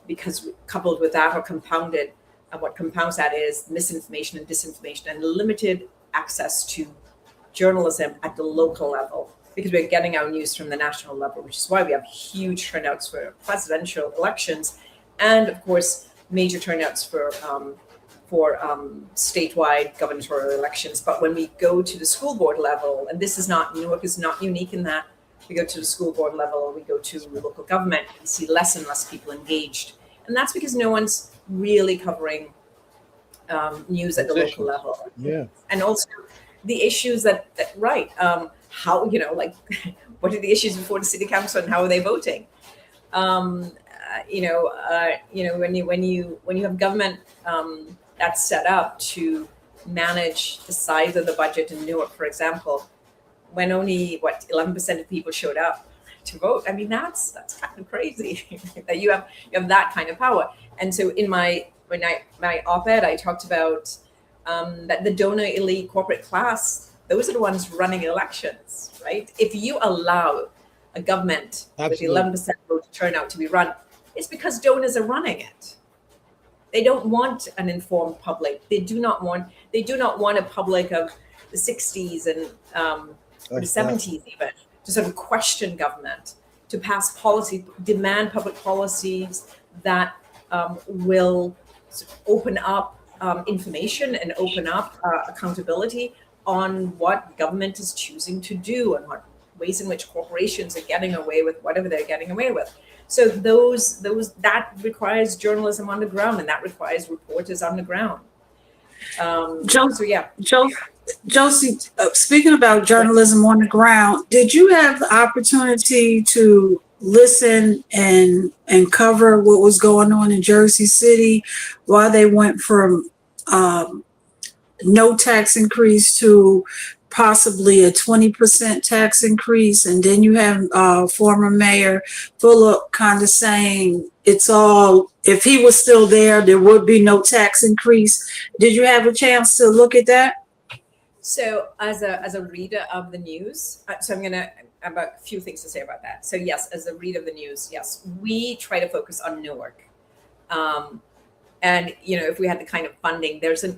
because coupled with that or compounded, and what compounds that is misinformation and disinformation and limited access to journalism at the local level, because we're getting our news from the national level, which is why we have huge turnouts for presidential elections, and of course major turnouts for statewide gubernatorial elections. But when we go to the school board level, and Newark is not unique in that, we go to the school board level or we go to local government, we see less and less people engaged, and that's because no one's really covering news at the local level. Yeah, and also the issues how, what are the issues before the city council and how are they voting? When you have government that's set up to manage the size of the budget in Newark, for example, when only 11% of people showed up to vote. I mean, that's kind of crazy that you have that kind of power. And so in my op-ed, I talked about that the donor elite corporate class, those are the ones running elections, right? If you allow a government with 11% voter turnout to be run, it's because donors are running it. They don't want an informed public. They do not want a public of the 60s and or the 70s even to sort of question government, to pass policy, demand public policies that will open up information and open up accountability on what government is choosing to do and what ways in which corporations are getting away with whatever they're getting away with. So that requires journalism on the ground, and that requires reporters on the ground. Josie, speaking about journalism on the ground, did you have the opportunity to listen and cover what was going on in Jersey City while they went from no tax increase to possibly a 20% tax increase? And then you have former Mayor Fulop kind of saying if he was still there would be no tax increase. Did you have a chance to look at that? So as a reader of the news, so I'm about a few things to say about that. So yes, as a reader of the news, yes, we try to focus on Newark. And if we had the kind of funding, there's a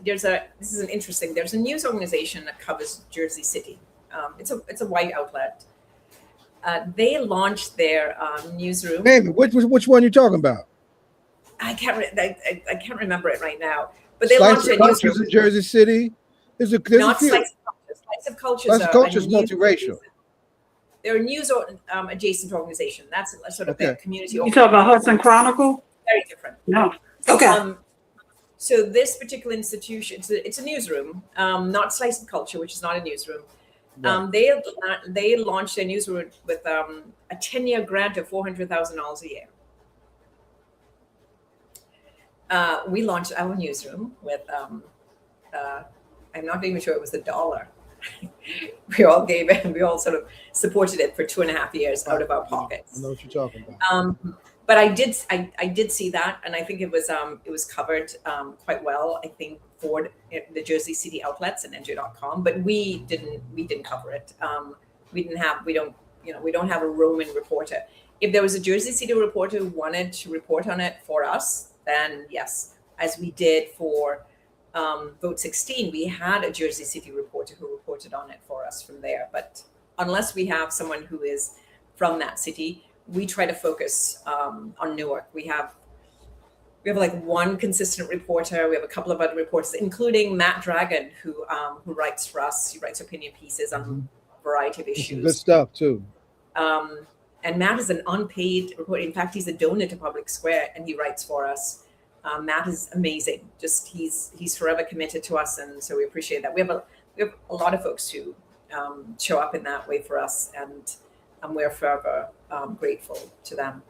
news organization that covers Jersey City. It's a white outlet. They launched their newsroom. Name it. Which one you talking about? I can't remember it right now. But they launched a newsroom in Jersey City. There's not a few. Slice of Culture. Slice of Culture is multiracial. They're a news adjacent organization. That's a sort of a community. You talk about Hudson Chronicle? Very different. No. Okay. So this particular institution, it's a newsroom, not Slice of Culture, which is not a newsroom. Right. They launched their newsroom with a 10-year grant of $400,000 a year. We launched our newsroom with I'm not even sure it was $1. We all gave it, and we all sort of supported it for 2.5 years out of our pockets. I know what you're talking about. But I did see that, and I think it was covered quite well. I think for the Jersey City outlets and NJ.com, but we didn't cover it. We don't have a Roman reporter. If there was a Jersey City reporter who wanted to report on it for us, then yes, as we did for Vote 16, we had a Jersey City reporter who reported on it for us from there. But unless we have someone who is from that city, we try to focus on Newark. We have like one consistent reporter. We have a couple of other reporters, including Matt Dragon, who writes for us. He writes opinion pieces on a variety of issues. Good stuff too. And Matt is an unpaid reporter. In fact, he's a donor to Public Square, and he writes for us. Matt is amazing. Just he's forever committed to us, and so we appreciate that. We have a lot of folks who show up in that way for us, and we're forever grateful to them.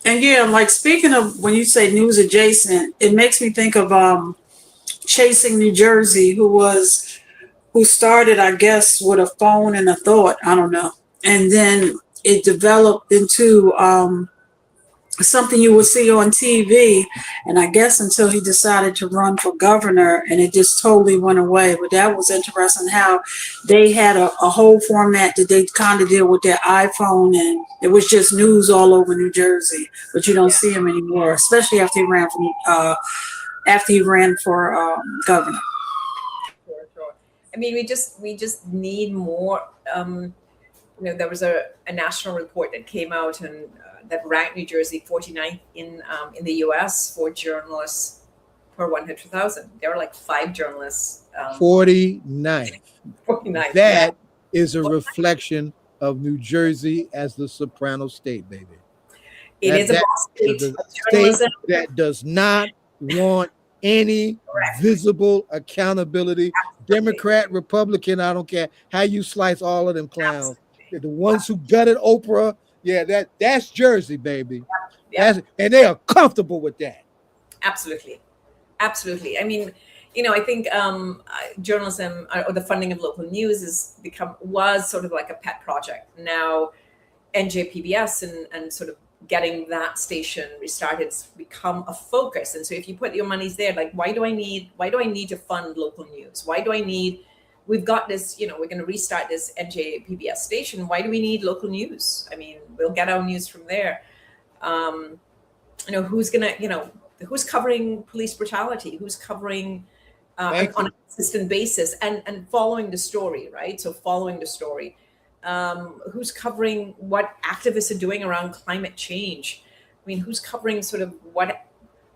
And yeah, like speaking of when you say news adjacent, it makes me think of Chasing New Jersey, who started, I guess, with a phone and a thought. I don't know, and then it developed into something you would see on TV, and I guess until he decided to run for governor, and it just totally went away. But that was interesting how they had a whole format that they kind of did with their iPhone, and it was just news all over New Jersey. But you don't see him anymore, especially after he ran for governor. Sure. I mean, we just need more. There was a national report that came out and that ranked New Jersey 49th in the U.S. for journalists per 100,000. There were like 5 journalists. 49th. 49th. That is a reflection of New Jersey as the soprano state, baby. It is a state of journalism that does not want any visible accountability. Absolutely. Democrat, Republican, I don't care how you slice all of them clowns. Absolutely. The ones who gutted Oprah, that's Jersey, baby. Yeah. And they are comfortable with that. Absolutely. I mean, I think journalism or the funding of local news was sort of like a pet project. Now, NJPBS and sort of getting that station restarted has become a focus. And so if you put your monies there, like, why do I need to fund local news? We've got this, we're going to restart this NJPBS station. Why do we need local news? I mean, we'll get our news from there. Who's covering police brutality? Who's covering on a consistent basis and following the story, right? So following the story. Who's covering what activists are doing around climate change? I mean, who's covering sort of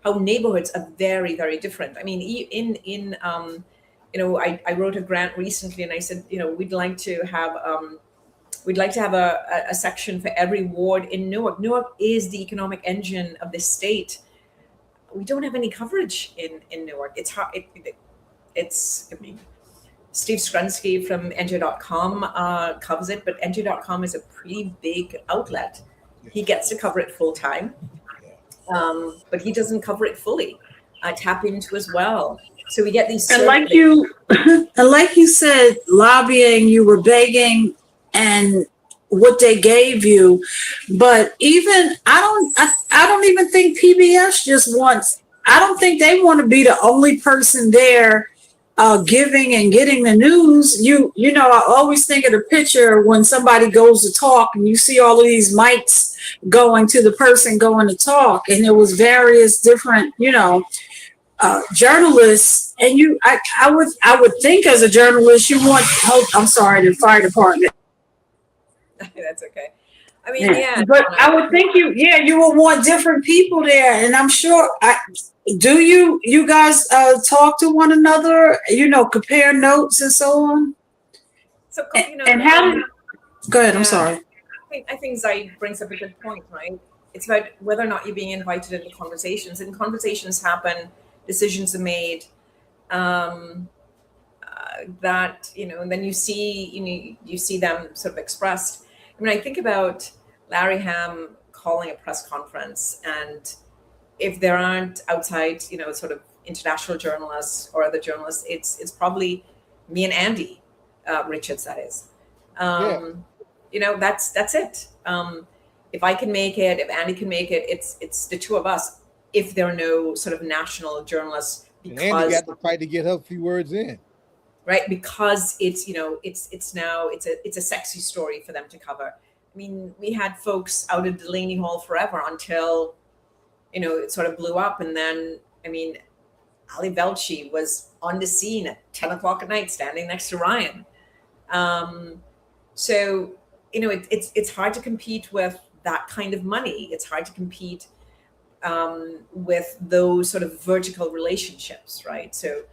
how neighborhoods are very, very different? I mean, I wrote a grant recently, and I said, we'd like to have a section for every ward in Newark. Newark is the economic engine of this state. We don't have any coverage in Newark. It's hard. Steve Skrunsky from NJ.com covers it, but NJ.com is a pretty big outlet. He gets to cover it full time, but he doesn't cover it fully. Tap into as well. So we get these. And like you said, lobbying, you were begging, and what they gave you. But even I don't even think PBS just wants. I don't think they want to be the only person there giving and getting the news. I always think of the picture when somebody goes to talk and you see all of these mics going to the person going to talk, and there was various different, journalists, and I would think as a journalist you want the fire department. That's okay. I mean, but I would think you would want different people there, and I'm sure. Do you guys talk to one another? Compare notes and so on. So and how? Go ahead. I'm sorry. I think Zaid brings up a good point, right? It's about whether or not you're being invited into conversations, and conversations happen. Decisions are made that, and then you see them sort of expressed. I mean, I think about Larry Ham calling a press conference, and if there aren't outside, sort of international journalists or other journalists, it's probably me and Andy Richards, that is. That's it. If I can make it, if Andy can make it, it's the two of us. If there are no sort of national journalists, because Andy got to fight to get her few words in, right? Because it's a sexy story for them to cover. I mean, we had folks out at Delaney Hall forever until it sort of blew up, and then Ali Velchi was on the scene at 10 o'clock at night, standing next to Ryan. So it's hard to compete with that kind of money. It's hard to compete with those sort of vertical relationships, right? So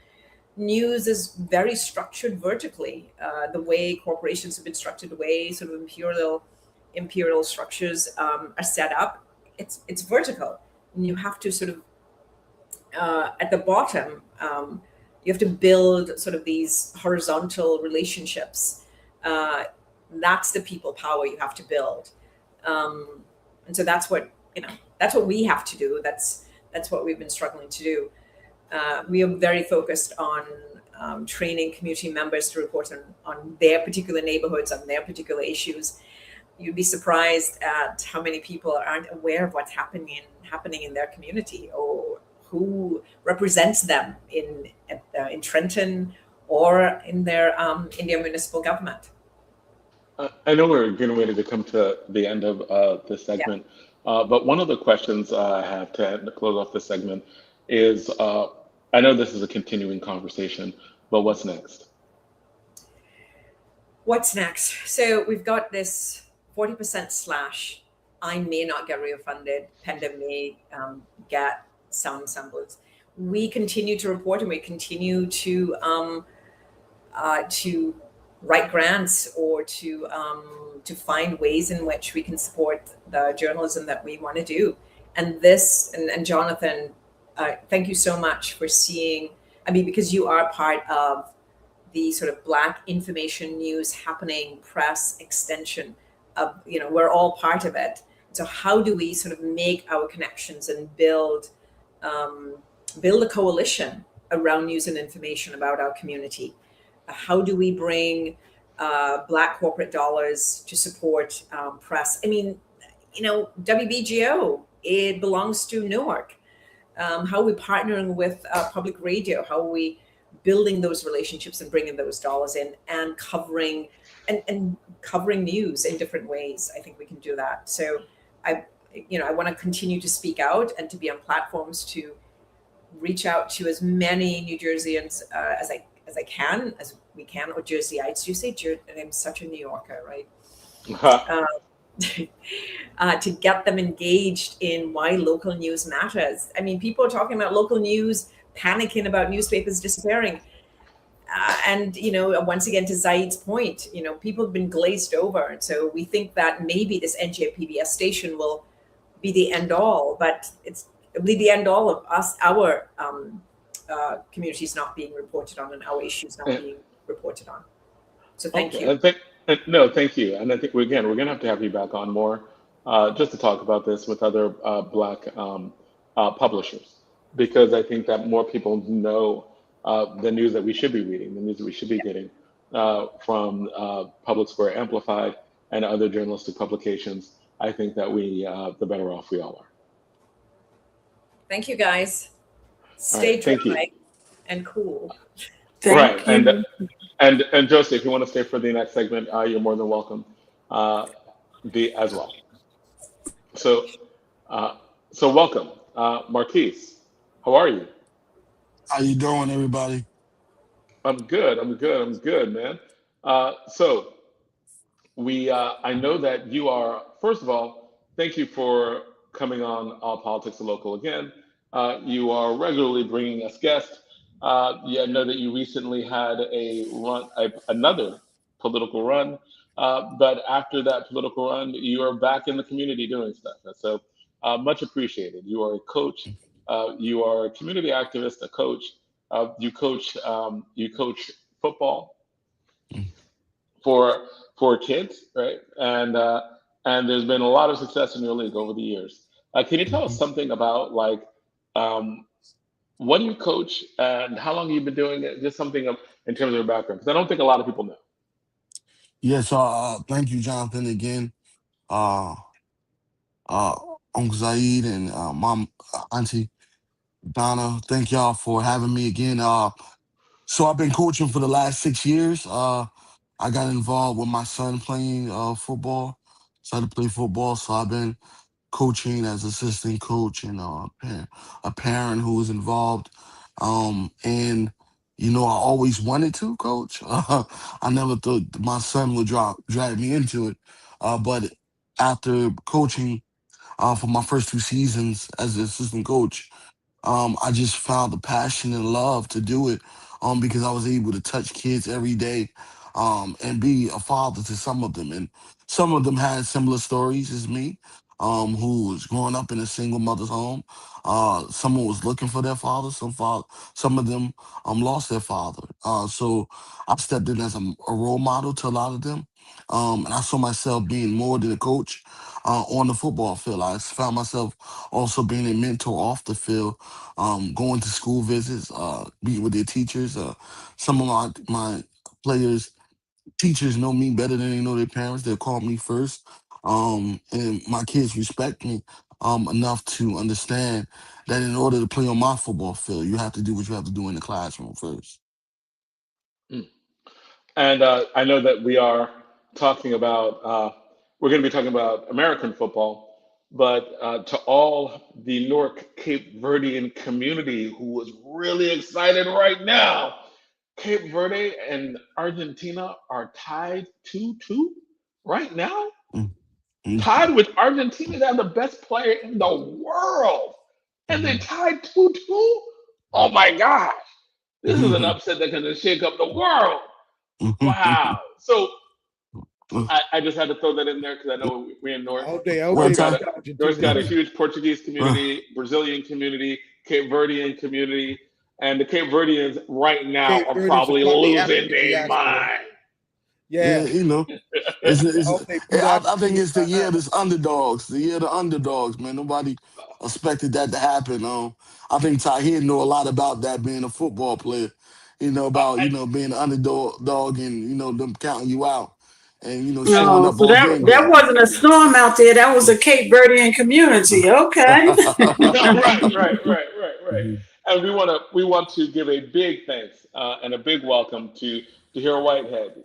news is very structured vertically, the way corporations have been structured, the way sort of imperial structures are set up, it's vertical, and you have to sort of at the bottom, you have to build sort of these horizontal relationships. That's the people power you have to build, and so that's what we have to do. That's what we've been struggling to do. We are very focused on training community members to report on their particular neighborhoods, on their particular issues. You'd be surprised at how many people aren't aware of what's happening in their community, or who represents them in Trenton or in their municipal government. I know we're getting ready to come to the end of this segment, but one of the questions I have to close off this segment is, I know this is a continuing conversation, but what's next? What's next? So we've got this 40% slash. I may not get refunded. Penda may get some semblance. We continue to report, and we continue to write grants, or to find ways in which we can support the journalism that we want to do. And this, and Jonathan, thank you so much for seeing. I mean, because you are part of the sort of Black information news happening press extension of, we're all part of it. So how do we sort of make our connections and build a coalition around news and information about our community? How do we bring Black corporate dollars to support press? I mean, WBGO, it belongs to Newark. How are we partnering with public radio? How are we building those relationships and bringing those dollars in and covering news in different ways? I think we can do that. So I want to continue to speak out and to be on platforms to reach out to as many New Jerseyans as we can, or Jerseyites. You say I'm such a New Yorker, right? To get them engaged in why local news matters. I mean, people are talking about local news, panicking about newspapers disappearing. And once again, to Zaid's point, people have been glazed over. And so we think that maybe this NJPBS station will be the end all, but it'll be the end all of our communities not being reported on, and our issues not being reported on. So thank you. No, thank you. And I think we're going to have you back on more just to talk about this with other Black publishers, because I think that more people know the news that we should be reading, the news that we should be getting from Public Square Amplified and other journalistic publications. I think that the better off we all are. Thank you, guys. Stay dry and cool. Thank you. And Josie, if you want to stay for the next segment, you're more than welcome as well. So welcome, Marquis. How are you? How you doing, everybody? I'm good, man. So I know that you are. First of all, thank you for coming on All Politics Are Local again. You are regularly bringing us guests. I know that you recently had another political run, but after that political run, you are back in the community doing stuff. And so much appreciated. You are a coach. You are a community activist, a coach. You coach football for kids, right? And there's been a lot of success in your league over the years. Can you tell us something about what do you coach and how long you've been doing it? Just something in terms of your background, because I don't think a lot of people know. Yeah, so thank you, Jonathan, again. Uncle Zaid and Mom, Auntie Donna, thank y'all for having me again. So I've been coaching for the last 6 years. I got involved with my son playing football. Started to play football, so I've been coaching as assistant coach and a parent who was involved. And I always wanted to coach. I never thought my son would drag me into it. But after coaching for my first 2 seasons as an assistant coach, I just found the passion and love to do it because I was able to touch kids every day and be a father to some of them. And some of them had similar stories as me, who was growing up in a single mother's home. Someone was looking for their father. Some of them lost their father. So I stepped in as a role model to a lot of them. And I saw myself being more than a coach on the football field. I found myself also being a mentor off the field, going to school visits, meeting with their teachers. Some of my players, teachers know me better than they know their parents. They'll call me first. And my kids respect me enough to understand that in order to play on my football field, you have to do what you have to do in the classroom first. And I know that we are talking about, we're going to be talking about American football, but to all the Newark Cape Verdean community who is really excited right now, Cape Verde and Argentina are tied 2-2 right now. Mm-hmm. Tied with Argentina. They're the best player in the world. And they tied 2-2? Oh my gosh. This is an upset that's going to shake up the world. Wow. So I just had to throw that in there because I know we're in North. North's got a huge Portuguese community, Brazilian community, Cape Verdean community, and the Cape Verdeans right now are probably losing their mind. Yeah, you know, I think it's the year of the underdogs. The year of the underdogs, man. Nobody expected that to happen. I think Tahir know a lot about that, being a football player. About being an underdog and them counting you out and showing No, up so on game that day. wasn't a storm out there. That was a Cape Verdean community. Okay. Right. And we want to give a big thanks and a big welcome to Tahir Whitehead,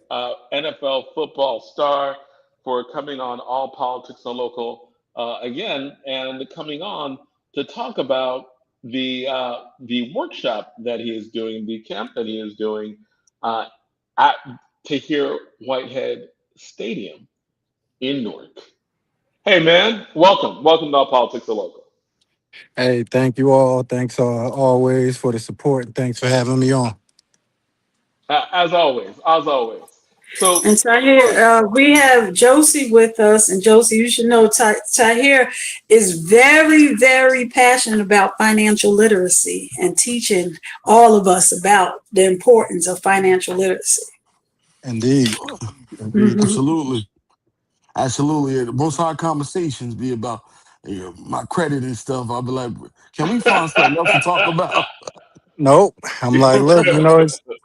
NFL football star, for coming on All Politics on Local again, and coming on to talk about the workshop that he is doing, the camp that he is doing at Tahir Whitehead Stadium in Newark. Hey man, welcome to All Politics on Local. Hey, thank you all. Thanks always for the support. And thanks for having me on. As always. So, and Tahir, we have Josie with us, and Josie, you should know Tahir is very, very passionate about financial literacy and teaching all of us about the importance of financial literacy. Indeed. Absolutely. Most of our conversations be about my credit and stuff. I'll be like, can we find something else to talk about? Nope. I'm like, look,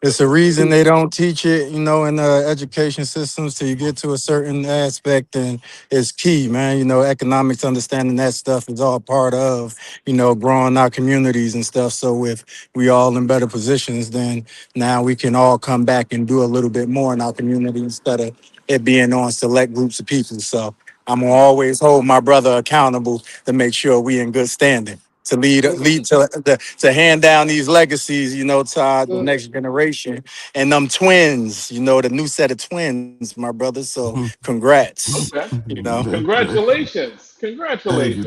it's a reason they don't teach it, in the education systems till you get to a certain aspect, and it's key, man. Economics, understanding that stuff is all part of, growing our communities and stuff. So if we all in better positions, then now we can all come back and do a little bit more in our community instead of it being on select groups of people. So I'm gonna always hold my brother accountable to make sure we in good standing, to lead to hand down these legacies, Todd, the next generation, and them twins, the new set of twins, my brother. So congrats. Okay. Congratulations. Thank you.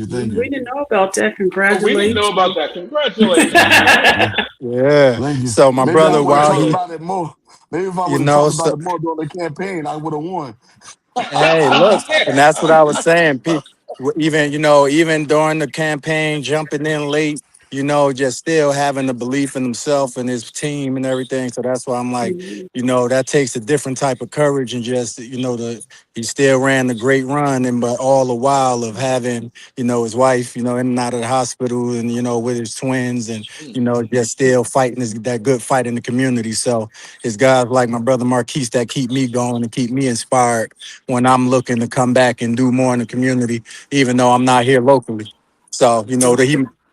We didn't know about that. Congratulations. We didn't know about that. Congratulations. Yeah. Thank you. So my Maybe brother, I would have while talked he, about it more. Maybe if I would have talked about it more during the campaign, I would have won. hey, look, and that's what I was saying. Even during the campaign, jumping in late, just still having the belief in himself and his team and everything. So that's why I'm like, that takes a different type of courage, and just, he still ran the great run, and but all the while of having, his wife, in and out of the hospital, and with his twins, and just still fighting that good fight in the community. So it's guys like my brother Marquis that keep me going and keep me inspired when I'm looking to come back and do more in the community, even though I'm not here locally. So,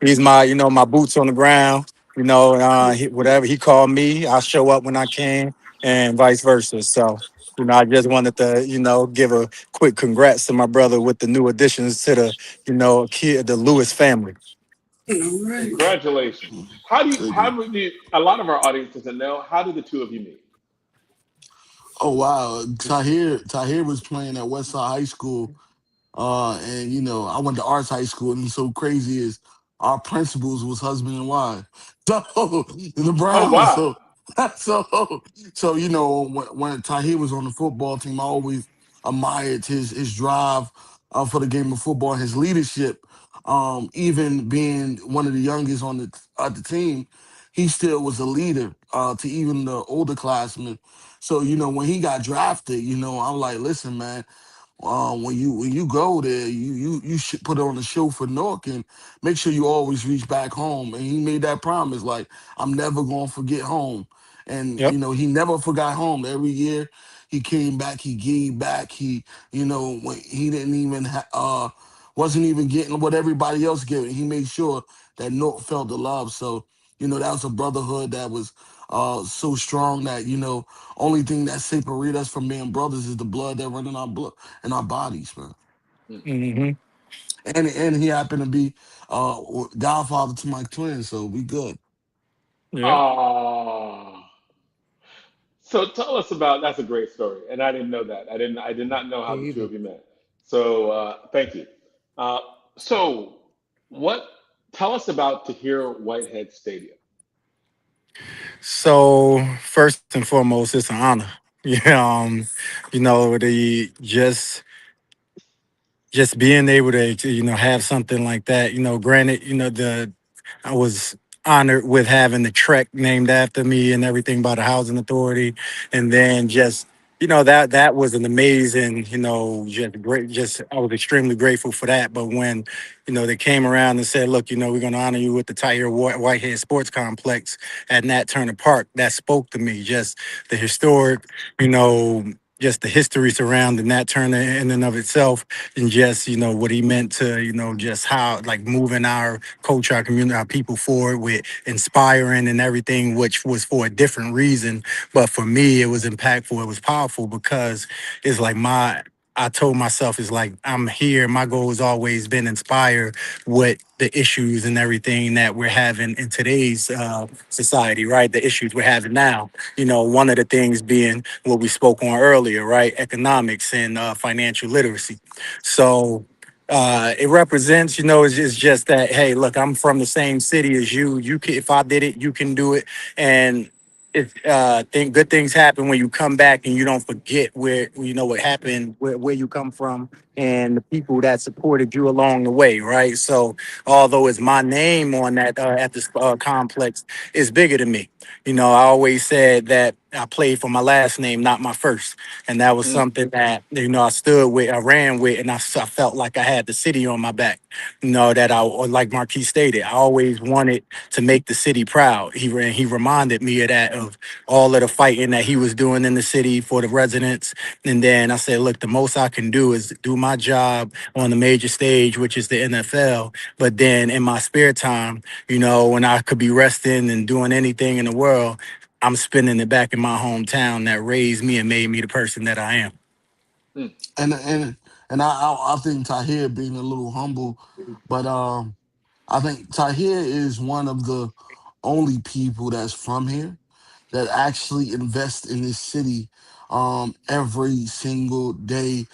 he's my, my boots on the ground, whatever he called me, I'll show up when I can, and vice versa. So, I just wanted to, give a quick congrats to my brother with the new additions to the, the Lewis family. Right. Congratulations. A lot of our audience doesn't know, how did the two of you meet? Oh wow. Tahir was playing at Westside High School. And I went to arts high school, and so crazy is our principals was husband and wife. So the Browns. Oh, wow. so you know, when Tahir was on the football team, I always admired his drive for the game of football, his leadership. Even being one of the youngest on the team, he still was a leader to even the older classmen. So you know, when he got drafted, you know, I'm like, listen, man. When you go there, you should put on a show for Newark and make sure you always reach back home. And he made that promise, like I'm never gonna forget home. And Yep. you know he never forgot home. Every year he came back, he gave back. He you know when he didn't even wasn't even getting what everybody else getting. He made sure that Newark felt the love. So you know that was a brotherhood that was so strong that you know only thing that separate us from being brothers is the blood that run in our bodies, man. Hmm. And he happened to be godfather to my twins, so we good. Yep. Ah. So tell us about that's a great story, and I didn't know that. I did not know how Me the two either. of you met. So thank you. Uh, so what? Tell us about Tahir Whitehead Stadium. So first and foremost, it's an honor. Yeah, you know, the just being able to you know have something like that. You know, granted, you know I was honored with having the trek named after me and everything by the housing authority, and then just you know that was an amazing you know just great just I was extremely grateful for that. But when you know they came around and said, look, you know we're going to honor you with the Tahir Whitehead Sports Complex at Nat Turner Park, that spoke to me. Just the historic, you know. Just the history surrounding Nat Turner in and of itself, and just you know what he meant to you know just how like moving our culture, our community, our people forward with inspiring and everything, which was for a different reason. But for me, it was impactful. It was powerful because it's like I told myself it's like I'm here. My goal has always been inspire with the issues and everything that we're having in today's society, right? The issues we're having now. You know, one of the things being what we spoke on earlier, right? Economics and financial literacy. So it represents, you know, it's just that, hey, look, I'm from the same city as you. You can, if I did it, you can do it. And think good things happen when you come back and you don't forget where you know what happened, where you come from, and the people that supported you along the way, right? So although it's my name on that at this complex, it's bigger than me. You know, I always said that I played for my last name, not my first, and that was Mm, something that you know I stood with, I ran with, and I felt like I had the city on my back. You know that like Marquis stated, I always wanted to make the city proud. He reminded me of that, of all of the fighting that he was doing in the city for the residents. And then I said, look, the most I can do is do my job on the major stage, which is the NFL. But then in my spare time, you know, when I could be resting and doing anything in the world, I'm spending it back in my hometown that raised me and made me the person that I am. mm, And I think Tahir being a little humble, but I think Tahir is one of the only people that's from here that actually invest in this city every single day.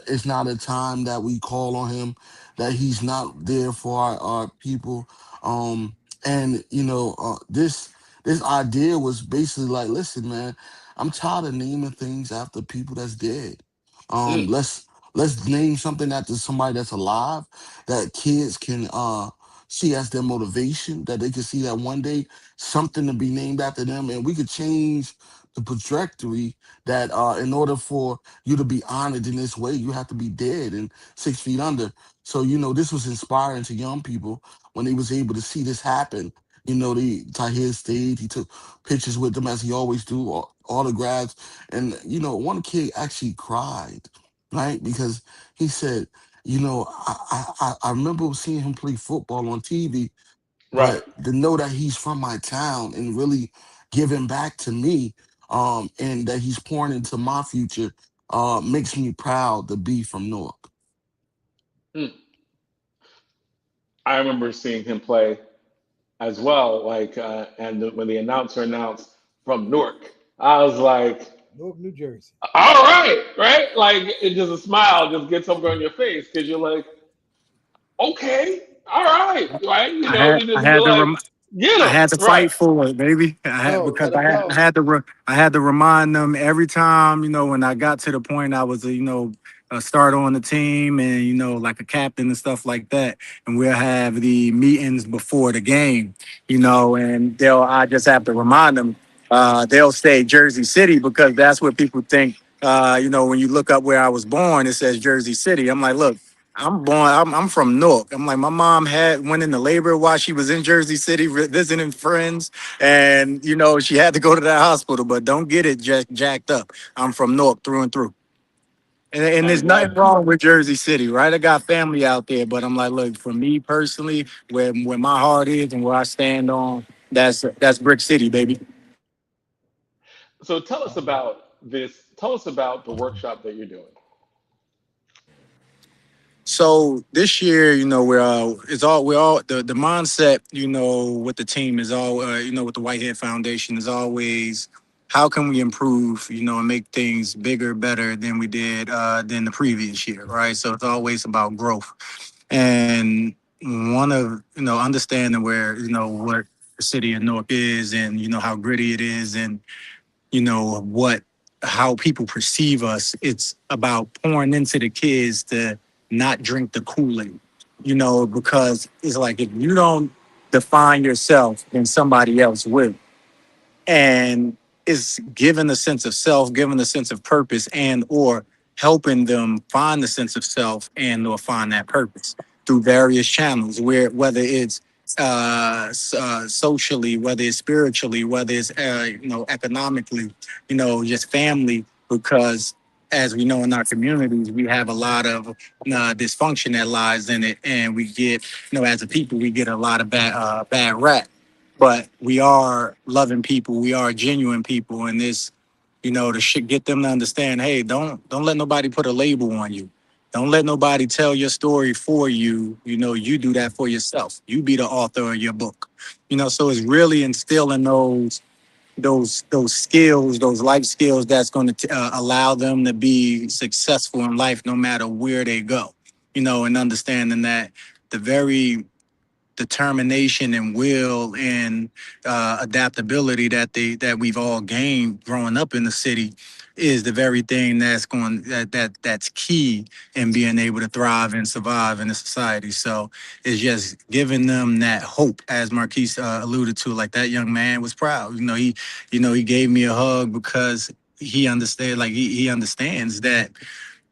It's not a time that we call on him that he's not there for our people. Um, and you know, this idea was basically like, listen, man, I'm tired of naming things after people that's dead. mm. Let's name something after somebody that's alive that kids can see as their motivation, that they can see that one day something to be named after them, and we could change the trajectory that in order for you to be honored in this way, you have to be dead and 6 feet under. So, you know, this was inspiring to young people when they was able to see this happen. You know, Tahir stayed, he took pictures with them as he always do, autographs. And, you know, one kid actually cried, right? Because he said, you know, I remember seeing him play football on TV, Right. but to know that he's from my town and really giving back to me, and that he's pouring into my future, makes me proud to be from Newark. Mm. I remember seeing him play as well. When the announcer announced from Newark, I was like, Newark, New Jersey. all right, right? Like it just a smile just gets over on your face because you're like, okay, all right, right? You I know, had you I just be had to like, Get I them had to right. fight for it, baby. Oh, Because let him I go. had to I had to remind them every time, when I got to the point I was, a starter on the team and like a captain and stuff like that. And we'll have the meetings before the game, and I just have to remind them. They'll say Jersey City because that's what people think. When you look up where I was born, it says Jersey City. I'm like, look. I'm from Newark. I'm like, my mom went into labor while she was in Jersey City visiting friends. And, she had to go to that hospital, but don't get it jacked up. I'm from Newark through and through. And I'm there's nothing glad. wrong with Jersey City, right? I got family out there, but I'm like, look, for me personally, where my heart is and where I stand on, that's Brick City, baby. So tell us about this. Tell us about the workshop that you're doing. So this year, we're all the mindset, with the team is all, with the Whitehead Foundation is always how can we improve, and make things bigger, better than we did than the previous year, right? So it's always about growth and one of understanding where what the city of Newark is and how gritty it is and what how people perceive us. It's about pouring into the kids to not drink the Kool-Aid, because it's like if you don't define yourself, then somebody else will. And it's giving a sense of self, giving a sense of purpose, and or helping them find the sense of self and or find that purpose through various channels, whether it's socially, whether it's spiritually, whether it's economically, just family, because as we know in our communities, we have a lot of dysfunction that lies in it, and we get, as a people, we get a lot of bad rap, but we are loving people. We are genuine people, and this, to get them to understand. Hey, don't let nobody put a label on you. Don't let nobody tell your story for you. You do that for yourself. You be the author of your book. So it's really instilling those skills, those life skills that's going to allow them to be successful in life, no matter where they go. And understanding that the very determination and will and adaptability that we've all gained growing up in the city is the very thing that's key in being able to thrive and survive in the society. So it's just giving them that hope, as Marquis alluded to. Like that young man was proud. He gave me a hug because he understands. Like he understands that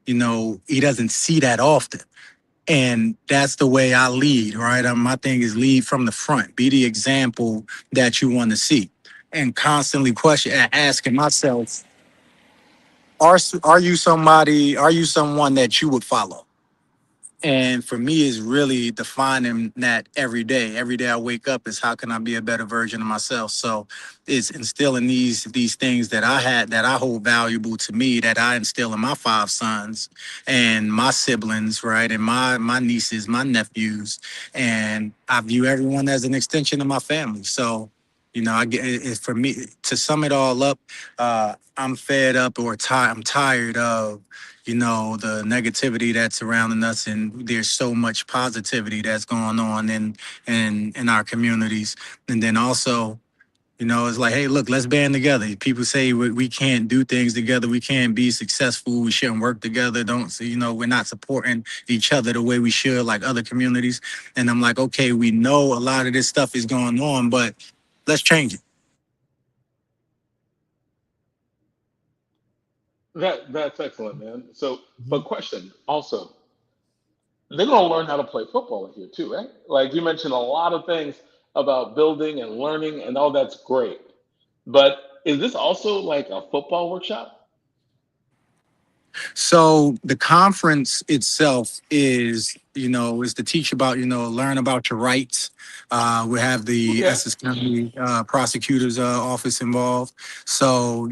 he doesn't see that often. And that's the way I lead, right? My thing is lead from the front, be the example that you want to see, and constantly asking myself, are you somebody? Are you someone that you would follow? And for me, is really defining that every day. Every day I wake up is how can I be a better version of myself? So it's instilling these things that I hold valuable to me, that I instill in my 5 sons and my siblings, right? And my nieces, my nephews. And I view everyone as an extension of my family. So, I get it for me to sum it all up. I'm fed up or tired. I'm tired of the negativity that's surrounding us, and there's so much positivity that's going on in our communities. And then also, it's like, hey, look, let's band together. People say we can't do things together, we can't be successful, we shouldn't work together, don't so, we're not supporting each other the way we should, like other communities. And I'm like, okay, we know a lot of this stuff is going on, but let's change it. That's excellent, man. So, but question also, they're going to learn how to play football here too, right? Like you mentioned a lot of things about building and learning, and all that's great. But is this also like a football workshop? So the conference itself is to teach about, learn about your rights. We have the Okay. Essex County Prosecutor's Office involved. So,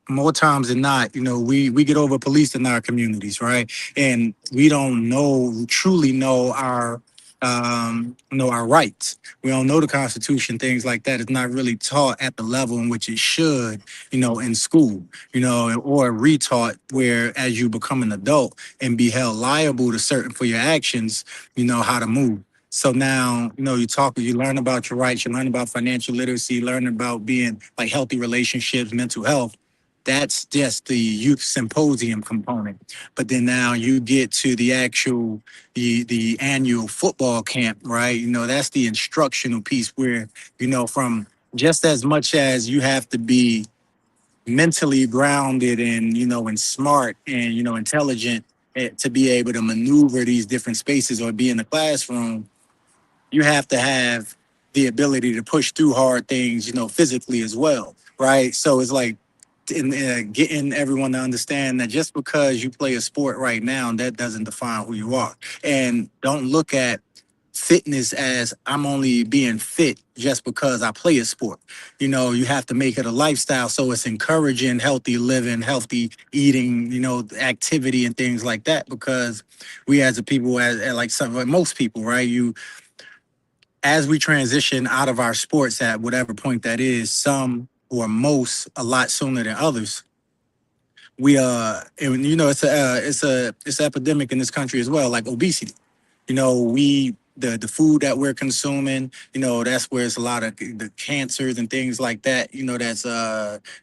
more times than not, we get over policed in our communities, right? And we don't truly know our rights. We don't know the Constitution, things like that. It's not really taught at the level in which it should, in school, or retaught where as you become an adult and be held liable to certain for your actions, how to move. So now, you learn about your rights, you learn about financial literacy, you learn about being like healthy relationships, mental health. That's just the youth symposium component. But then now you get to the actual, the annual football camp, right? That's the instructional piece where, from just as much as you have to be mentally grounded and smart and intelligent, to be able to maneuver these different spaces or be in the classroom, you have to have the ability to push through hard things, physically as well, right? So it's like getting everyone to understand that just because you play a sport right now, that doesn't define who you are. And don't look at fitness as I'm only being fit just because I play a sport. You have to make it a lifestyle. So it's encouraging healthy living, healthy eating, activity and things like that, because we as a people, as like most people, right? As we transition out of our sports at whatever point that is, some or most a lot sooner than others, we and it's an epidemic in this country as well, like obesity. The food that we're consuming, that's where it's a lot of the cancers and things like that, that's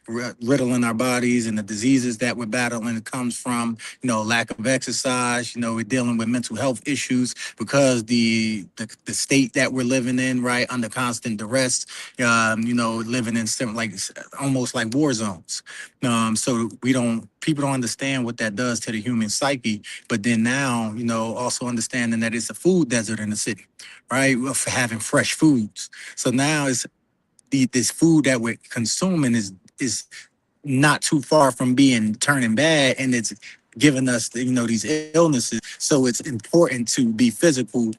riddling our bodies, and the diseases that we're battling comes from, lack of exercise. We're dealing with mental health issues because the state that we're living in, right, under constant duress, living in like almost like war zones. So people don't understand what that does to the human psyche. But then now, also understanding that it's a food desert in the city, right? For having fresh foods. So now it's this food that we're consuming is not too far from turning bad, and it's giving us these illnesses. So it's important to be physically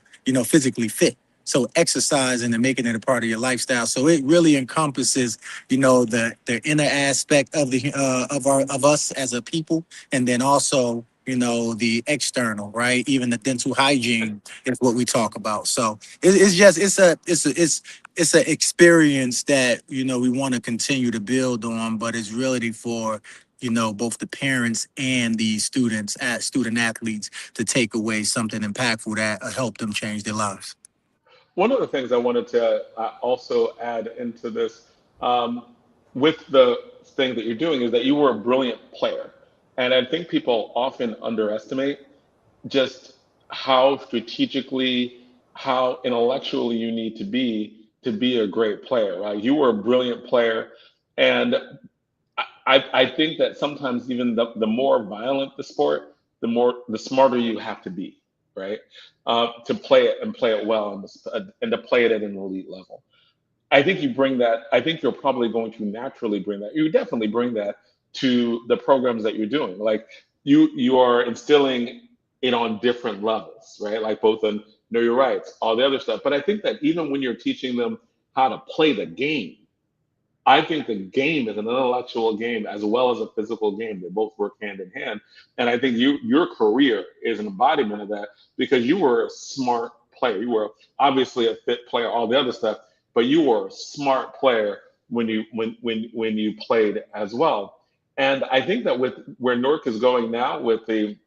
fit. So exercising and making it a part of your lifestyle. So it really encompasses, the inner aspect of of us as a people, and then also, the external, right? Even the dental hygiene is what we talk about. So it's an experience that we want to continue to build on, but it's really for both the parents and the student athletes to take away something impactful that help them change their lives. One of the things I wanted to also add into this, with the thing that you're doing, is that you were a brilliant player. And I think people often underestimate just how strategically, how intellectually you need to be a great player, right? You were a brilliant player. And I think that sometimes even the more violent the sport, the smarter you have to be, right? To play it and play it well, and to play it at an elite level. I think you bring that. I think you're probably going to naturally bring that. You definitely bring that to the programs that you're doing. Like you are instilling it on different levels, right? Like both on know your rights, all the other stuff. But I think that even when you're teaching them how to play the game, I think the game is an intellectual game as well as a physical game. They both work hand in hand. And I think your career is an embodiment of that, because you were a smart player. You were obviously a fit player, all the other stuff, but you were a smart player when you played as well. And I think that with where Newark is going now with the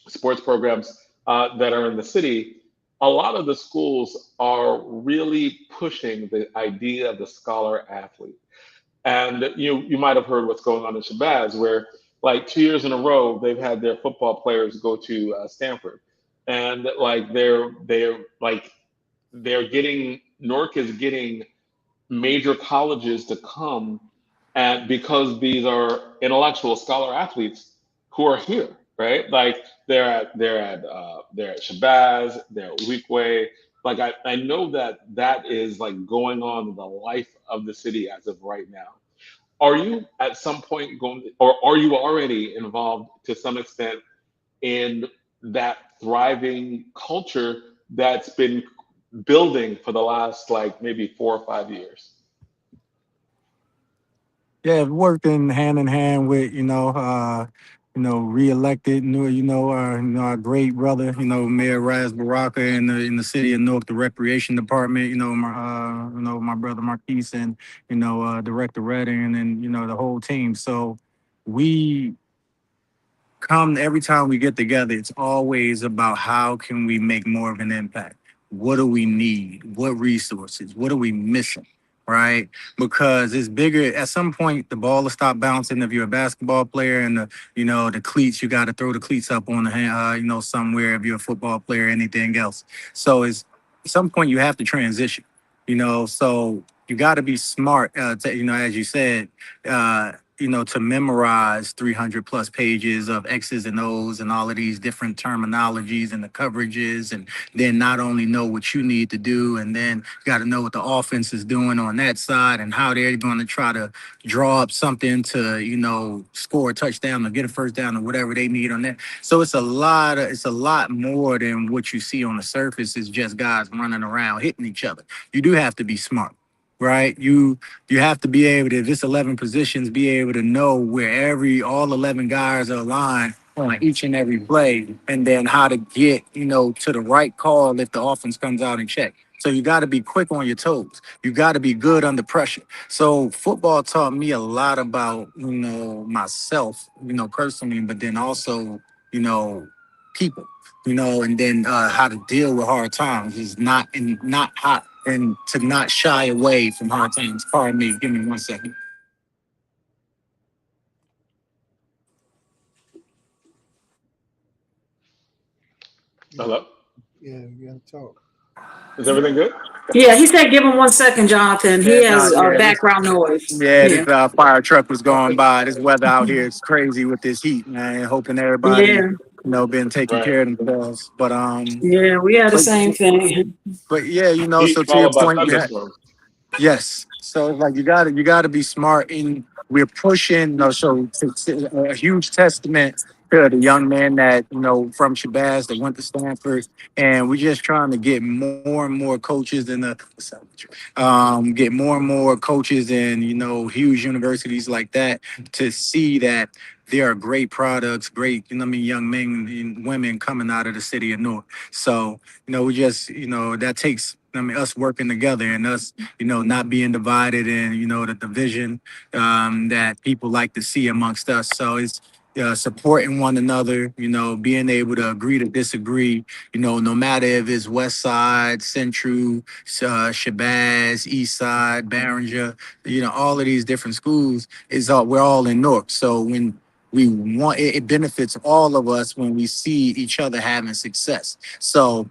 sports programs that are in the city, a lot of the schools are really pushing the idea of the scholar athlete. And you might have heard what's going on in Shabazz, where like 2 years in a row they've had their football players go to Stanford, and like they're getting Newark is getting major colleges to come, and because these are intellectual scholar athletes who are here, right? Like they're at Shabazz, they're at Weekway. Like I know that is like going on in the life of the city as of right now. Are you at some point going, or are you already involved to some extent in that thriving culture that's been building for the last like maybe 4 or 5 years? Yeah, working hand in hand with re-elected our great brother, Mayor Raz Baraka in the city of Newark, the recreation department, my brother Marquis, and Director Redding, and the whole team. So we come every time we get together. It's always about how can we make more of an impact. what do we need? What resources? What are we missing? Right? Because it's bigger. At some point, the ball will stop bouncing. If you're a basketball player and the cleats, you got to throw the cleats up on the hand, somewhere. If you're a football player, anything else. So it's at some point you have to transition. So you got to be smart. As you said, to memorize 300 plus pages of X's and O's and all of these different terminologies and the coverages, and then not only know what you need to do, and then you got to know what the offense is doing on that side and how they're going to try to draw up something to, score a touchdown or get a first down or whatever they need on that. So it's a lot more than what you see on the surface. It's just guys running around hitting each other. You do have to be smart. Right, you have to be able to, if it's 11 positions, be able to know where all 11 guys are aligned on each and every play, and then how to get to the right call if the offense comes out and check. So you got to be quick on your toes. You got to be good under pressure. So football taught me a lot about myself, personally, but then also people, and then how to deal with hard times is not hot. And to not shy away from hard times. Pardon me. Give me 1 second. Hello? Yeah, you gotta talk. Is everything good? Yeah, he said give him 1 second, Jonathan. He has background noise. This fire truck was going by. This weather out here is crazy with this heat, man. Hoping everybody, been taking care of themselves. But yeah, we had the same thing. But yeah, Heat so to your followed by point, thunderstorms. yes. So like you got to be smart, and we're pushing. So it's a huge testament to the young man that from Shabazz that went to Stanford, and we're just trying to get more and more coaches in get more and more coaches in huge universities like that to see that there are great products, great young men and women coming out of the city of Newark. So we just that takes us working together and us not being divided and the division that people like to see amongst us. So it's supporting one another, being able to agree to disagree, no matter if it's West Side, Central, Shabazz, East Side, Barringer, all of these different schools we're all in Newark. So when we want it benefits all of us when we see each other having success. So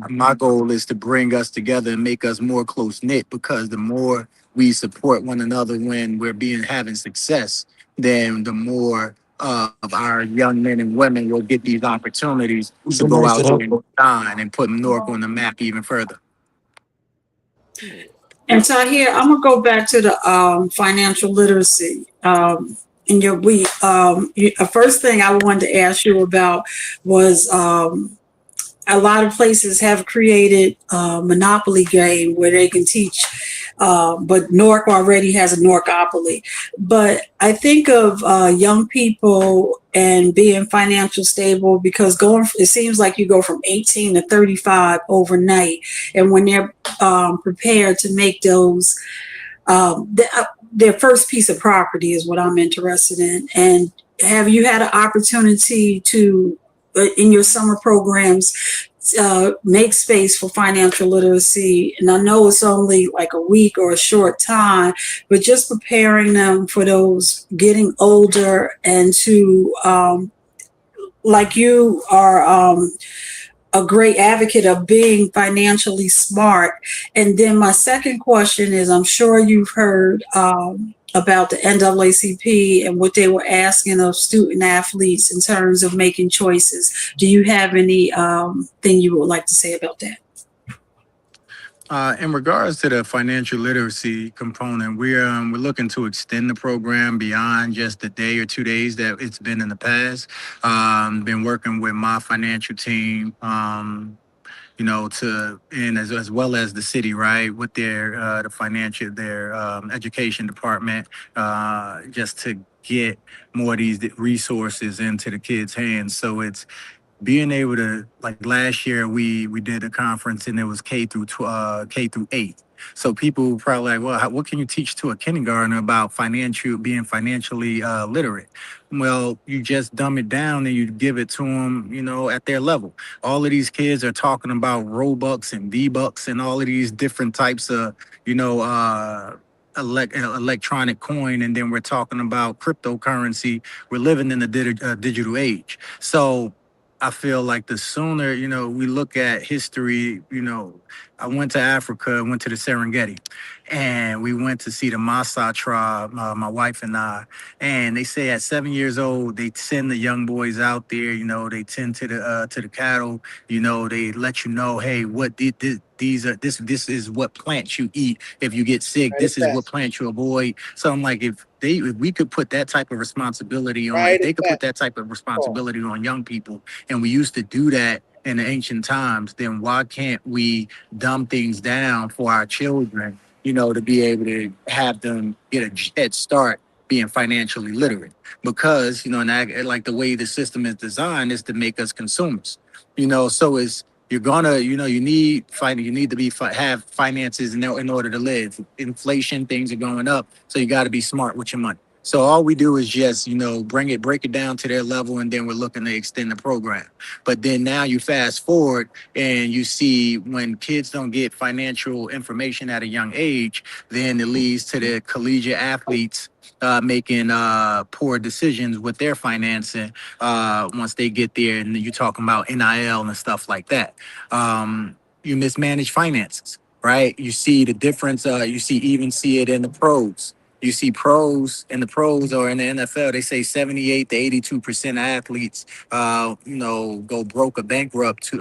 my goal is to bring us together and make us more close knit, because the more we support one another when we're having success, then the more of our young men and women will get these opportunities to go out there and shine and put Newark on the map even further. And Tahir, I'm gonna go back to the financial literacy. In your week, the first thing I wanted to ask you about was a lot of places have created a Monopoly game where they can teach, but Newark already has a Newarkopoly. But I think of young people and being financial stable, because it seems like you go from 18 to 35 overnight. And when they're prepared to make those, their first piece of property is what I'm interested in. And have you had an opportunity to, in your summer programs, make space for financial literacy? And I know it's only like a week or a short time, but just preparing them for those getting older and to, like you are a great advocate of being financially smart. And then my second question is, I'm sure you've heard about the NAACP and what they were asking of student athletes in terms of making choices. Do you have any thing you would like to say about that? In regards to the financial literacy component, we're looking to extend the program beyond just the day or 2 days that it's been in the past. Been working with my financial team, as well as the city, right, with their education department, just to get more of these resources into the kids' hands. So it's being able to, like last year, we did a conference and it was K through 8. So people probably like, well, what can you teach to a kindergartner about being financially literate? Well, you just dumb it down and you give it to them, at their level. All of these kids are talking about Robux and V-Bucks and all of these different types of, electronic coin, and then we're talking about cryptocurrency. We're living in the digital age. So I feel like the sooner, we look at history, I went to Africa, went to the Serengeti, and we went to see the Maasai tribe, my wife and I. And they say at 7 years old, they send the young boys out there. They tend to the cattle. They let you know, hey, what these are. This is what plants you eat if you get sick. Right, This is what plants you avoid. So I'm like, if we could put that type of responsibility on, if they could put that type of responsibility on young people, and we used to do that in the ancient times, then why can't we dumb things down for our children, to be able to have them get a head start being financially literate? Because, and like the way the system is designed is to make us consumers, so you're gonna, you need to have finances in order to live. Inflation, things are going up, so you got to be smart with your money. So all we do is just, break it down to their level, and then we're looking to extend the program. But then now you fast forward and you see when kids don't get financial information at a young age, then it leads to the collegiate athletes making poor decisions with their financing once they get there. And you're talking about NIL and stuff like that. You mismanage finances, right? You see the difference. You see it in the pros. You see pros in the pros or in the NFL, they say 78 to 82% of athletes, go broke or bankrupt to,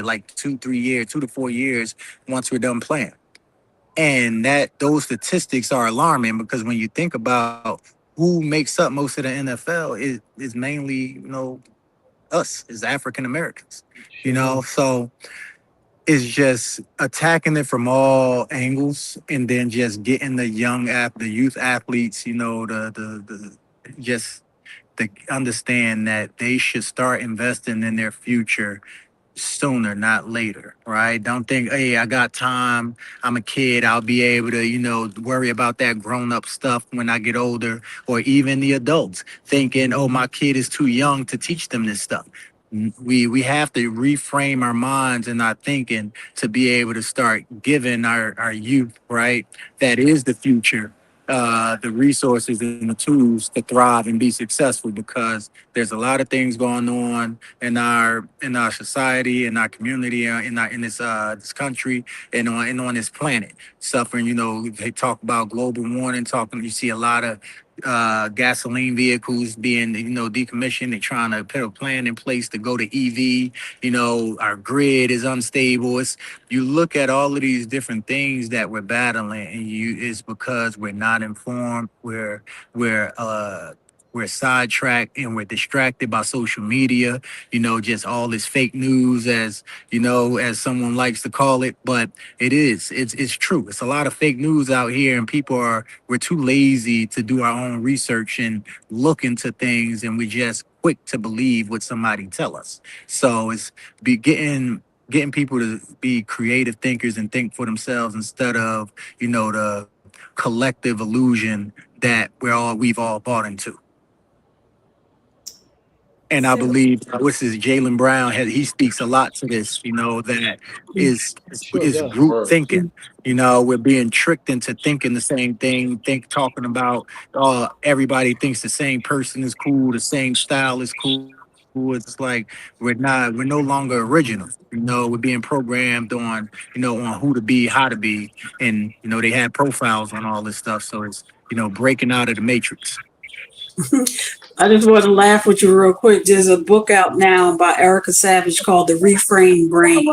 like 2 to 4 years once we're done playing. And those statistics are alarming because when you think about who makes up most of the NFL is mainly, us as African Americans, so it's just attacking it from all angles, and then just getting the youth athletes, just to understand that they should start investing in their future sooner, not later, right? Don't think, hey, I got time. I'm a kid. I'll be able to, worry about that grown-up stuff when I get older, or even the adults thinking, oh, my kid is too young to teach them this stuff. We have to reframe our minds and our thinking to be able to start giving our youth, right? That is the future, the resources and the tools to thrive and be successful, because there's a lot of things going on in our society, in our community, in this country, and on this planet, suffering. They talk about global warming. You see a lot of gasoline vehicles being decommissioned. They're trying to put a plan in place to go to EV. Our grid is unstable. You look at all of these different things that we're battling, and it's because we're not informed. We're sidetracked and we're distracted by social media, just all this fake news, as someone likes to call it. But it's true. It's a lot of fake news out here, and we're too lazy to do our own research and look into things, and we just quick to believe what somebody tell us. So it's getting people to be creative thinkers and think for themselves instead of, the collective illusion that we've all bought into. And I believe what's his Jaylen Brown he speaks a lot to this, that is group thinking. We're being tricked into thinking the same thing, talking about everybody thinks the same person is cool, the same style is cool. It's like we're no longer original. We're being programmed on, on who to be, how to be, and they have profiles on all this stuff. So it's breaking out of the matrix. I just want to laugh with you real quick. There's a book out now by Erica Savage called The Reframed Brain.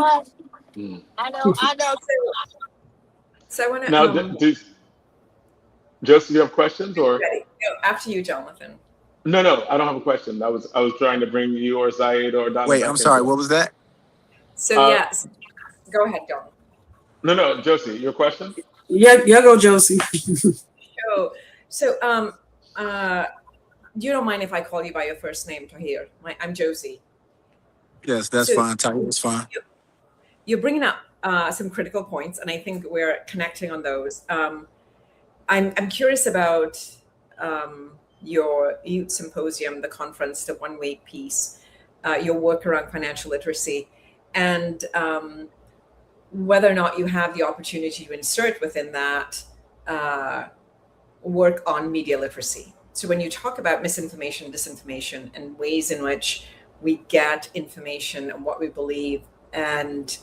I know. So I want to now. Josie, you have questions or? No, after you, Jonathan. No, I don't have a question. I was trying to bring you or Zaid or Donna. Wait, I'm sorry. What was that? So yes, go ahead, Don. No, Josie, your question? Yeah, go, Josie. So you don't mind if I call you by your first name, Tahir? I'm Josie. Yes, that's fine. Tahir is fine. You're bringing up some critical points, and I think we're connecting on those. I'm curious about your youth symposium, the conference, the 1 week piece, your work around financial literacy, and whether or not you have the opportunity to insert within that work on media literacy. So when you talk about misinformation, disinformation, and ways in which we get information and what we believe, and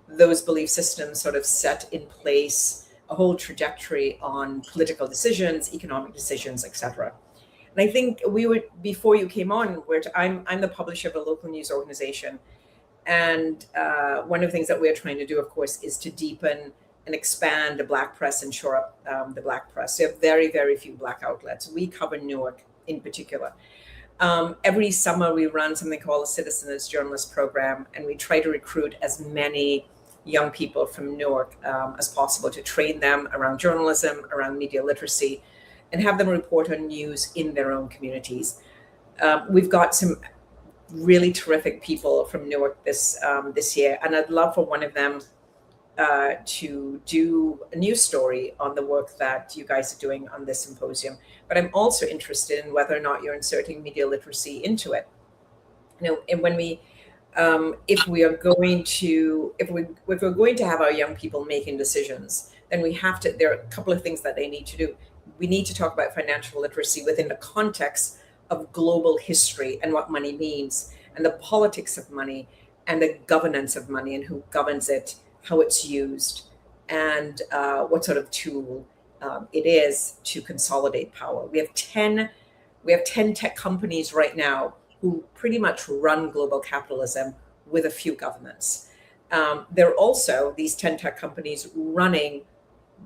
those belief systems sort of set in place a whole trajectory on political decisions, economic decisions, etc. And I think we would, before you came on, I'm the publisher of a local news organization. And one of the things that we're trying to do, of course, is to deepen and expand the Black press and shore up the Black press. There are very, very few Black outlets. We cover Newark in particular. Every summer we run something called a Citizen as Journalist program, and we try to recruit as many young people from Newark as possible to train them around journalism, around media literacy, and have them report on news in their own communities. We've got some really terrific people from Newark this year, and I'd love for one of them to do a news story on the work that you guys are doing on this symposium. But I'm also interested in whether or not you're inserting media literacy into it. You know, and when we, if we're going to have our young people making decisions, then we have to. There are a couple of things that they need to do. We need to talk about financial literacy within the context of global history and what money means, and the politics of money, and the governance of money, and who governs it, how it's used, and what sort of tool it is to consolidate power. We have 10 tech companies right now who pretty much run global capitalism with a few governments. There are also these 10 tech companies running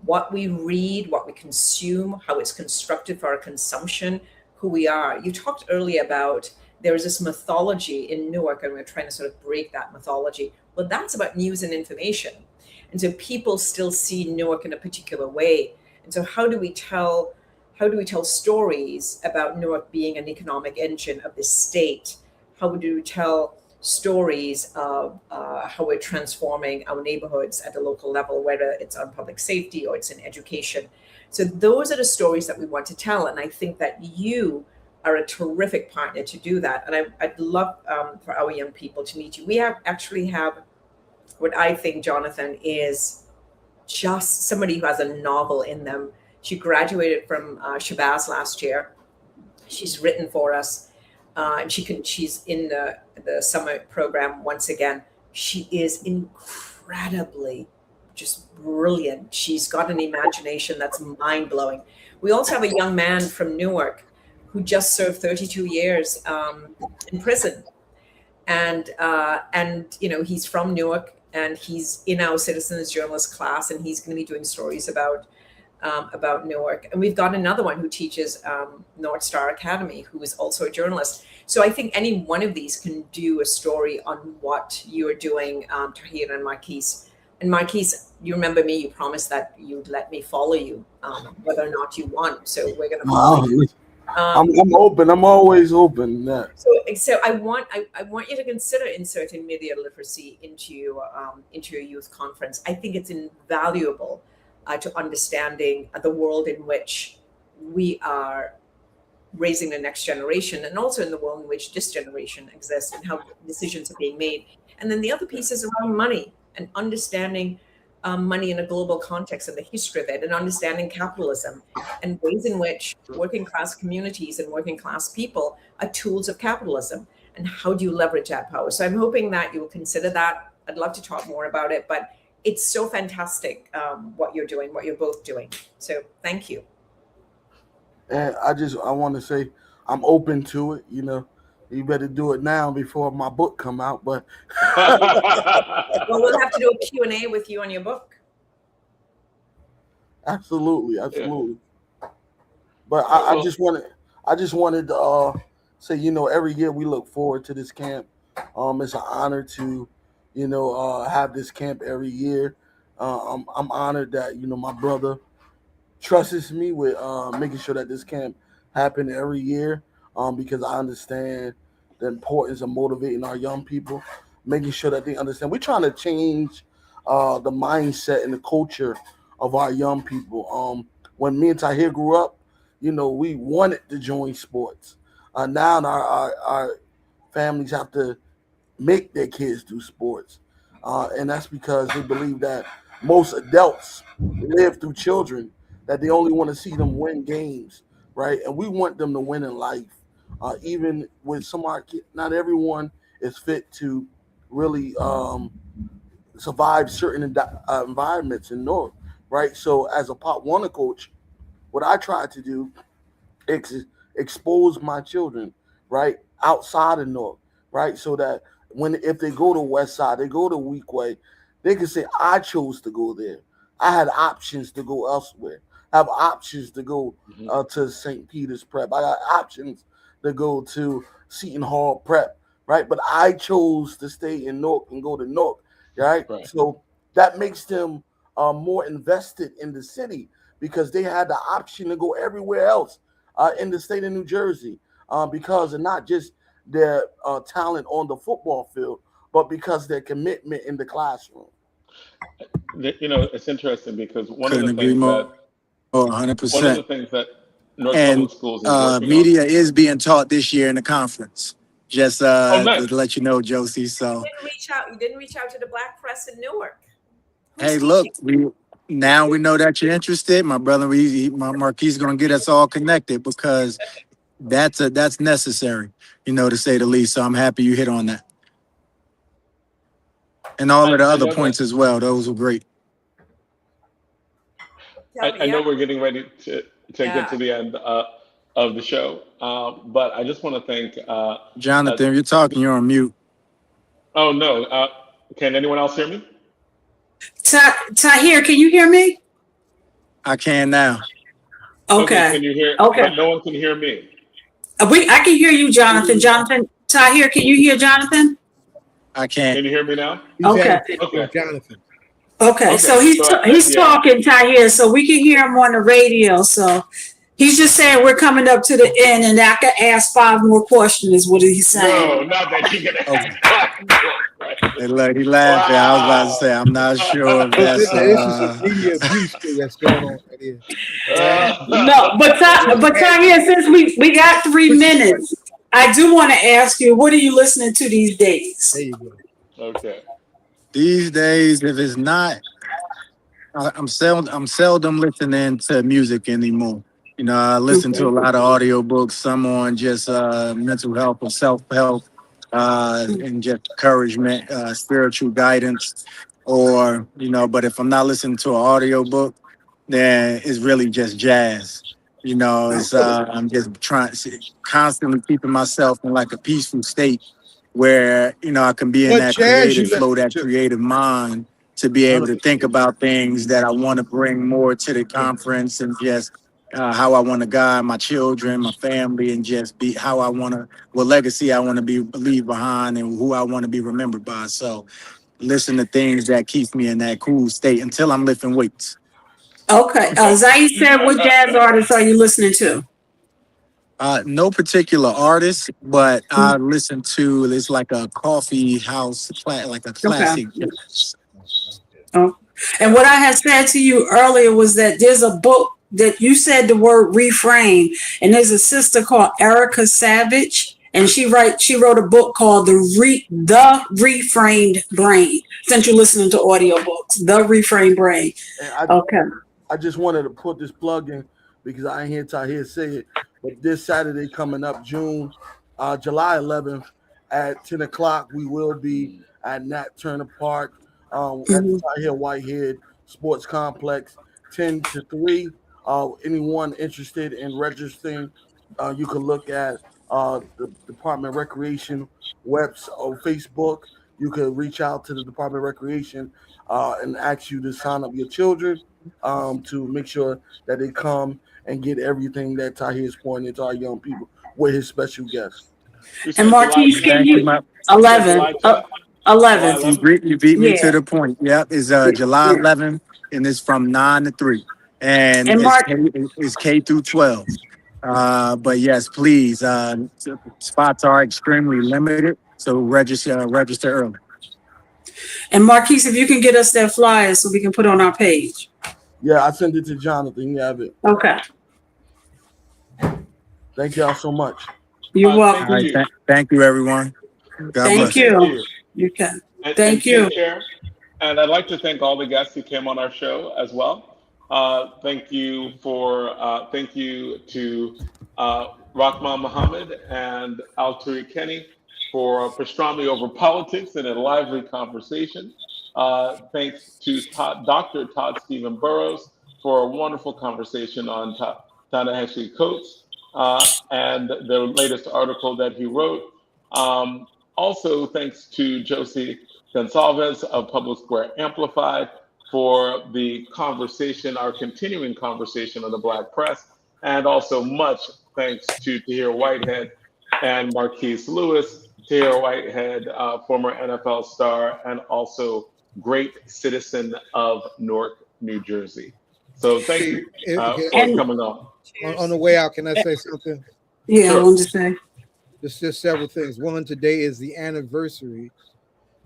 what we read, what we consume, how it's constructed for our consumption, who we are. You talked earlier about there is this mythology in Newark, and we're trying to sort of break that mythology. Well, that's about news and information. And so people still see Newark in a particular way. And so how do we tell stories about Newark being an economic engine of this state? How do we tell stories of how we're transforming our neighborhoods at the local level, whether it's on public safety or it's in education? So those are the stories that we want to tell. And I think that you are a terrific partner to do that. And I'd love for our young people to meet you. We actually have what I think, Jonathan, is just somebody who has a novel in them. She graduated from Shabazz last year. She's written for us. And she's in the summer program once again. She is incredibly just brilliant. She's got an imagination that's mind-blowing. We also have a young man from Newark who just served 32 years in prison. And you know, he's from Newark, and he's in our Citizens Journalist class, and he's going to be doing stories about Newark. And we've got another one who teaches North Star Academy, who is also a journalist. So I think any one of these can do a story on what you're doing, Tahir and Marquis. And Marquis, you remember me, you promised that you'd let me follow you, whether or not you want. So we're going to follow you. I'm open. I'm always open. Yeah. So I want you to consider inserting media literacy into your youth conference. I think it's invaluable to understanding the world in which we are raising the next generation, and also in the world in which this generation exists and how decisions are being made. And then the other piece is around money and understanding money in a global context and the history of it, and understanding capitalism and ways in which working class communities and working class people are tools of capitalism, and how do you leverage that power. So I'm hoping that you will consider that. I'd love to talk more about it, but it's so fantastic what you're doing, what you're both doing. So thank you. And I want to say I'm open to it. You know, you better do it now before my book come out. But well, we'll have to do a Q&A with you on your book. Absolutely. Yeah. But I just wanted to say, you know, every year we look forward to this camp. It's an honor to, you know, have this camp every year. I'm honored that, you know, my brother trusts me with making sure that this camp happen every year, because I understand the importance of motivating our young people. making sure that they understand. We're trying to change the mindset and the culture of our young people. When me and Tahir grew up, we wanted to join sports. Now our families have to make their kids do sports. And that's because they believe that most adults live through children, that they only want to see them win games, right? And we want them to win in life. Even with some of our kids, not everyone is fit to really survive certain environments in Newark, right? So as a Pop Warner coach, what I try to do is expose my children, right, outside of Newark, right? So that if they go to West Side, they go to Weekway, they can say, I chose to go there. I had options to go elsewhere. I have options to go to St. Peter's Prep. I got options to go to Seton Hall Prep, right? But I chose to stay in Newark and go to Newark, right? So that makes them more invested in the city because they had the option to go everywhere else in the state of New Jersey because of not just their talent on the football field, but because their commitment in the classroom. It's interesting because one Couldn't of the agree things more. that 100%. one of the things that North And Public Schools is working media on. is being taught this year in the conference. Just Nice. to let you know, Josie. So You didn't reach out to the black press in Newark. hey, look, now we know that you're interested. My brother, Marquis is going to get us all connected because that's necessary, to say the least. So I'm happy you hit on that. And all of the other points as well. Those were great. I know we're getting ready to get to the end of the show, but I just want to thank Jonathan. You're talking. You're on mute. Oh no! Can anyone else hear me? Tahir, can you hear me? I can now. Okay. Can you hear? Okay. But no one can hear me. I can hear you, Jonathan. Tahir, can you hear Jonathan? I can't. Can you hear me now? Okay. Jonathan. Okay, so he's talking, Tahir, so we can hear him on the radio. So he's just saying we're coming up to the end, and I can ask 5 more questions. Is what he's saying? No, not that you're gonna ask 5 more. Hey, look, he laughing. Wow. I was about to say, I'm not sure if that's this is some media abuse thing that's going on right here. No, but Tahir, since we got 3 minutes, I do want to ask you, what are you listening to these days? There you go. Okay. These days, if it's not, I'm seldom listening to music anymore. I listen to a lot of audiobooks, some on just mental health or self-help and just encouragement, spiritual guidance, or, but if I'm not listening to an audiobook, then it's really just jazz. It's I'm just constantly keeping myself in like a peaceful state where, I can be in that creative flow, that creative mind to be able to think about things that I want to bring more to the conference and just how I want to guide my children, my family, and just be how I want to, what legacy I want to leave behind and who I want to be remembered by. So listen to things that keep me in that cool state until I'm lifting weights. Okay. Zaid said, what jazz artists are you listening to? No particular artist, but I listen to, it's like a coffee house, like a classic. Okay. Oh. And what I had said to you earlier was that there's a book that you said the word reframe, and there's a sister called Erica Savage, and she wrote a book called The Reframed Brain. Since you're listening to audiobooks, The Reframed Brain. I just wanted to put this plug in because I ain't hear Tahir say it. But this Saturday coming up, July 11th at 10 o'clock, we will be at Nat Turner Park at the Tahir Whitehead Sports Complex, 10 to 3. Anyone interested in registering, you can look at the Department of Recreation website or Facebook. You can reach out to the Department of Recreation and ask you to sign up your children to make sure that they come and get everything that Tahir is pointing into our young people with his special guests. And Marquis, can you 11? 11. You beat me to the point. Yep, it's July 11th, and it's from 9 to 3, and it's K through 12. But yes, please. Spots are extremely limited, so register early. And Marquis, if you can get us that flyer so we can put on our page. Yeah, I sent it to Jonathan. You have it. Okay. Thank y'all so much. You're welcome. All right. Thank you, everyone. God Thank bless. you. You can. Thank you. Take care. And I'd like to thank all the guests who came on our show as well. Thank you to Rahman Muhammad and Alturrick Kenney for Pastrami over politics in a lively conversation. Thanks to Dr. Todd Stephen Burroughs for a wonderful conversation on Ta-Nehisi Coates and the latest article that he wrote. Also, thanks to Josie Gonsalves of Public Square Amplified for the conversation, our continuing conversation on the Black press, and also much thanks to Tahir Whitehead and Marquis Lewis. Tahir Whitehead, former NFL star and also great citizen of Newark, New Jersey. So thank you for coming on. On the way out, can I say something? Yeah, sure. I wanted to say. Just several things. One, today is the anniversary,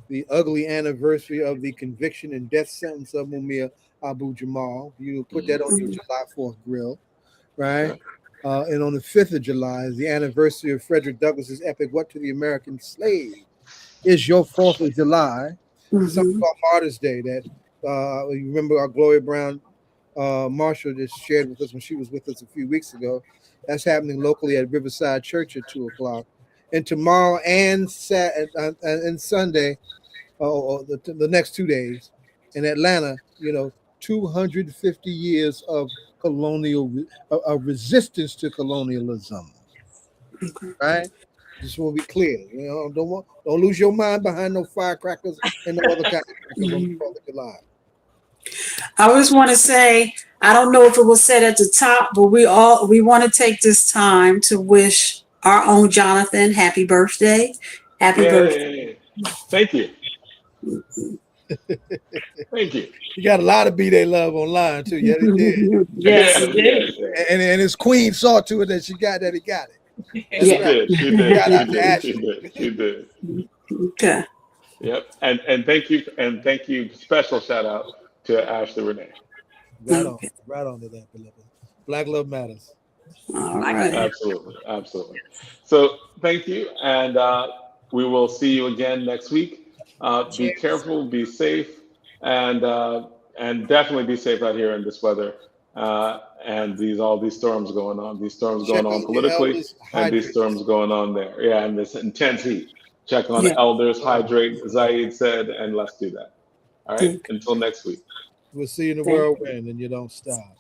the ugly anniversary of the conviction and death sentence of Mumia Abu Jamal. You put that on your July 4th grill, right? And on the 5th of July is the anniversary of Frederick Douglass's epic What to the American Slave is Your 4th of July. Something called Martyrs Day that you remember our Gloria Brown Marshall just shared with us when she was with us a few weeks ago. That's happening locally at Riverside Church at 2:00. And tomorrow and Sunday, the next 2 days in Atlanta, 250 years of resistance to colonialism. Right? Just want to be clear. Don't lose your mind behind no firecrackers and no other kind of 4th of July. I just want to say, I don't know if it was said at the top, but we want to take this time to wish our own Jonathan happy birthday. Happy birthday. Thank you. Thank you. You got a lot of B-Day love online too. Yeah, he did. Yes, he did. And his queen saw to it that he got it. She did. Okay. Yep. And thank you. Special shout out to Ashley Renee. Right on to that, beloved. Black love matters. All right. Absolutely. So thank you, and we will see you again next week. Be careful, be safe, and definitely be safe out here in this weather. And all these storms going on. These storms going on politically, and these storms going on there. Yeah, and this intense heat. Check on the elders, hydrate, Zaid said, and let's do that. All right, until next week. We'll see you in the whirlwind, and you don't stop.